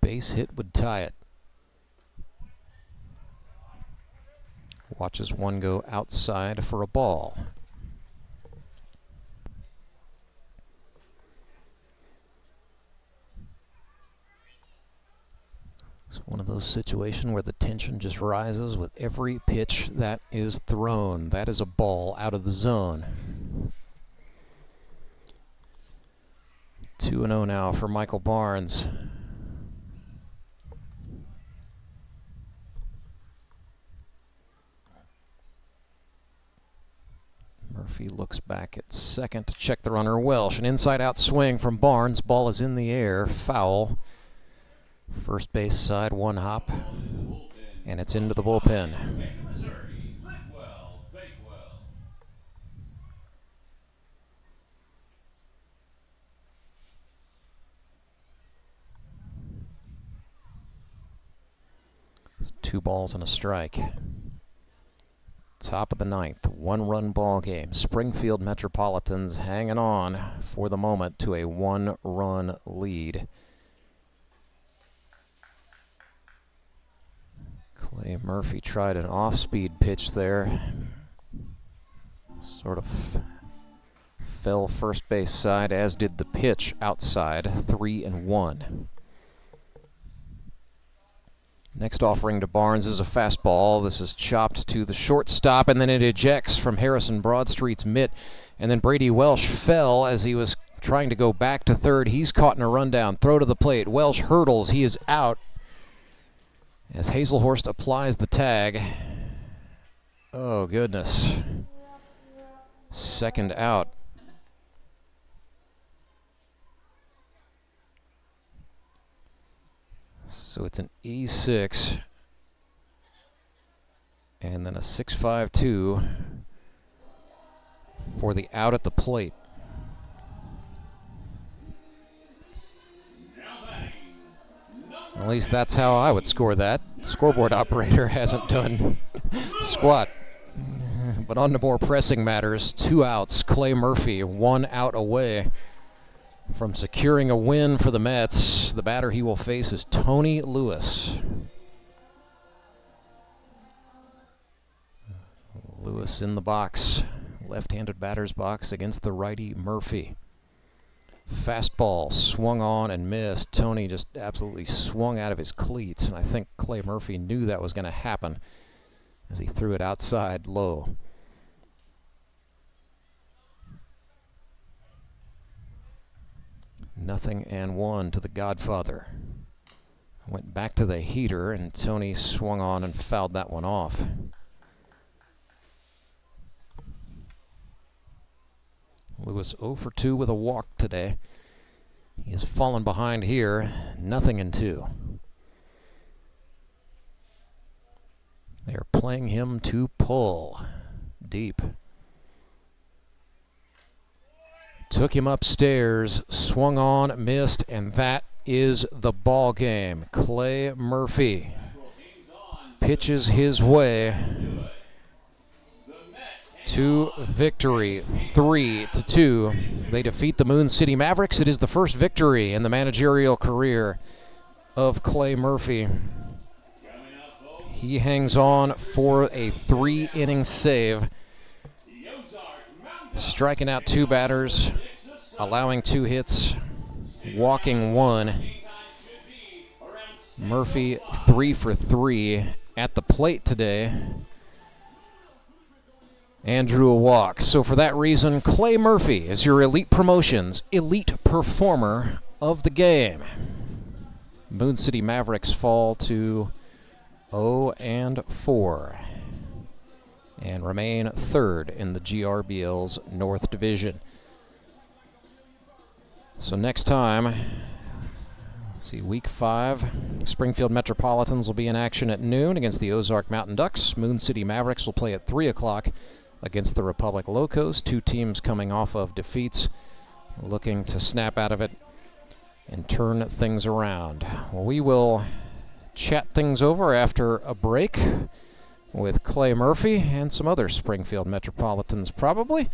Base hit would tie it. Watches one go outside for a ball. It's one of those situations where the tension just rises with every pitch that is thrown. That is a ball out of the zone. 2-0 now for Michael Barnes. Murphy looks back at second to check the runner. Welsh, an inside-out swing from Barnes. Ball is in the air, foul. First base side, one hop, and it's into the bullpen. It's 2 balls and a strike. Top of the ninth, 1-run ball game. Springfield Metropolitans hanging on for the moment to a 1-run lead. Clay Murphy tried an off-speed pitch there. Sort of fell first base side, as did the pitch outside. 3-1. Next offering to Barnes is a fastball. This is chopped to the shortstop, and then it ejects from Harrison Broadstreet's mitt. And then Brady Welsh fell as he was trying to go back to third. He's caught in a rundown. Throw to the plate. Welsh hurdles. He is out as Haselhorst applies the tag. Oh, goodness. Second out. So it's an E6. And then a 6-5-2 for the out at the plate. At least that's how I would score that. Scoreboard operator hasn't done squat. But on to more pressing matters. 2 outs. Clay Murphy 1 out away from securing a win for the Mets. The batter he will face is Tony Lewis. Lewis in the box. Left-handed batter's box against the righty Murphy. Fastball swung on and missed. Tony just absolutely swung out of his cleats, and I think Clay Murphy knew that was going to happen as he threw it outside low. Nothing and 1 to the Godfather. Went back to the heater, and Tony swung on and fouled that one off. Lewis 0 for 2 with a walk today. He has fallen behind here, 0-2. They are playing him to pull deep. Took him upstairs, swung on, missed, and that is the ball game. Clay Murphy pitches his way to victory, 3-2. They defeat the Moon City Mavericks. It is the first victory in the managerial career of Clay Murphy. He hangs on for a 3-inning save, striking out 2 batters, allowing 2 hits, walking 1. Murphy 3 for 3 at the plate today. And drew a walk. So for that reason, Clay Murphy is your Elite Promotions Elite Performer of the game. Moon City Mavericks fall to 0-4 and remain 3rd in the GRBL's North Division. So next time, let's see, Week 5, Springfield Metropolitans will be in action at noon against the Ozark Mountain Ducks. Moon City Mavericks will play at 3 o'clock against the Republic Locos. 2 teams coming off of defeats, looking to snap out of it and turn things around. Well, we will chat things over after a break with Clay Murphy and some other Springfield Metropolitans probably.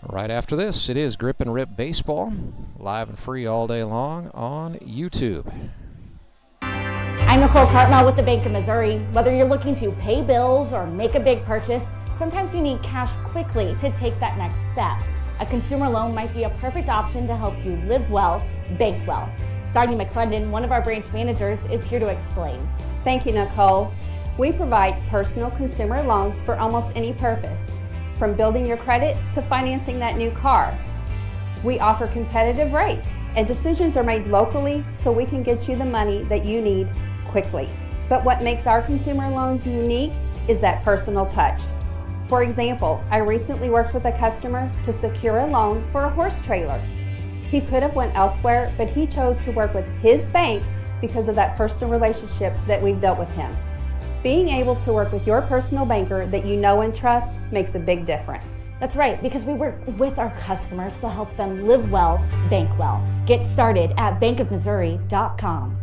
Right after this, it is Grip and Rip Baseball, live and free all day long on YouTube. I'm Cole Haselhorst with the Bank of Missouri. Whether you're looking to pay bills or make a big purchase, sometimes you need cash quickly to take that next step. A consumer loan might be a perfect option to help you live well, bank well. Sarnia McClendon, one of our branch managers, is here to explain. Thank you, Nicole. We provide personal consumer loans for almost any purpose, from building your credit to financing that new car. We offer competitive rates, and decisions are made locally so we can get you the money that you need quickly. But what makes our consumer loans unique is that personal touch. For example, I recently worked with a customer to secure a loan for a horse trailer. He could have went elsewhere, but he chose to work with his bank because of that personal relationship that we've built with him. Being able to work with your personal banker that you know and trust makes a big difference. That's right, because we work with our customers to help them live well, bank well. Get started at bankofmissouri.com.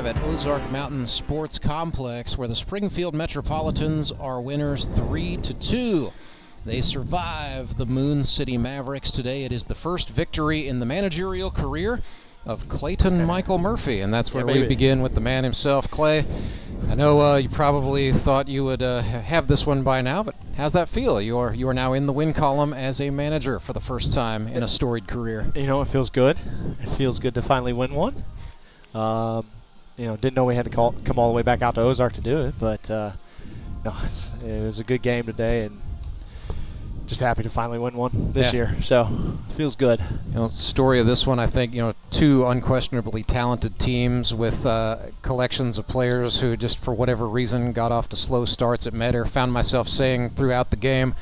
live at Ozark Mountain Sports Complex, where the Springfield Metropolitans are winners 3-2. They survive the Moon City Mavericks today. It is the first victory in the managerial career of Clayton Michael Murphy, and that's where we begin with the man himself. Clay, I know you probably thought you would have this one by now, but how's that feel? You are now in the win column as a manager for the first time in a storied career. You know, it feels good. It feels good to finally win one. You know, didn't know we had to come all the way back out to Ozark to do it, but no, it was a good game today, and just happy to finally win one this year. So feels good. You know, the story of this one, I think, you know, two unquestionably talented teams with collections of players who just for whatever reason got off to slow starts at Meador. Found myself saying throughout the game,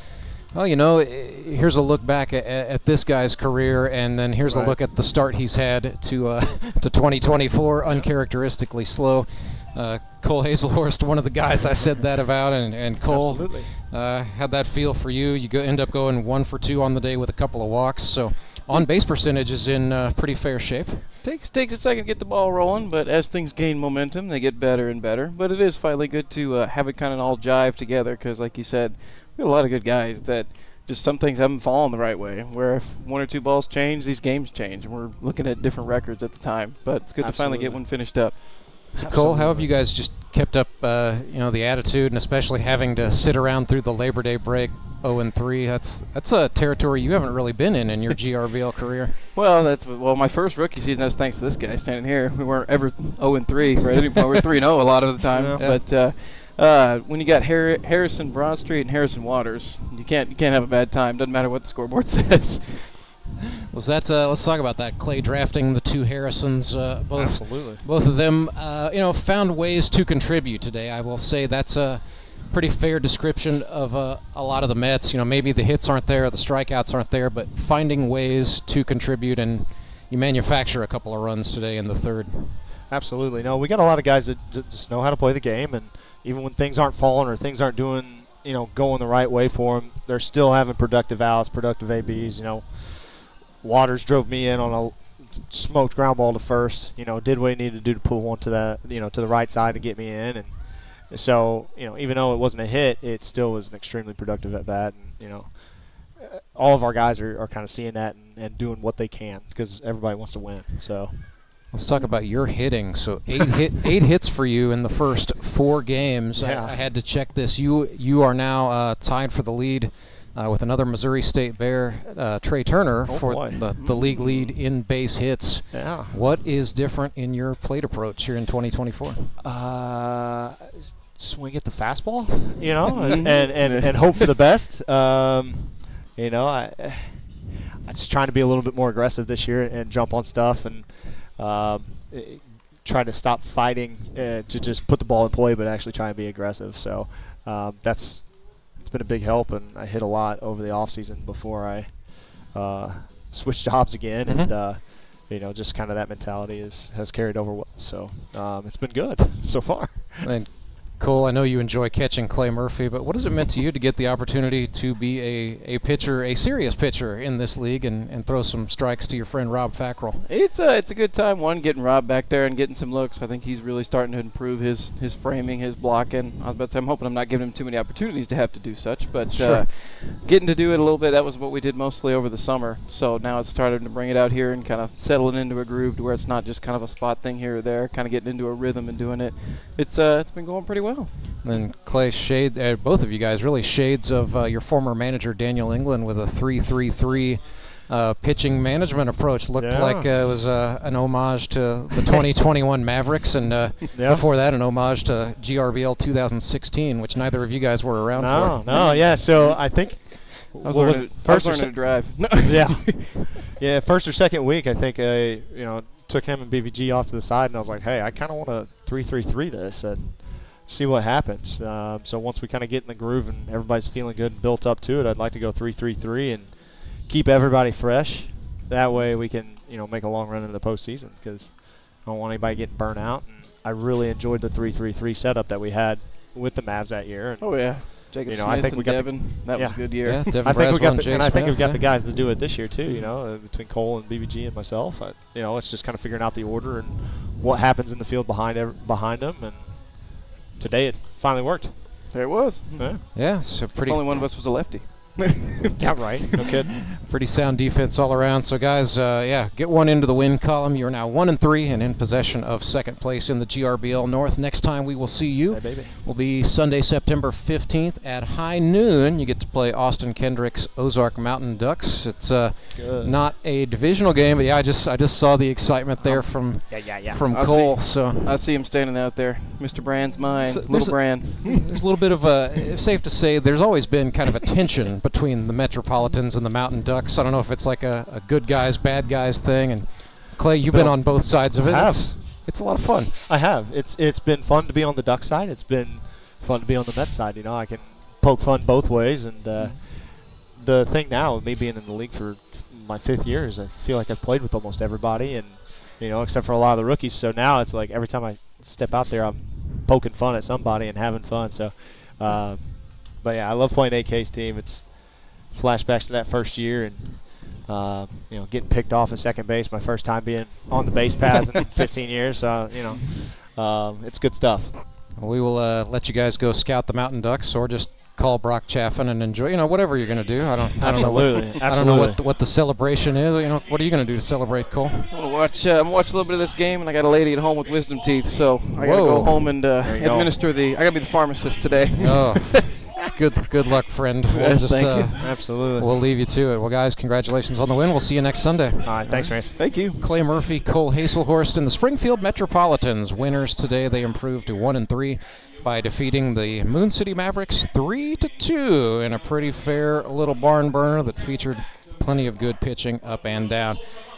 well, you know, here's a look back at this guy's career, and then here's a look at the start he's had to 2024, uncharacteristically slow. Cole Haselhorst, one of the guys I said that about, and Cole, how'd that feel for you? You end up going 1 for 2 on the day with a couple of walks, so on-base percentage is in pretty fair shape. Takes a second to get the ball rolling, but as things gain momentum, they get better and better. But it is finally good to have it kind of all jive together, because like you said, we have a lot of good guys that just some things haven't fallen the right way, where if 1 or 2 balls change, these games change, and we're looking at different records at the time. But it's good to finally get one finished up. So Cole, how have you guys just kept up, you know, the attitude, and especially having to sit around through the Labor Day break 0-3? That's a territory you haven't really been in your GRBL career. Well, my first rookie season, that's thanks to this guy standing here. We weren't ever 0-3, right? We were 3-0 a lot of the time. Yeah. But when you got Harrison Broadstreet and Harrison Waters, you can't have a bad time. Doesn't matter what the scoreboard says. Was that? Let's talk about that. Clay drafting the two Harrisons. Both of them, you know, found ways to contribute today. I will say that's a pretty fair description of a lot of the Mets. You know, maybe the hits aren't there, the strikeouts aren't there, but finding ways to contribute, and you manufacture a couple of runs today in the third. Absolutely. No, we got a lot of guys that just know how to play the game, and even when things aren't falling or things aren't doing, you know, going the right way for them, they're still having productive outs, productive ABs. You know, Waters drove me in on a smoked ground ball to first. You know, did what he needed to do to pull one to that, you know, to the right side to get me in, and so, you know, even though it wasn't a hit, it still was an extremely productive at bat, and you know, all of our guys are kind of seeing that and doing what they can, because everybody wants to win. So. Let's talk about your hitting. So 8 hits for you in the first 4 games. Yeah. I had to check this. You are now tied for the lead with another Missouri State Bear, Trey Turner, for the league lead in base hits. Yeah. What is different in your plate approach here in 2024? Swing at the fastball, you know, and hope for the best. You know, I'm just trying to be a little bit more aggressive this year and jump on stuff, and try to stop fighting to just put the ball in play, but actually try and be aggressive. So it's been a big help, and I hit a lot over the off season before I switched jobs again, and you know, just kind of that mentality has carried over well. So it's been good so far. And Cole, I know you enjoy catching Clay Murphy, but what has it meant to you to get the opportunity to be a pitcher, a serious pitcher in this league, and throw some strikes to your friend Rob Fackrell? It's a good time, getting Rob back there and getting some looks. I think he's really starting to improve his framing, his blocking. I was about to say, I'm hoping I'm not giving him too many opportunities to have to do such, but getting to do it a little bit, that was what we did mostly over the summer. So now it's starting to bring it out here and kind of settling into a groove to where it's not just kind of a spot thing here or there, kind of getting into a rhythm and doing it. It's been going pretty well. And Clay, both of you guys really shades of your former manager Daniel England with a 3-3-3 pitching management approach. Looked like it was an homage to the 2021 Mavericks, and before that an homage to GRBL 2016, which neither of you guys were around for. No, yeah. So I think I was learning to drive. Yeah, first or second week, I think you know, took him and BVG off to the side, and I was like, hey, I kind of want to 3-3-3 this and see what happens. So once we kind of get in the groove and everybody's feeling good and built up to it, I'd like to go 3-3-3 and keep everybody fresh. That way we can, you know, make a long run into the postseason, because I don't want anybody getting burnt out. And I really enjoyed the 3-3-3 setup that we had with the Mavs that year. And, oh yeah, Jacob Smith I think we got Devin. That was a good year. Yeah, Devin I think Braswell we've got the guys to do it this year too. You know, between Cole and BBG and myself, you know, it's just kind of figuring out the order and what happens in the field behind them. And today it finally worked. There it was. Yeah, so pretty. If only one of us was a lefty. Yeah, right. No kidding. Pretty sound defense all around. So, guys, get one into the win column. You're now 1-3 and in possession of second place in the GRBL North. Next time we will see you will be Sunday, September 15th at high noon. You get to play Austin Kendrick's Ozark Mountain Ducks. It's not a divisional game, but I just saw the excitement there from Cole. So I see him standing out there. Mr. Brand's mine. So Little Brand. There's a little bit of it's safe to say there's always been kind of a tension between the Metropolitans and the Mountain Ducks. I don't know if it's like a good guys, bad guys thing. And Clay, you've been on both sides of it. It's a lot of fun. I have. It's been fun to be on the Duck side. It's been fun to be on the Met side. I can poke fun both ways. And the thing now, with me being in the league for my 5th year, is I feel like I've played with almost everybody, and except for a lot of the rookies. So now it's like every time I step out there, I'm poking fun at somebody and having fun. So, but yeah, I love playing AK's team. It's flashbacks to that first year, and getting picked off at second base, my first time being on the base paths in 15 years. So it's good stuff. We will let you guys go scout the Mountain Ducks, or just call Brock Chaffin and enjoy. Whatever you're going to do. I don't know what the celebration is. What are you going to do to celebrate, Cole? I'm gonna watch a little bit of this game, and I got a lady at home with wisdom teeth, so I gotta go home and administer I gotta be the pharmacist today. Oh. Good luck, friend. We'll just, thank you. Absolutely. We'll leave you to it. Well, guys, congratulations on the win. We'll see you next Sunday. All right, thanks, Rance. Thank you. Clay Murphy, Cole Haselhorst, and the Springfield Metropolitans. Winners today. They improved to 1-3 by defeating the Moon City Mavericks 3-2 in a pretty fair little barn burner that featured plenty of good pitching up and down.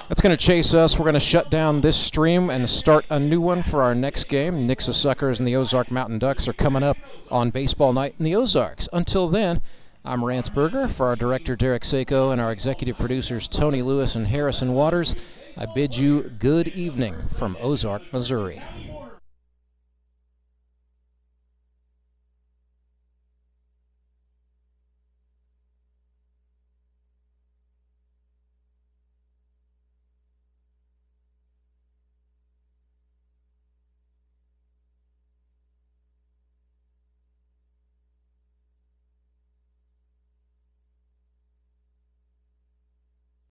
That's going to chase us. We're going to shut down this stream and start a new one for our next game. Nixa Suckers and the Ozark Mountain Ducks are coming up on baseball night in the Ozarks. Until then, I'm Rance Berger. For our director, Derek Saiko, and our executive producers, Tony Lewis and Harrison Waters, I bid you good evening from Ozark, Missouri.